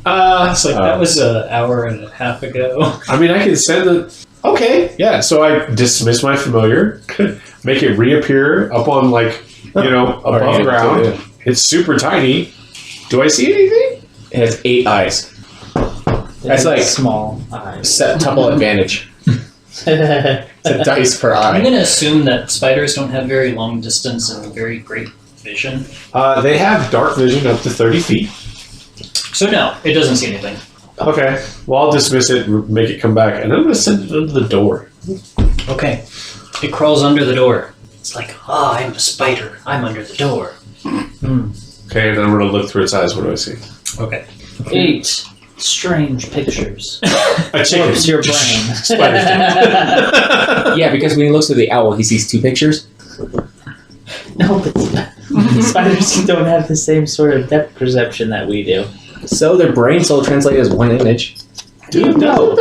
[SPEAKER 1] It's like that was an hour and a half ago.
[SPEAKER 5] I mean, I can send the. Okay, yeah. So I dismiss my familiar, make it reappear up on above ground.
[SPEAKER 3] Yeah.
[SPEAKER 5] It's super tiny. Do I see anything?
[SPEAKER 3] It has 8 eyes. That's like
[SPEAKER 4] small eyes.
[SPEAKER 3] double advantage. It's a dice per
[SPEAKER 1] I'm
[SPEAKER 3] eye.
[SPEAKER 1] going to assume that spiders don't have very long distance and very great vision.
[SPEAKER 5] They have dark vision up to 30 feet.
[SPEAKER 1] So no, it doesn't see anything.
[SPEAKER 5] Okay. Well, I'll dismiss it, make it come back, and then I'm going to send it under the door.
[SPEAKER 1] Okay. It crawls under the door. It's like, I'm a spider. I'm under the door.
[SPEAKER 5] Okay, and then I'm going to look through its eyes. What do I see?
[SPEAKER 1] Okay.
[SPEAKER 4] 8 strange pictures.
[SPEAKER 5] A chicken.
[SPEAKER 4] Warps your brain.
[SPEAKER 5] Spider.
[SPEAKER 3] Yeah, because when he looks at the owl, he sees 2 pictures.
[SPEAKER 4] No, but spiders don't have the same sort of depth perception that we do.
[SPEAKER 3] So their brains will translate as 1 image.
[SPEAKER 5] Dude, no.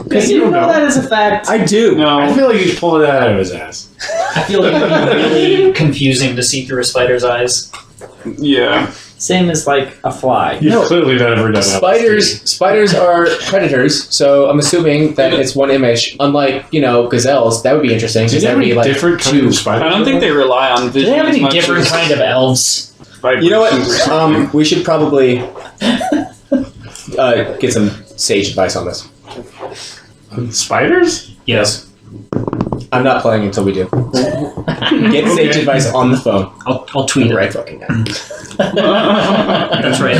[SPEAKER 4] Because you don't know that as a fact.
[SPEAKER 3] I do.
[SPEAKER 2] No.
[SPEAKER 5] I feel like he's pulling that out of his ass.
[SPEAKER 1] I feel like it would be really confusing to see through a spider's eyes.
[SPEAKER 2] Yeah.
[SPEAKER 4] Same as like a fly.
[SPEAKER 5] You've
[SPEAKER 3] No.
[SPEAKER 5] clearly never done that.
[SPEAKER 3] Spiders are predators, so I'm assuming that it's 1 image. Unlike, gazelles, that would be interesting.
[SPEAKER 5] Do
[SPEAKER 3] Because
[SPEAKER 5] they
[SPEAKER 3] that
[SPEAKER 5] have
[SPEAKER 3] would be
[SPEAKER 5] any
[SPEAKER 3] like
[SPEAKER 5] different kind
[SPEAKER 3] 2.
[SPEAKER 5] of spiders?
[SPEAKER 2] I don't think they rely on
[SPEAKER 4] Do
[SPEAKER 2] vision
[SPEAKER 4] they have
[SPEAKER 2] as
[SPEAKER 4] any
[SPEAKER 2] much
[SPEAKER 4] different
[SPEAKER 2] as
[SPEAKER 4] kind of elves?
[SPEAKER 3] You know
[SPEAKER 2] vibrations or something.
[SPEAKER 3] what? We should probably get some sage advice on this.
[SPEAKER 5] Spiders?
[SPEAKER 1] Yes.
[SPEAKER 3] I'm not playing until we do. Get sage advice on the phone.
[SPEAKER 1] I'll tweet it.
[SPEAKER 3] Right fucking now.
[SPEAKER 1] That's right.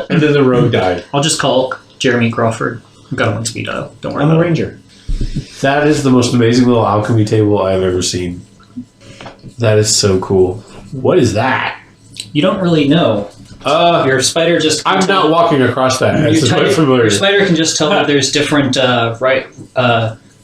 [SPEAKER 5] And then the rogue died.
[SPEAKER 1] I'll just call Jeremy Crawford. I've got him on speed dial. Don't worry
[SPEAKER 3] I'm a
[SPEAKER 1] about it.
[SPEAKER 3] ranger.
[SPEAKER 5] That is the most amazing little alchemy table I've ever seen. That is so cool. What is that?
[SPEAKER 1] You don't really know. Your spider just.
[SPEAKER 5] I'm not walking across that.
[SPEAKER 1] Your,
[SPEAKER 5] It's quite familiar.
[SPEAKER 1] your spider can just tell that there's different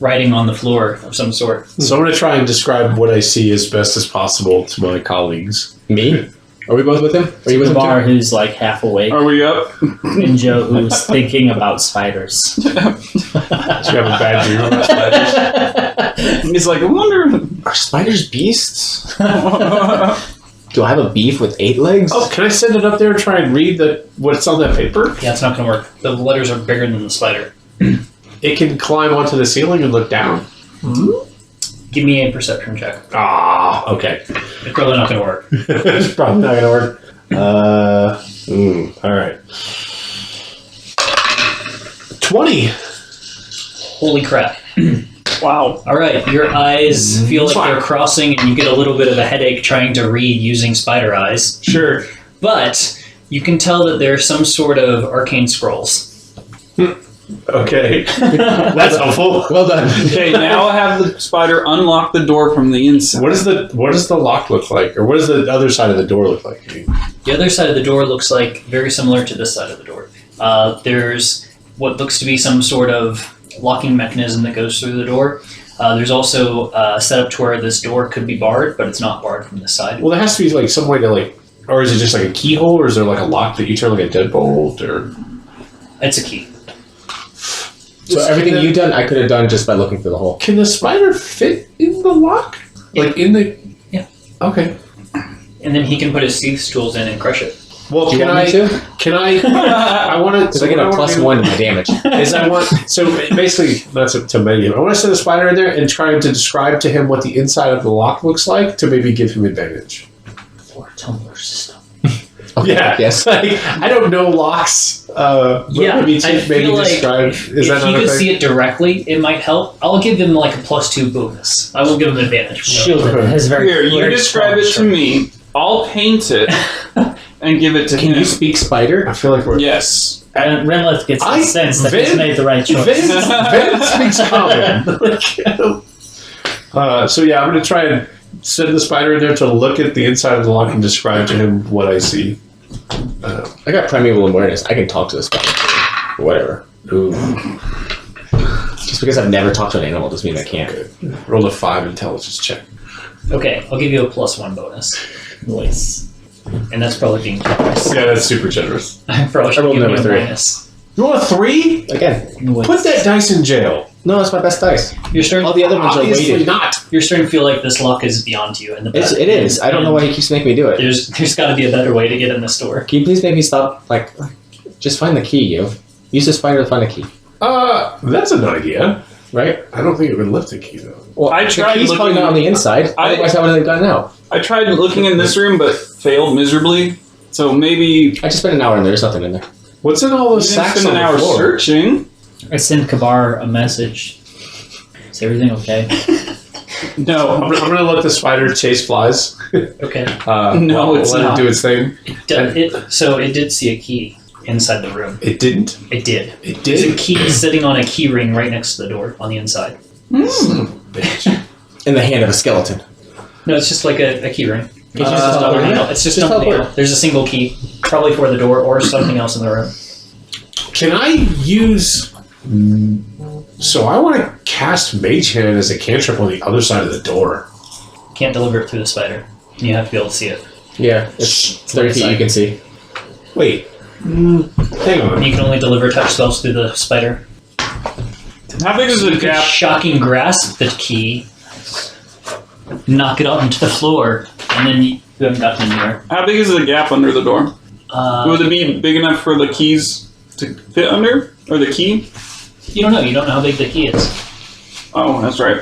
[SPEAKER 1] writing on the floor of some sort.
[SPEAKER 5] So I'm going to try and describe what I see as best as possible to my colleagues.
[SPEAKER 3] Me? Are we both with him? Are you with him,
[SPEAKER 4] Bar
[SPEAKER 3] too?
[SPEAKER 4] who's like half awake,
[SPEAKER 2] Are we up?
[SPEAKER 4] and Joe who's thinking about spiders.
[SPEAKER 5] Do you have a bad dream about spiders?
[SPEAKER 2] He's like, I wonder.
[SPEAKER 3] Are spiders beasts? Do I have a beef with 8 legs?
[SPEAKER 5] Oh, can I send it up there and try and read what's on that paper?
[SPEAKER 1] Yeah, it's not going to work. The letters are bigger than the spider.
[SPEAKER 5] It can climb onto the ceiling and look down.
[SPEAKER 1] Give me a perception check.
[SPEAKER 5] Ah, okay.
[SPEAKER 1] It's probably not going to work.
[SPEAKER 5] It's probably not going to work. All right. 20.
[SPEAKER 1] Holy crap.
[SPEAKER 2] Wow.
[SPEAKER 1] All right, your eyes feel like they're crossing and you get a little bit of a headache trying to read using spider eyes.
[SPEAKER 5] Sure.
[SPEAKER 1] But you can tell that there's some sort of arcane scrolls.
[SPEAKER 5] Okay. That's helpful.
[SPEAKER 3] Well done.
[SPEAKER 2] Okay, now have the spider unlock the door from the inside.
[SPEAKER 5] What does the lock look like? Or what does the other side of the door look like?
[SPEAKER 1] The other side of the door looks like very similar to this side of the door. There's what looks to be some sort of locking mechanism that goes through the door. There's also set up to where this door could be barred, but it's not barred from this side.
[SPEAKER 5] Well, there has to be like some way to like, or is it just like a keyhole, or is there like a lock that you turn like a deadbolt, or?
[SPEAKER 1] It's a key.
[SPEAKER 3] So everything you've done, I could have done just by looking through the hole.
[SPEAKER 5] Can the spider fit in the lock?
[SPEAKER 1] Yeah.
[SPEAKER 5] Like in the?
[SPEAKER 1] Yeah.
[SPEAKER 5] Okay.
[SPEAKER 1] And then he can put his teeth tools in and crush it.
[SPEAKER 5] Well,
[SPEAKER 3] Do you want me to?
[SPEAKER 5] Can I? I want to.
[SPEAKER 3] Because I get a +1 to my damage.
[SPEAKER 5] Is I want so basically not to many. I want to send a spider in there and try to describe to him what the inside of the lock looks like to maybe give him advantage.
[SPEAKER 1] Or tumbler system.
[SPEAKER 3] Okay.
[SPEAKER 5] Yeah.
[SPEAKER 3] Yes.
[SPEAKER 5] Like, I don't know locks.
[SPEAKER 1] Yeah,
[SPEAKER 5] Maybe
[SPEAKER 1] I feel like
[SPEAKER 5] describe. Is
[SPEAKER 1] if
[SPEAKER 5] that
[SPEAKER 1] he
[SPEAKER 5] not a
[SPEAKER 1] could
[SPEAKER 5] thing?
[SPEAKER 1] see it directly, it might help. I'll give him like a +2 bonus. I won't give him advantage.
[SPEAKER 4] Shielded.
[SPEAKER 5] Okay.
[SPEAKER 4] It has very
[SPEAKER 2] Here, you
[SPEAKER 4] very
[SPEAKER 2] describe it
[SPEAKER 4] strong
[SPEAKER 2] to me. I'll paint it and give it to
[SPEAKER 3] Can
[SPEAKER 2] him.
[SPEAKER 3] you speak spider?
[SPEAKER 5] I feel like we're.
[SPEAKER 2] Yes.
[SPEAKER 4] And Renlith gets the sense that he's
[SPEAKER 5] Vin-
[SPEAKER 4] made the right choice.
[SPEAKER 5] Vin speaks common. So yeah, I'm gonna try and send the spider in there to look at the inside of the lock and describe to him what I see.
[SPEAKER 3] I got primeval awareness. I can talk to the spider. Whatever.
[SPEAKER 5] Ooh.
[SPEAKER 3] Just because I've never talked to an animal doesn't mean I can't.
[SPEAKER 5] Roll a 5 intelligence check.
[SPEAKER 1] Okay, I'll give you a +1 bonus.
[SPEAKER 4] Nice.
[SPEAKER 1] And that's probably being generous.
[SPEAKER 5] Yeah, that's super generous.
[SPEAKER 1] I probably should
[SPEAKER 3] I rolled
[SPEAKER 1] give you a
[SPEAKER 3] number 3.
[SPEAKER 1] minus.
[SPEAKER 5] You want a 3?
[SPEAKER 3] Again.
[SPEAKER 5] Put that dice in jail.
[SPEAKER 3] No, it's my best dice.
[SPEAKER 1] You're starting.
[SPEAKER 3] All the other ones are
[SPEAKER 5] Obviously
[SPEAKER 3] weighted.
[SPEAKER 5] not.
[SPEAKER 1] You're starting to feel like this lock is beyond you. And
[SPEAKER 3] It is. I don't know why he keeps making me do it.
[SPEAKER 1] There's got to be a better way to get in this door.
[SPEAKER 3] Can you please make me stop? Like, just find the key, you. Use the spider to find a key.
[SPEAKER 5] That's an idea.
[SPEAKER 3] Right?
[SPEAKER 5] I don't think it would lift the key though.
[SPEAKER 3] Well,
[SPEAKER 2] I
[SPEAKER 3] the
[SPEAKER 2] tried
[SPEAKER 3] key's probably
[SPEAKER 2] looking-
[SPEAKER 3] not on the inside. Otherwise, how would they have gotten out?
[SPEAKER 2] I tried looking in this room, but failed miserably. So maybe
[SPEAKER 3] I just spent an hour in there. There's nothing in there.
[SPEAKER 5] What's in all
[SPEAKER 2] we
[SPEAKER 5] those
[SPEAKER 2] didn't
[SPEAKER 5] sacks
[SPEAKER 2] spend
[SPEAKER 5] on
[SPEAKER 2] an
[SPEAKER 5] the
[SPEAKER 2] hour
[SPEAKER 5] floor?
[SPEAKER 2] searching.
[SPEAKER 4] I send Kabar a message. Is everything okay?
[SPEAKER 2] No.
[SPEAKER 5] I'm gonna let the spider chase flies.
[SPEAKER 1] Okay.
[SPEAKER 2] No,
[SPEAKER 5] Well,
[SPEAKER 2] it's
[SPEAKER 5] let
[SPEAKER 2] not.
[SPEAKER 5] it do its thing.
[SPEAKER 1] So it did see a key inside the room.
[SPEAKER 5] It didn't.
[SPEAKER 1] It did.
[SPEAKER 5] It
[SPEAKER 1] There's a
[SPEAKER 5] did.
[SPEAKER 1] key sitting on a key ring right next to the door on the inside.
[SPEAKER 5] Bitch.
[SPEAKER 3] In the hand of a skeleton.
[SPEAKER 1] No, it's just like a key ring. It's just
[SPEAKER 3] Uh,
[SPEAKER 1] another
[SPEAKER 3] yeah.
[SPEAKER 1] nail. It's just
[SPEAKER 3] Just
[SPEAKER 1] another nail.
[SPEAKER 3] teleport.
[SPEAKER 1] There's a single key, probably for the door or something else in the room.
[SPEAKER 5] Can I use? So I want to cast Mage Hand as a cantrip on the other side of the door.
[SPEAKER 1] Can't deliver it through the spider. You have to be able to see it.
[SPEAKER 3] Yeah, it's 30 feet you can see.
[SPEAKER 5] Wait. Hang on.
[SPEAKER 1] You can only deliver touch spells through the spider.
[SPEAKER 2] How big is the gap?
[SPEAKER 1] Shocking grasp the key, knock it up into the floor, and then you haven't gotten anywhere.
[SPEAKER 2] How big is the gap under the door? Would it be big enough for the keys to fit under? Or the key?
[SPEAKER 1] You don't know. You don't know how big the key is.
[SPEAKER 2] Oh, that's right.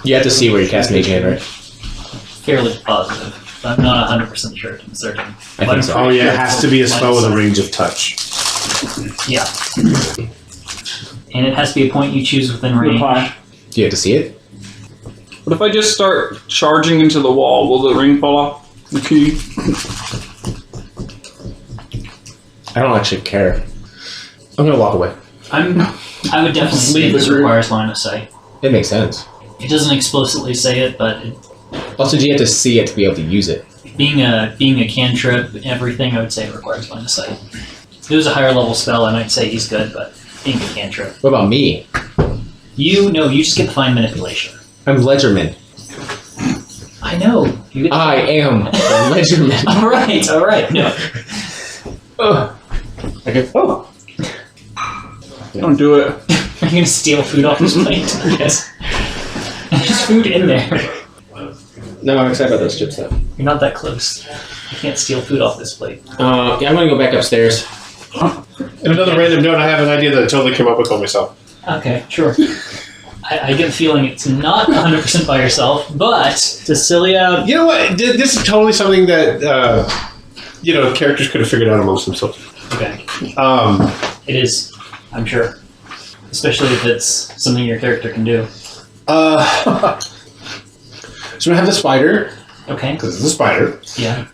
[SPEAKER 3] You have to see where you cast Mage Hand, right?
[SPEAKER 1] Fairly positive. I'm not 100% sure. I'm certain.
[SPEAKER 3] I think so.
[SPEAKER 5] Oh yeah, it has to be a spell with a range of touch.
[SPEAKER 1] Yeah. And it has to be a point you choose within range.
[SPEAKER 2] Reply.
[SPEAKER 3] Do you have to see it?
[SPEAKER 2] What if I just start charging into the wall? Will the ring fall off? The key?
[SPEAKER 3] I don't actually care. I'm gonna walk away.
[SPEAKER 1] I would definitely say
[SPEAKER 2] Leave
[SPEAKER 1] this
[SPEAKER 2] the room.
[SPEAKER 1] requires line of sight.
[SPEAKER 3] It makes sense.
[SPEAKER 1] It doesn't explicitly say it, but
[SPEAKER 3] Also, do you have to see it to be able to use it?
[SPEAKER 1] being a cantrip and everything, I would say it requires line of sight. If it was a higher level spell, I might say he's good, but being a cantrip.
[SPEAKER 3] What about me?
[SPEAKER 1] You just get to find manipulation.
[SPEAKER 3] I'm Ledgerman.
[SPEAKER 1] I know. You get
[SPEAKER 3] I am Ledgerman.
[SPEAKER 1] all right. No.
[SPEAKER 3] Okay. Oh.
[SPEAKER 2] Don't do it.
[SPEAKER 1] Are you gonna steal food off his plate? Yes. There's food in there.
[SPEAKER 3] No, I'm excited about those chips though.
[SPEAKER 1] You're not that close. You can't steal food off this plate.
[SPEAKER 3] Yeah, I'm gonna go back upstairs.
[SPEAKER 5] And another random note, I have an idea that I totally came up with on myself.
[SPEAKER 1] Okay, sure. I get the feeling it's not 100% by yourself, but
[SPEAKER 4] To Scilia,
[SPEAKER 5] You know what? This is totally something that characters could have figured out amongst themselves.
[SPEAKER 1] okay,
[SPEAKER 5] Um,
[SPEAKER 1] it is. I'm sure, especially if it's something your character can do.
[SPEAKER 5] So we have the spider,
[SPEAKER 1] Okay.
[SPEAKER 5] because it's a spider.
[SPEAKER 1] Yeah.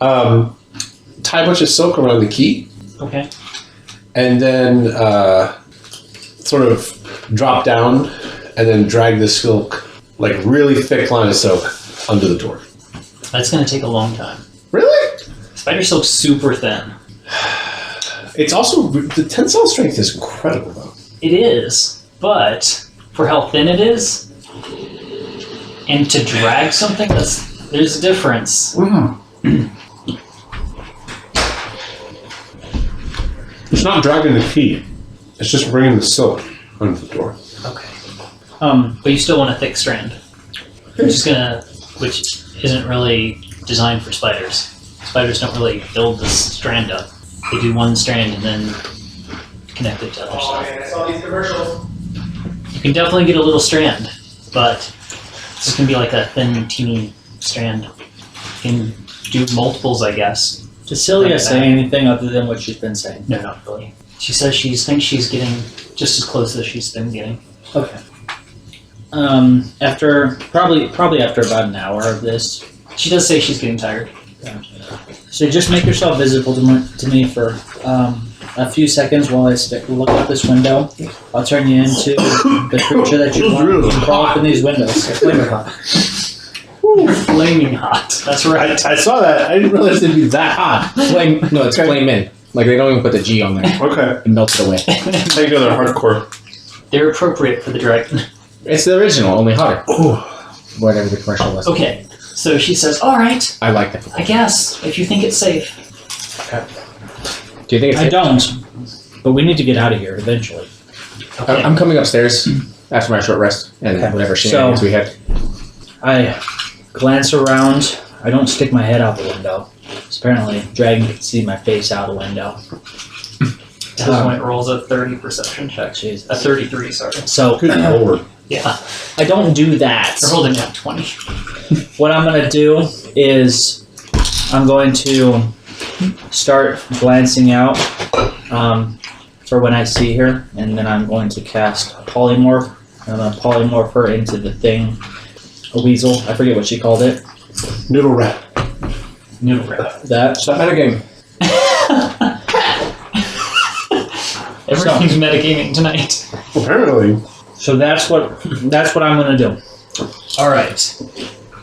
[SPEAKER 5] Tie a bunch of silk around the key,
[SPEAKER 1] Okay.
[SPEAKER 5] and then sort of drop down and then drag the silk, like really thick line of silk, under the door.
[SPEAKER 1] That's going to take a long time.
[SPEAKER 5] Really?
[SPEAKER 1] Spider silk's super thin.
[SPEAKER 5] It's also, the tensile strength is incredible, though.
[SPEAKER 1] It is, but for how thin it is, and to drag something, there's a difference.
[SPEAKER 5] It's not dragging the key. It's just bringing the silk under the door.
[SPEAKER 1] Okay. But you still want a thick strand. Which isn't really designed for spiders. Spiders don't really build this strand up. They do one strand and then connect it to other stuff.
[SPEAKER 3] Man, I saw these commercials.
[SPEAKER 1] You can definitely get a little strand, but it's just gonna be like a thin, teeny strand. You can do multiples, I guess.
[SPEAKER 4] Does Scilia say anything other than what she's been saying?
[SPEAKER 1] No, not really. She says thinks she's getting just as close as she's been getting.
[SPEAKER 4] Okay. After probably after about an hour of this,
[SPEAKER 1] She does say she's getting tired.
[SPEAKER 4] so just make yourself visible to me for a few seconds while I look out this window. I'll turn you into the creature that you want. You can crawl up in these windows.
[SPEAKER 3] Flavor hot.
[SPEAKER 1] You're flaming hot. That's right.
[SPEAKER 5] I saw that. I didn't realize it'd be that hot.
[SPEAKER 3] No, it's flame in. Like, they don't even put the G on there.
[SPEAKER 5] Okay.
[SPEAKER 3] It melts it away.
[SPEAKER 5] I go they're hardcore.
[SPEAKER 1] They're appropriate for the dragon.
[SPEAKER 3] It's the original, only hotter.
[SPEAKER 5] Ooh.
[SPEAKER 3] Whatever the commercial was.
[SPEAKER 1] Okay, so she says, all right,
[SPEAKER 3] I like that.
[SPEAKER 1] I guess, if you think it's safe.
[SPEAKER 3] Do you think it's
[SPEAKER 4] I don't, but we need to get out of here eventually.
[SPEAKER 1] Okay.
[SPEAKER 3] I'm coming upstairs after my short rest and whatever shenanigans we had.
[SPEAKER 4] I glance around. I don't stick my head out the window. Apparently, dragon can see my face out the window.
[SPEAKER 1] At this point, rolls a 30 perception check.
[SPEAKER 4] Jesus.
[SPEAKER 1] A 33, sorry.
[SPEAKER 4] So
[SPEAKER 5] Good lord.
[SPEAKER 1] Yeah,
[SPEAKER 4] I don't do that.
[SPEAKER 1] they're holding out 20.
[SPEAKER 4] What I'm going to do is I'm going to start glancing out for when I see her, and then I'm going to cast polymorph. I'm going to polymorph her into the thing, a weasel. I forget what she called it.
[SPEAKER 5] Noodle rat.
[SPEAKER 1] Noodle wrap.
[SPEAKER 4] That.
[SPEAKER 3] Stop metagaming.
[SPEAKER 1] Everything's metagaming tonight.
[SPEAKER 5] Apparently.
[SPEAKER 4] So that's what I'm going to do.
[SPEAKER 1] All right,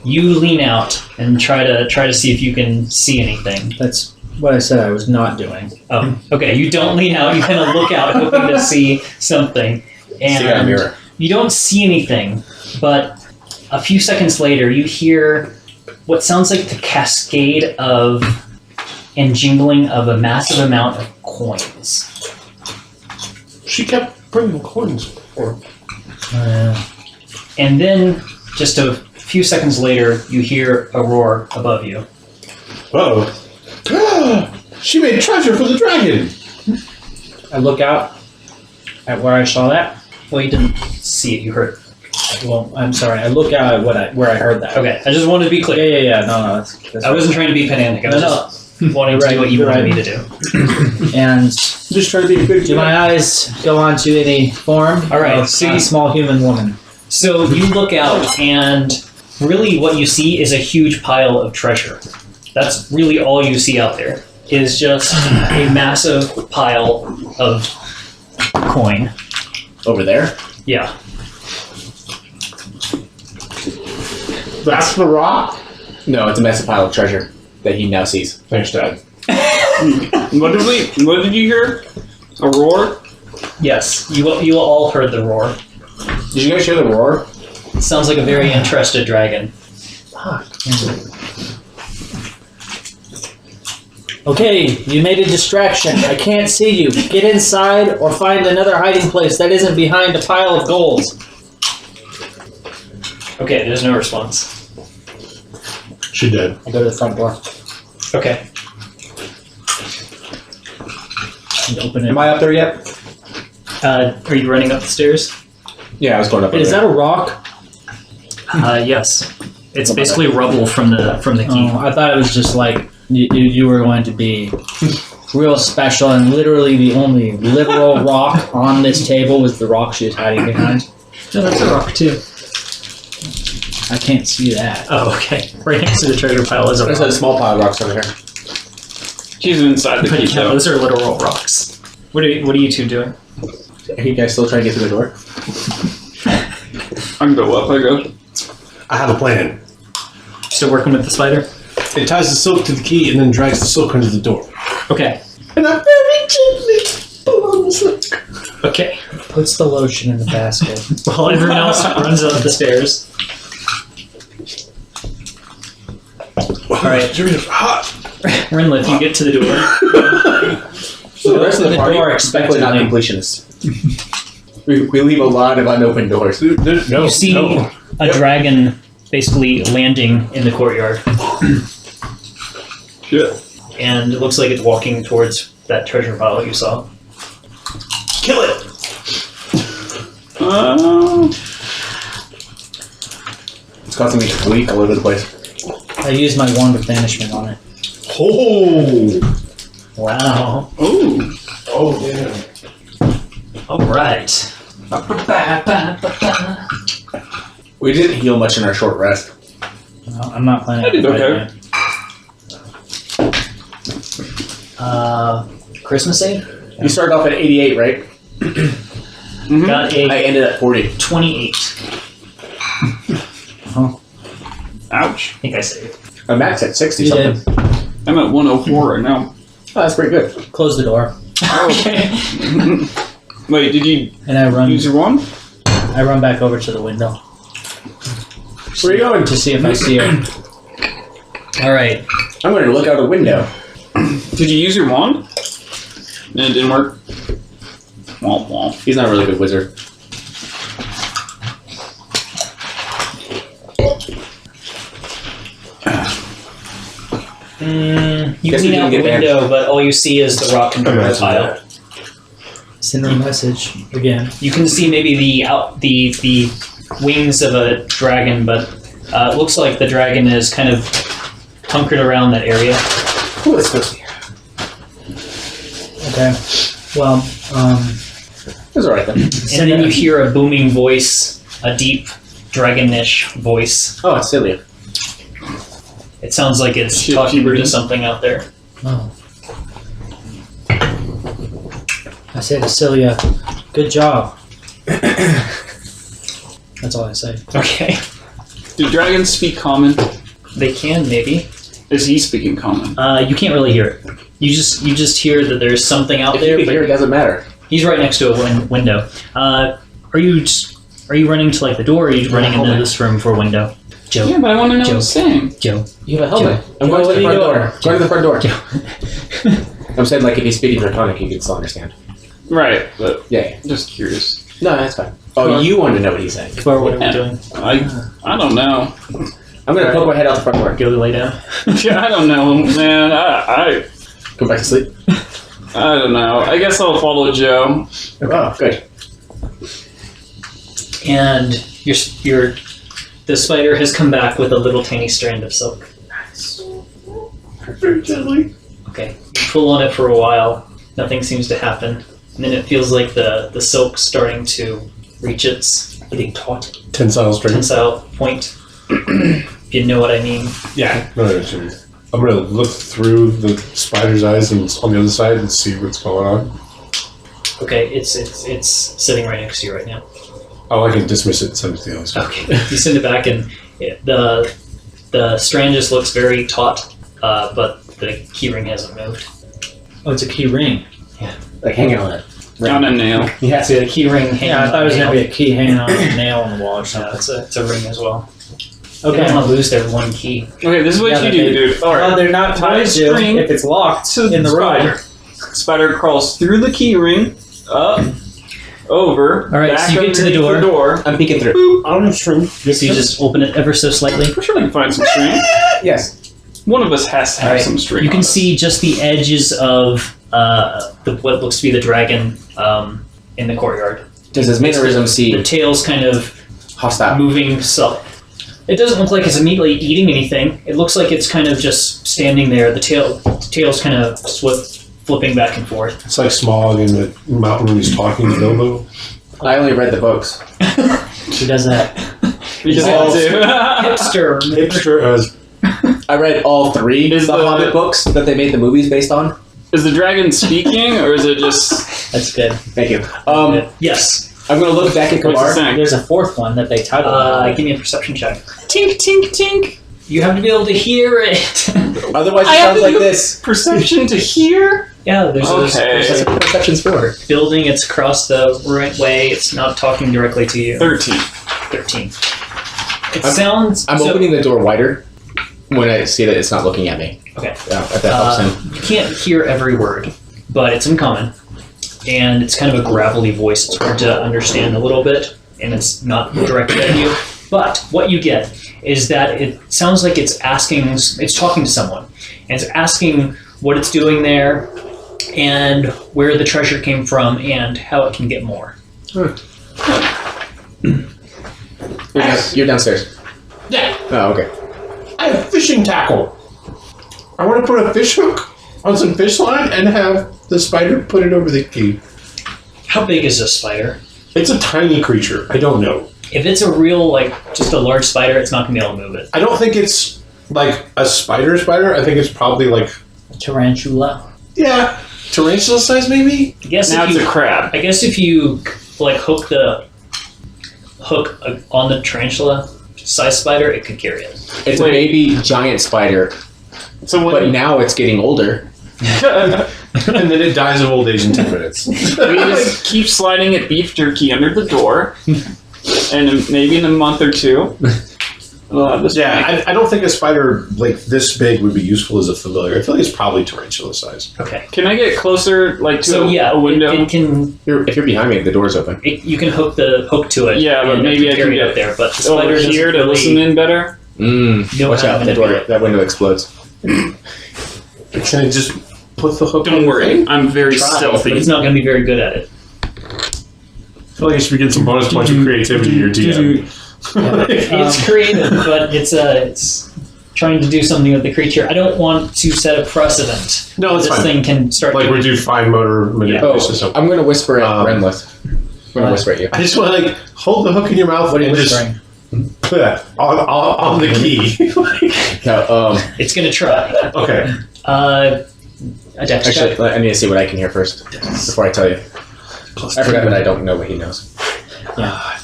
[SPEAKER 1] you lean out and try to see if you can see anything.
[SPEAKER 4] That's what I said I was not doing.
[SPEAKER 1] Oh, okay. You don't lean out. You kind of look out, hoping to see something,
[SPEAKER 3] See that
[SPEAKER 1] and
[SPEAKER 3] mirror.
[SPEAKER 1] you don't see anything. But a few seconds later, you hear what sounds like the cascade of and jingling of a massive amount of coins.
[SPEAKER 5] She kept bringing coins before.
[SPEAKER 1] And then, just a few seconds later, you hear a roar above you.
[SPEAKER 5] Uh-oh. She made treasure for the dragon!
[SPEAKER 4] I look out at where I saw that.
[SPEAKER 1] Well, you didn't see it, you heard it.
[SPEAKER 4] Well, I'm sorry. I look out at where I heard that.
[SPEAKER 1] Okay, I just wanted to be clear.
[SPEAKER 4] Yeah. No. That's
[SPEAKER 1] I wasn't trying to be pedantic. I was
[SPEAKER 4] No.
[SPEAKER 1] just wanting to do what you wanted me to do.
[SPEAKER 4] And
[SPEAKER 5] Just trying to be a good
[SPEAKER 4] do my eyes go on to any form?
[SPEAKER 1] All right,
[SPEAKER 4] of
[SPEAKER 1] see-
[SPEAKER 4] a small human woman.
[SPEAKER 1] So you look out, and really what you see is a huge pile of treasure. That's really all you see out there, is just a massive pile of coin.
[SPEAKER 3] Over there?
[SPEAKER 1] Yeah.
[SPEAKER 5] That's the rock?
[SPEAKER 3] No, it's a massive pile of treasure that he now sees.
[SPEAKER 5] Thanks, Dad.
[SPEAKER 2] What did you hear? A roar?
[SPEAKER 1] Yes, you all heard the roar.
[SPEAKER 3] Did you guys hear the roar?
[SPEAKER 1] It sounds like a very interested dragon.
[SPEAKER 4] Okay, you made a distraction. I can't see you. Get inside or find another hiding place that isn't behind a pile of gold.
[SPEAKER 1] Okay, there's no response.
[SPEAKER 5] She did.
[SPEAKER 4] I go to the front door
[SPEAKER 1] Okay.
[SPEAKER 4] and open it.
[SPEAKER 3] Am I up there yet?
[SPEAKER 1] Are you running up the stairs?
[SPEAKER 3] Yeah, I was going up
[SPEAKER 4] Is
[SPEAKER 3] there.
[SPEAKER 4] that a rock?
[SPEAKER 1] Yes. It's basically rubble from the key.
[SPEAKER 4] Oh, I thought it was just like you were going to be real special, and literally the only literal rock on this table was the rock she was hiding behind.
[SPEAKER 1] No, that's a rock too.
[SPEAKER 4] I can't see that.
[SPEAKER 1] Oh, okay. Right next to the treasure pile is a
[SPEAKER 3] There's
[SPEAKER 1] rock.
[SPEAKER 3] a small pile of rocks over here.
[SPEAKER 2] She's inside the
[SPEAKER 1] But
[SPEAKER 2] key,
[SPEAKER 1] yeah,
[SPEAKER 2] though.
[SPEAKER 1] those are literal rocks. What are you two doing?
[SPEAKER 3] Are you guys still trying to get to the door?
[SPEAKER 2] I can go up. I go.
[SPEAKER 5] I have a plan.
[SPEAKER 1] Still working with the spider?
[SPEAKER 5] It ties the silk to the key and then drags the silk under the door.
[SPEAKER 1] Okay.
[SPEAKER 3] And I very gently pull on the silk.
[SPEAKER 1] Okay.
[SPEAKER 4] Puts the lotion in the basket.
[SPEAKER 1] While everyone else runs up the stairs. Alright.
[SPEAKER 5] Hot.
[SPEAKER 1] Renlith, you get to the door.
[SPEAKER 3] So the rest of the party
[SPEAKER 4] door
[SPEAKER 3] are definitely not
[SPEAKER 4] expectantly.
[SPEAKER 3] completionists. we leave a lot of unopened doors.
[SPEAKER 5] No,
[SPEAKER 1] You see
[SPEAKER 5] no.
[SPEAKER 1] a dragon basically landing in the courtyard.
[SPEAKER 2] Shit.
[SPEAKER 1] And it looks like it's walking towards that treasure pile you saw.
[SPEAKER 5] Kill it.
[SPEAKER 3] It's causing me to leak all over the place.
[SPEAKER 4] I use my wand of banishment on it.
[SPEAKER 5] Oh.
[SPEAKER 1] Wow.
[SPEAKER 2] Oh.
[SPEAKER 5] Oh, yeah.
[SPEAKER 1] Alright.
[SPEAKER 3] We didn't heal much in our short rest.
[SPEAKER 4] No, I'm not planning
[SPEAKER 2] I did
[SPEAKER 4] on
[SPEAKER 2] okay.
[SPEAKER 4] fighting it.
[SPEAKER 1] Christmas save?
[SPEAKER 3] You started off at 88, right?
[SPEAKER 2] Mm-hmm.
[SPEAKER 1] Got
[SPEAKER 3] I
[SPEAKER 1] a
[SPEAKER 3] ended at 40.
[SPEAKER 1] 28.
[SPEAKER 2] Ouch.
[SPEAKER 1] I think I saved.
[SPEAKER 3] I'm max at 60
[SPEAKER 4] You
[SPEAKER 3] something.
[SPEAKER 2] I'm at 104 right now.
[SPEAKER 3] Oh, that's pretty good.
[SPEAKER 4] Close the door,
[SPEAKER 1] Okay.
[SPEAKER 2] Wait, did you
[SPEAKER 4] and I run.
[SPEAKER 2] use your wand?
[SPEAKER 4] I run back over to the window
[SPEAKER 3] Where are you going?
[SPEAKER 4] to see if I see her.
[SPEAKER 1] Alright.
[SPEAKER 3] I'm going to look out a window.
[SPEAKER 2] Did you use your wand? And it didn't work? Womp womp.
[SPEAKER 3] He's not a really good wizard.
[SPEAKER 1] You
[SPEAKER 3] Guess we
[SPEAKER 1] lean out
[SPEAKER 3] didn't
[SPEAKER 1] the
[SPEAKER 3] get
[SPEAKER 1] window, but all you see is the rock under the
[SPEAKER 5] Imagine
[SPEAKER 1] pile.
[SPEAKER 5] that.
[SPEAKER 4] Send her a message again.
[SPEAKER 1] You can see maybe the wings of a dragon, but it looks like the dragon is kind of hunkered around that area.
[SPEAKER 3] Ooh, it's supposed to be.
[SPEAKER 4] Okay. Well,
[SPEAKER 3] It's alright then.
[SPEAKER 1] And then you hear a booming voice, a deep, dragonish voice.
[SPEAKER 3] Oh, it's Scilia.
[SPEAKER 1] It sounds like it's
[SPEAKER 2] Shit,
[SPEAKER 1] talking
[SPEAKER 2] puberty.
[SPEAKER 1] to something out there.
[SPEAKER 4] oh. I say to Scilia, good job. That's all I say.
[SPEAKER 1] Okay.
[SPEAKER 2] Do dragons speak common?
[SPEAKER 1] They can, maybe.
[SPEAKER 2] Is he speaking common?
[SPEAKER 1] You can't really hear it. You just hear that there's something out
[SPEAKER 3] If
[SPEAKER 1] there,
[SPEAKER 3] you can
[SPEAKER 1] but
[SPEAKER 3] hear, it doesn't matter.
[SPEAKER 1] he's right next to a window. Are you running to like the door, or are you running into
[SPEAKER 3] helmet.
[SPEAKER 1] this room for a window? Joe.
[SPEAKER 2] Yeah, but I want to know
[SPEAKER 1] Joe.
[SPEAKER 2] what it's saying.
[SPEAKER 1] Joe.
[SPEAKER 3] You have a helmet.
[SPEAKER 1] Joe.
[SPEAKER 3] I'm going to
[SPEAKER 4] What
[SPEAKER 3] the
[SPEAKER 4] are
[SPEAKER 3] front
[SPEAKER 4] you
[SPEAKER 3] door.
[SPEAKER 4] doing?
[SPEAKER 3] Going to the front door. I'm saying, like, if he's speaking Draconic, you can still understand.
[SPEAKER 2] Right, but
[SPEAKER 3] Yeah.
[SPEAKER 2] just curious.
[SPEAKER 3] No, that's fine. Oh, you want to know what he's saying.
[SPEAKER 1] Or what are we
[SPEAKER 2] Yeah.
[SPEAKER 1] doing?
[SPEAKER 2] I don't know.
[SPEAKER 3] I'm going to poke my head out the front door.
[SPEAKER 1] Go lay down.
[SPEAKER 2] Yeah, I don't know, man. I
[SPEAKER 3] Go back to sleep.
[SPEAKER 2] don't know. I guess I'll follow Joe.
[SPEAKER 3] Oh, good.
[SPEAKER 1] And the spider has come back with a little tiny strand of silk.
[SPEAKER 5] Very gently.
[SPEAKER 1] Okay. You pull on it for a while. Nothing seems to happen. And then it feels like the silk starting to reach its getting taut
[SPEAKER 5] Tensile strength.
[SPEAKER 1] tensile point. If you know what I mean.
[SPEAKER 5] Yeah. No, no, no. I'm going to look through the spider's eyes and on the other side and see what's going on.
[SPEAKER 1] Okay, it's sitting right next to you right now.
[SPEAKER 5] Oh, I can dismiss it and send it to the other side.
[SPEAKER 1] Okay. You send it back, and the strand just looks very taut, but the key ring hasn't moved.
[SPEAKER 4] Oh, it's a key ring.
[SPEAKER 3] Like, hanging on it.
[SPEAKER 2] On a nail.
[SPEAKER 3] Yeah.
[SPEAKER 1] See the key ring hanging
[SPEAKER 4] Yeah, I thought it was
[SPEAKER 1] on
[SPEAKER 4] going
[SPEAKER 1] the
[SPEAKER 4] to be a key hanging on a nail on the wall or
[SPEAKER 1] nail.
[SPEAKER 4] something.
[SPEAKER 1] Yeah, it's a ring as well.
[SPEAKER 4] Okay.
[SPEAKER 1] They don't want to lose their one key.
[SPEAKER 2] Okay, this is what
[SPEAKER 4] Yeah,
[SPEAKER 2] you
[SPEAKER 4] they-
[SPEAKER 2] do, dude. Alright.
[SPEAKER 4] they're not
[SPEAKER 2] Tie
[SPEAKER 4] going to
[SPEAKER 2] string
[SPEAKER 4] if it's locked
[SPEAKER 2] to
[SPEAKER 4] in the
[SPEAKER 2] spider.
[SPEAKER 4] room.
[SPEAKER 2] Spider crawls through the key ring, up, over,
[SPEAKER 1] Alright,
[SPEAKER 2] back
[SPEAKER 1] so you get to the
[SPEAKER 2] underneath
[SPEAKER 1] door.
[SPEAKER 3] I'm peeking through.
[SPEAKER 1] So you just open it ever so slightly.
[SPEAKER 2] I'm sure I can find some string.
[SPEAKER 3] Yes.
[SPEAKER 2] One of us has to have
[SPEAKER 1] Alright,
[SPEAKER 2] some string.
[SPEAKER 1] you can
[SPEAKER 2] on us.
[SPEAKER 1] see just the edges of what looks to be the dragon in the courtyard.
[SPEAKER 3] Does his mannerism
[SPEAKER 1] The
[SPEAKER 3] seem
[SPEAKER 1] tail's kind of
[SPEAKER 3] hostile?
[SPEAKER 1] moving. So it doesn't look like it's immediately eating anything. It looks like it's kind of just standing there. The tail's kind of flipping back and forth.
[SPEAKER 5] It's like Smog in the mountain when he's talking to Bilbo.
[SPEAKER 3] I only read the books.
[SPEAKER 4] She does that.
[SPEAKER 2] We just
[SPEAKER 3] Oh.
[SPEAKER 2] have to.
[SPEAKER 1] Hipster.
[SPEAKER 5] Hipster as
[SPEAKER 3] I read all three
[SPEAKER 2] Is
[SPEAKER 3] of the
[SPEAKER 2] the-
[SPEAKER 3] Hobbit books that they made the movies based on.
[SPEAKER 2] Is the dragon speaking, or is it just...
[SPEAKER 4] That's good.
[SPEAKER 3] Thank you.
[SPEAKER 1] Yes.
[SPEAKER 3] I'm going to look back at
[SPEAKER 2] What's it
[SPEAKER 3] Kamar.
[SPEAKER 2] saying?
[SPEAKER 4] There's a fourth one that they titled.
[SPEAKER 1] Give me a perception check. Tink, tink, tink. You have to be able to hear it.
[SPEAKER 3] Otherwise, it
[SPEAKER 2] I have
[SPEAKER 3] sounds
[SPEAKER 2] to
[SPEAKER 3] like
[SPEAKER 2] do-
[SPEAKER 3] this.
[SPEAKER 2] Perception to hear?
[SPEAKER 1] Yeah, there's
[SPEAKER 2] Okay.
[SPEAKER 3] That's what perception's for.
[SPEAKER 1] building. It's across the right way. It's not talking directly to you.
[SPEAKER 2] 13.
[SPEAKER 1] 13. It sounds.
[SPEAKER 3] I'm opening the door wider when I see that it's not looking at me.
[SPEAKER 1] Okay.
[SPEAKER 3] If that helps him.
[SPEAKER 1] You can't hear every word, but it's uncommon, and it's kind of a gravelly voice. It's hard to understand a little bit, and it's not directed at you. But what you get is that it sounds like it's talking to someone, and it's asking what it's doing there, and where the treasure came from, and how it can get more.
[SPEAKER 3] You're downstairs.
[SPEAKER 5] Yeah.
[SPEAKER 3] Oh, okay.
[SPEAKER 5] I have fishing tackle. I want to put a fish hook on some fish line and have the spider put it over the key.
[SPEAKER 1] How big is this spider?
[SPEAKER 5] It's a tiny creature. I don't know.
[SPEAKER 1] If it's a real, just a large spider, it's not going to be able to move it.
[SPEAKER 5] I don't think it's like a spider. I think it's probably like,
[SPEAKER 4] Tarantula.
[SPEAKER 5] yeah, tarantula size maybe?
[SPEAKER 1] I guess
[SPEAKER 2] Now
[SPEAKER 1] if
[SPEAKER 2] it's
[SPEAKER 1] you,
[SPEAKER 2] a crab.
[SPEAKER 1] I guess if you hook the hook on the tarantula size spider, it could carry it.
[SPEAKER 3] It's a baby giant spider,
[SPEAKER 2] So
[SPEAKER 3] but
[SPEAKER 2] when
[SPEAKER 3] now it's getting older.
[SPEAKER 5] And then it dies of old age in 10 minutes.
[SPEAKER 2] we just keep sliding it beef jerky under the door, and maybe in a month or two, we'll have this.
[SPEAKER 5] Yeah, I don't think a spider like this big would be useful as a familiar. I feel like it's probably tarantula size.
[SPEAKER 1] Okay.
[SPEAKER 2] Can I get closer, to
[SPEAKER 1] So yeah,
[SPEAKER 2] a window?
[SPEAKER 1] It can.
[SPEAKER 3] If you're behind me, the door's open.
[SPEAKER 1] You can hook the hook to it.
[SPEAKER 2] Yeah, but
[SPEAKER 1] and
[SPEAKER 2] maybe
[SPEAKER 1] it
[SPEAKER 2] I can
[SPEAKER 1] carry it
[SPEAKER 2] get
[SPEAKER 1] up there. But the spider
[SPEAKER 2] over
[SPEAKER 1] doesn't
[SPEAKER 2] here to
[SPEAKER 1] really
[SPEAKER 2] listen in better.
[SPEAKER 1] know
[SPEAKER 3] Watch
[SPEAKER 1] how
[SPEAKER 3] out,
[SPEAKER 1] to
[SPEAKER 3] that window explodes.
[SPEAKER 5] Can I just put the hook
[SPEAKER 2] Don't
[SPEAKER 5] on
[SPEAKER 2] worry,
[SPEAKER 5] the thing?
[SPEAKER 2] I'm very
[SPEAKER 1] Try,
[SPEAKER 2] stealthy.
[SPEAKER 1] but it's not going to be very good at it.
[SPEAKER 5] I feel like you should be getting some bonus points of creativity to your DM.
[SPEAKER 1] It's creative, but it's trying to do something with the creature. I don't want to set a precedent.
[SPEAKER 5] No, that's
[SPEAKER 1] This
[SPEAKER 5] fine.
[SPEAKER 1] thing can start.
[SPEAKER 5] Like
[SPEAKER 1] doing-
[SPEAKER 5] we do fine motor manipulation.
[SPEAKER 3] Oh,
[SPEAKER 5] So
[SPEAKER 3] I'm going to whisper at
[SPEAKER 5] Um,
[SPEAKER 3] Renlith. I'm going to whisper at you.
[SPEAKER 5] I just want to hold the hook in your mouth
[SPEAKER 4] What are you
[SPEAKER 5] and just
[SPEAKER 4] whispering?
[SPEAKER 5] put that on the key.
[SPEAKER 3] No,
[SPEAKER 1] It's going to try.
[SPEAKER 5] Okay.
[SPEAKER 1] A dex check.
[SPEAKER 3] actually, I need to see what I can hear first before I tell you. I forgot that I don't know what he knows.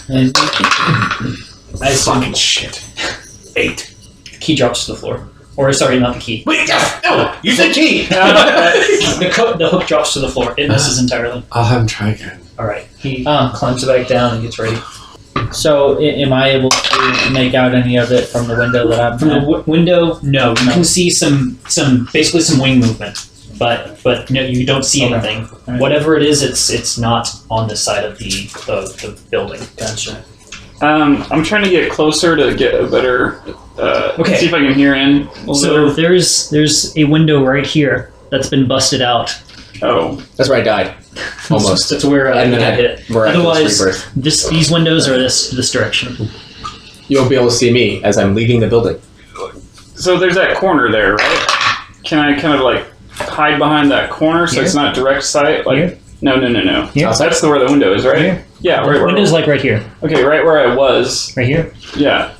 [SPEAKER 4] And I assume
[SPEAKER 5] Fucking shit. 8.
[SPEAKER 1] The key drops to the floor. Or sorry, not the key.
[SPEAKER 5] Wait, no, you said key.
[SPEAKER 1] The hook drops to the floor. It misses entirely.
[SPEAKER 5] I'll have him try again.
[SPEAKER 1] All right. He climbs back down and gets ready.
[SPEAKER 4] So, am I able to make out any of it from the window that I'm
[SPEAKER 1] From the window, no. You
[SPEAKER 4] No.
[SPEAKER 1] can see some basically some wing movement, but no, you don't see
[SPEAKER 4] Okay.
[SPEAKER 1] anything.
[SPEAKER 4] All right.
[SPEAKER 1] Whatever it is, it's not on this side of the building.
[SPEAKER 4] Gotcha.
[SPEAKER 2] I'm trying to get closer to get a better.
[SPEAKER 1] Okay.
[SPEAKER 2] See if I can hear in. a little
[SPEAKER 1] So
[SPEAKER 2] bit.
[SPEAKER 1] there's a window right here that's been busted out.
[SPEAKER 2] Oh,
[SPEAKER 3] That's where I died. Almost.
[SPEAKER 1] That's where
[SPEAKER 3] And
[SPEAKER 1] you
[SPEAKER 3] then
[SPEAKER 1] got
[SPEAKER 3] I
[SPEAKER 1] hit.
[SPEAKER 3] miraculous
[SPEAKER 1] Otherwise,
[SPEAKER 3] rebirth.
[SPEAKER 1] these windows are this direction.
[SPEAKER 3] You won't be able to see me as I'm leaving the building.
[SPEAKER 2] so there's that corner there, right? Can I kind of hide behind that corner so
[SPEAKER 1] Here?
[SPEAKER 2] it's not direct sight?
[SPEAKER 1] Here?
[SPEAKER 2] No.
[SPEAKER 1] Here?
[SPEAKER 2] That's where the window is, right?
[SPEAKER 1] Here?
[SPEAKER 2] Yeah, right where.
[SPEAKER 1] Window's right here.
[SPEAKER 2] Okay, right where I was.
[SPEAKER 1] Right here.
[SPEAKER 2] Yeah.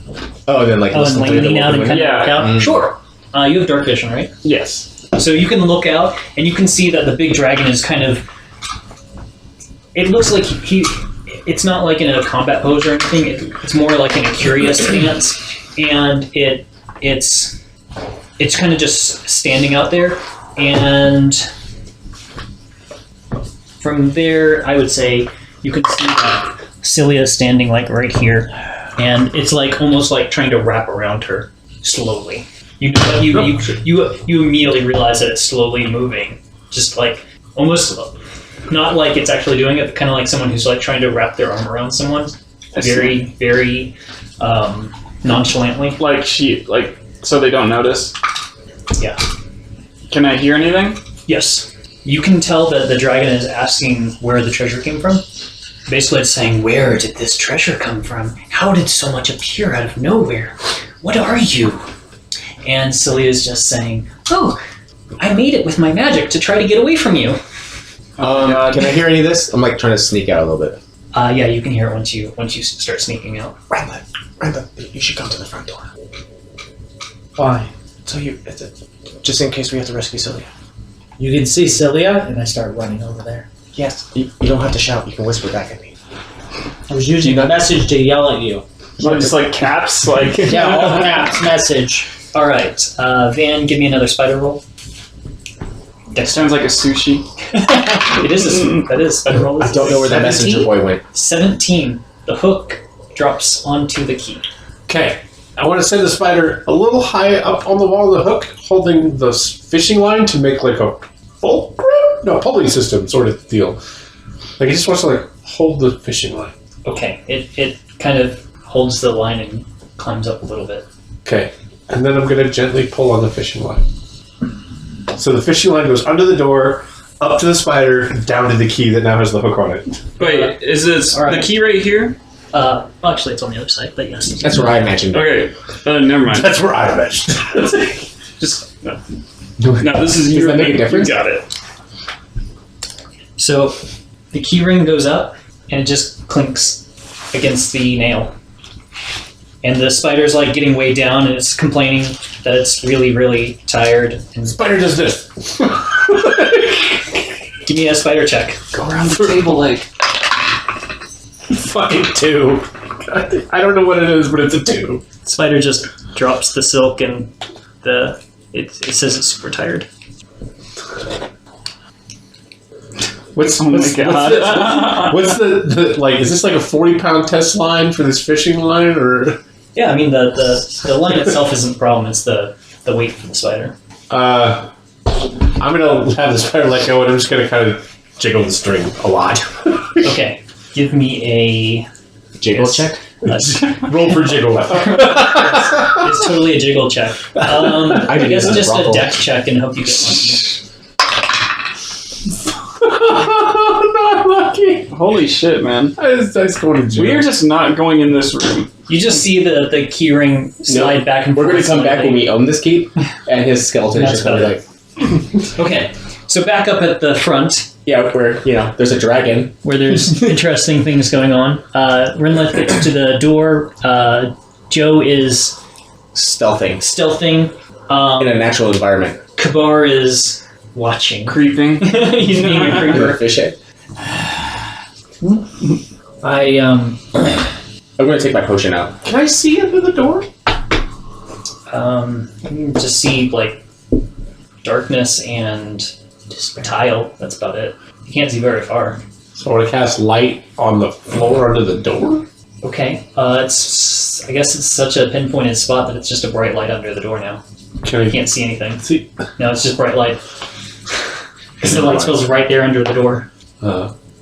[SPEAKER 3] Oh, and then
[SPEAKER 1] Oh, and
[SPEAKER 3] listen through the
[SPEAKER 1] leaning out and kind
[SPEAKER 3] window.
[SPEAKER 1] of
[SPEAKER 2] Yeah.
[SPEAKER 1] look out.
[SPEAKER 3] Mm.
[SPEAKER 1] Sure. You have dark vision, right?
[SPEAKER 2] Yes.
[SPEAKER 1] So you can look out and you can see that the big dragon is kind of. It looks like it's not like in a combat pose or anything. It's more like in a curious stance, and it's kind of just standing out there. And from there, I would say you can see that Scilia is standing right here, and it's almost like trying to wrap around her slowly. You immediately realize that it's slowly moving, just almost not like it's actually doing it, but kind of like someone who's trying to wrap their arm around someone, very, very nonchalantly.
[SPEAKER 2] So they don't notice.
[SPEAKER 1] Yeah.
[SPEAKER 2] Can I hear anything?
[SPEAKER 1] Yes. You can tell that the dragon is asking where the treasure came from. Basically, it's saying, "Where did this treasure come from? How did so much appear out of nowhere? What are you?" And Scilia is just saying, "Oh, I made it with my magic to try to get away from you."
[SPEAKER 2] God.
[SPEAKER 3] Can I hear any of this? I'm trying to sneak out a little bit.
[SPEAKER 1] Yeah, you can hear it once you start sneaking out.
[SPEAKER 3] Randall, you should come to the front door.
[SPEAKER 4] Why?
[SPEAKER 3] So just in case we have to rescue Scilia.
[SPEAKER 4] You can see Scilia, and I start running over there.
[SPEAKER 3] Yes. You don't have to shout. You can whisper back at me.
[SPEAKER 4] I was using the message to yell at you.
[SPEAKER 2] Not just like caps, like
[SPEAKER 4] Yeah, all caps message.
[SPEAKER 1] All right, Van, give me another spider roll.
[SPEAKER 2] That sounds like a sushi.
[SPEAKER 1] It is that is spider roll.
[SPEAKER 3] I don't know where that messenger boy went.
[SPEAKER 1] 17. The hook drops onto the key.
[SPEAKER 5] Okay. I want to send the spider a little high up on the wall of the hook, holding the fishing line to make like a fulcrum? No, pulley system sort of deal. Like he just wants to like hold the fishing line.
[SPEAKER 1] Okay, it kind of holds the line and climbs up a little bit.
[SPEAKER 5] Okay. And then I'm going to gently pull on the fishing line. So the fishing line goes under the door, up to the spider, down to the key that now has the hook on it.
[SPEAKER 2] Wait, is this
[SPEAKER 1] All right.
[SPEAKER 2] the key right here?
[SPEAKER 1] Well, actually, it's on the other side, but yes.
[SPEAKER 3] That's where I imagined it.
[SPEAKER 2] Okay, never mind.
[SPEAKER 5] That's where I imagined.
[SPEAKER 2] Just no, this is
[SPEAKER 3] Does
[SPEAKER 2] your
[SPEAKER 3] that make a
[SPEAKER 2] thing.
[SPEAKER 3] difference?
[SPEAKER 2] You got it.
[SPEAKER 1] So the key ring goes up, and it just clinks against the nail. And the spider's like getting way down, and it's complaining that it's really, really tired. And
[SPEAKER 5] Spider does this.
[SPEAKER 1] give me a spider check.
[SPEAKER 2] Go around the table like.
[SPEAKER 5] Fucking 2. I don't know what it is, but it's a 2.
[SPEAKER 1] Spider just drops the silk, and it says it's super tired.
[SPEAKER 5] What's
[SPEAKER 2] Oh my
[SPEAKER 5] what's
[SPEAKER 2] God.
[SPEAKER 5] what's the like? Is this like a 40-pound test line for this fishing line, or?
[SPEAKER 1] Yeah, I mean the line itself isn't the problem. It's the weight for the spider.
[SPEAKER 5] I'm gonna have the spider let go, and I'm just gonna kind of jiggle the string a lot.
[SPEAKER 1] Okay, give me a
[SPEAKER 3] Jiggle check?
[SPEAKER 5] Roll for jiggle.
[SPEAKER 1] It's totally a jiggle check. I
[SPEAKER 3] did
[SPEAKER 1] guess
[SPEAKER 3] it.
[SPEAKER 1] just a
[SPEAKER 3] Ruffle.
[SPEAKER 1] dex check and hope you get lucky.
[SPEAKER 5] Not lucky.
[SPEAKER 2] Holy shit, man!
[SPEAKER 5] I was going to jail.
[SPEAKER 2] We are just not going in this room.
[SPEAKER 1] You just see the key ring slide back and
[SPEAKER 3] We're
[SPEAKER 1] forth.
[SPEAKER 3] going to come back when we own this keep, and his skeleton is
[SPEAKER 1] That's
[SPEAKER 3] just going to be like,
[SPEAKER 1] Okay, so back up at the front
[SPEAKER 3] yeah, where, there's a dragon.
[SPEAKER 1] where there's interesting things going on. Rinlith gets to the door. Joe is
[SPEAKER 3] Stealthing.
[SPEAKER 1] stealthing.
[SPEAKER 3] In a natural environment.
[SPEAKER 1] Kabar is watching.
[SPEAKER 2] Creeping.
[SPEAKER 1] He's being a
[SPEAKER 3] With a
[SPEAKER 1] creeper.
[SPEAKER 3] fish head.
[SPEAKER 4] I'm
[SPEAKER 3] going to take my potion out.
[SPEAKER 5] Can I see under the door?
[SPEAKER 1] You can just see like darkness and just tile. That's about it. You can't see very far.
[SPEAKER 5] So I want to cast light on the floor under the door?
[SPEAKER 1] Okay. I guess it's such a pinpointed spot that it's just a bright light under the door now.
[SPEAKER 5] Can
[SPEAKER 1] You
[SPEAKER 5] I
[SPEAKER 1] can't see anything.
[SPEAKER 5] see?
[SPEAKER 1] No, it's just bright light. Because the light spill's right there under the door.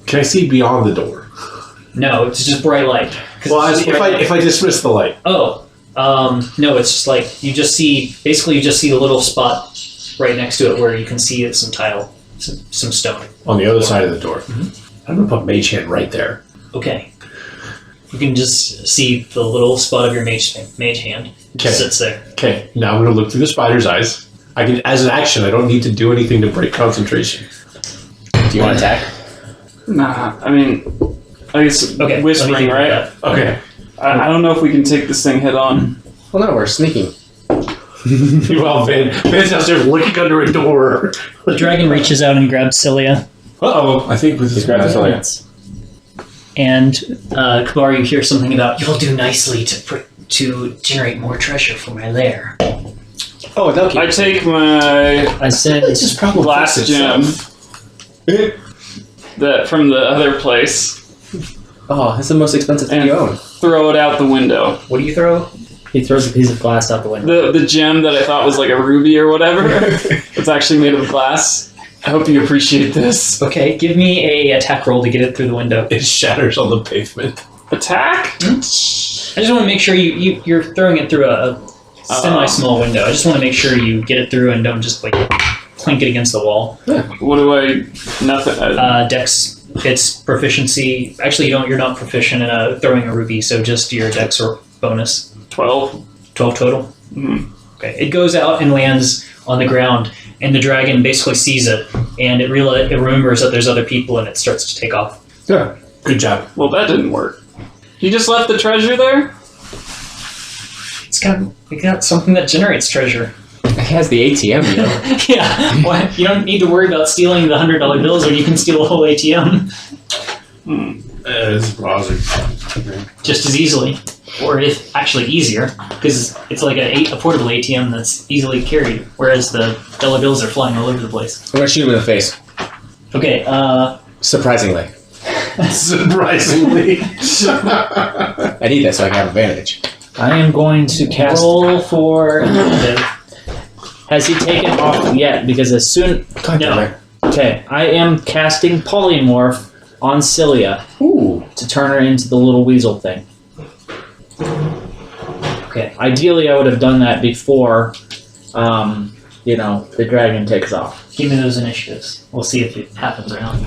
[SPEAKER 5] Can I see beyond the door?
[SPEAKER 1] No, it's just bright light. 'Cause
[SPEAKER 5] Well,
[SPEAKER 1] it's just bright light.
[SPEAKER 5] if I dismiss the light.
[SPEAKER 1] Oh, no, it's just like you just see the little spot right next to it where you can see some tile, some stone.
[SPEAKER 5] On the other side of the door. I'm going to put Mage Hand right there.
[SPEAKER 1] Okay. You can just see the little spot of your mage hand.
[SPEAKER 5] Okay.
[SPEAKER 1] Sits there.
[SPEAKER 5] Okay, now I'm going to look through the spider's eyes. I can, as an action, I don't need to do anything to break concentration.
[SPEAKER 3] Do you want to attack?
[SPEAKER 2] Nah, I mean, I guess
[SPEAKER 1] Okay. let me
[SPEAKER 2] whispering,
[SPEAKER 1] think about
[SPEAKER 2] right?
[SPEAKER 1] that.
[SPEAKER 5] Okay.
[SPEAKER 2] I don't know if we can take this thing head on.
[SPEAKER 3] Well, no, we're sneaking.
[SPEAKER 5] Well, Van's downstairs looking under a door.
[SPEAKER 1] The dragon reaches out and grabs Scilia.
[SPEAKER 5] Uh-oh, I think with this
[SPEAKER 3] grabbed
[SPEAKER 5] grab
[SPEAKER 3] Scilia.
[SPEAKER 5] it's
[SPEAKER 1] And Kabar, you hear something about you'll do nicely to generate more treasure for my lair.
[SPEAKER 3] Oh, they'll keep
[SPEAKER 2] I take my
[SPEAKER 1] I said
[SPEAKER 5] It's just probably
[SPEAKER 2] glass
[SPEAKER 5] fix
[SPEAKER 2] gem
[SPEAKER 5] itself.
[SPEAKER 2] that from the other place,
[SPEAKER 3] Oh, that's the most expensive thing you own.
[SPEAKER 2] throw it out the window.
[SPEAKER 1] What do you throw?
[SPEAKER 4] He throws a piece of glass out the window.
[SPEAKER 2] The gem that I thought was like a ruby or whatever, it's actually made of glass. I hope you appreciate this.
[SPEAKER 1] Okay, give me a attack roll to get it through the window.
[SPEAKER 5] It shatters on the pavement.
[SPEAKER 2] Attack?
[SPEAKER 1] I just want to make sure you're throwing it through a semi-small window. I just want to make sure you get it through and don't just like clink it against the wall.
[SPEAKER 2] What do I? Nothing.
[SPEAKER 1] Dex, it's proficiency. Actually, you're not proficient in throwing a ruby, so just your dex or bonus.
[SPEAKER 2] 12.
[SPEAKER 1] 12 total.
[SPEAKER 2] Mhm.
[SPEAKER 1] Okay, it goes out and lands on the ground, and the dragon basically sees it, and it remembers that there's other people, and it starts to take off.
[SPEAKER 5] Yeah. Good job.
[SPEAKER 2] Well, that didn't work. You just left the treasure there?
[SPEAKER 1] We got something that generates treasure.
[SPEAKER 3] He has the ATM, you know.
[SPEAKER 1] Yeah, well, you don't need to worry about stealing the $100 bills, or you can steal a whole ATM
[SPEAKER 5] It's browsing.
[SPEAKER 1] just as easily, or if actually easier, because it's like a portable ATM that's easily carried, whereas the dollar bills are flying all over the place.
[SPEAKER 3] I'm gonna shoot him in the face.
[SPEAKER 1] Okay,
[SPEAKER 3] Surprisingly.
[SPEAKER 5] Surprisingly.
[SPEAKER 3] I need that so I can have advantage.
[SPEAKER 4] I am going to cast.
[SPEAKER 1] roll for initiative.
[SPEAKER 4] Has he taken off yet? Because as soon.
[SPEAKER 3] God damn it.
[SPEAKER 4] Okay, I am casting polymorph on Scilia
[SPEAKER 3] Ooh.
[SPEAKER 4] to turn her into the little weasel thing.
[SPEAKER 1] Okay.
[SPEAKER 4] Ideally, I would have done that before, the dragon takes off.
[SPEAKER 1] Give me those initiatives. We'll see if it happens or not.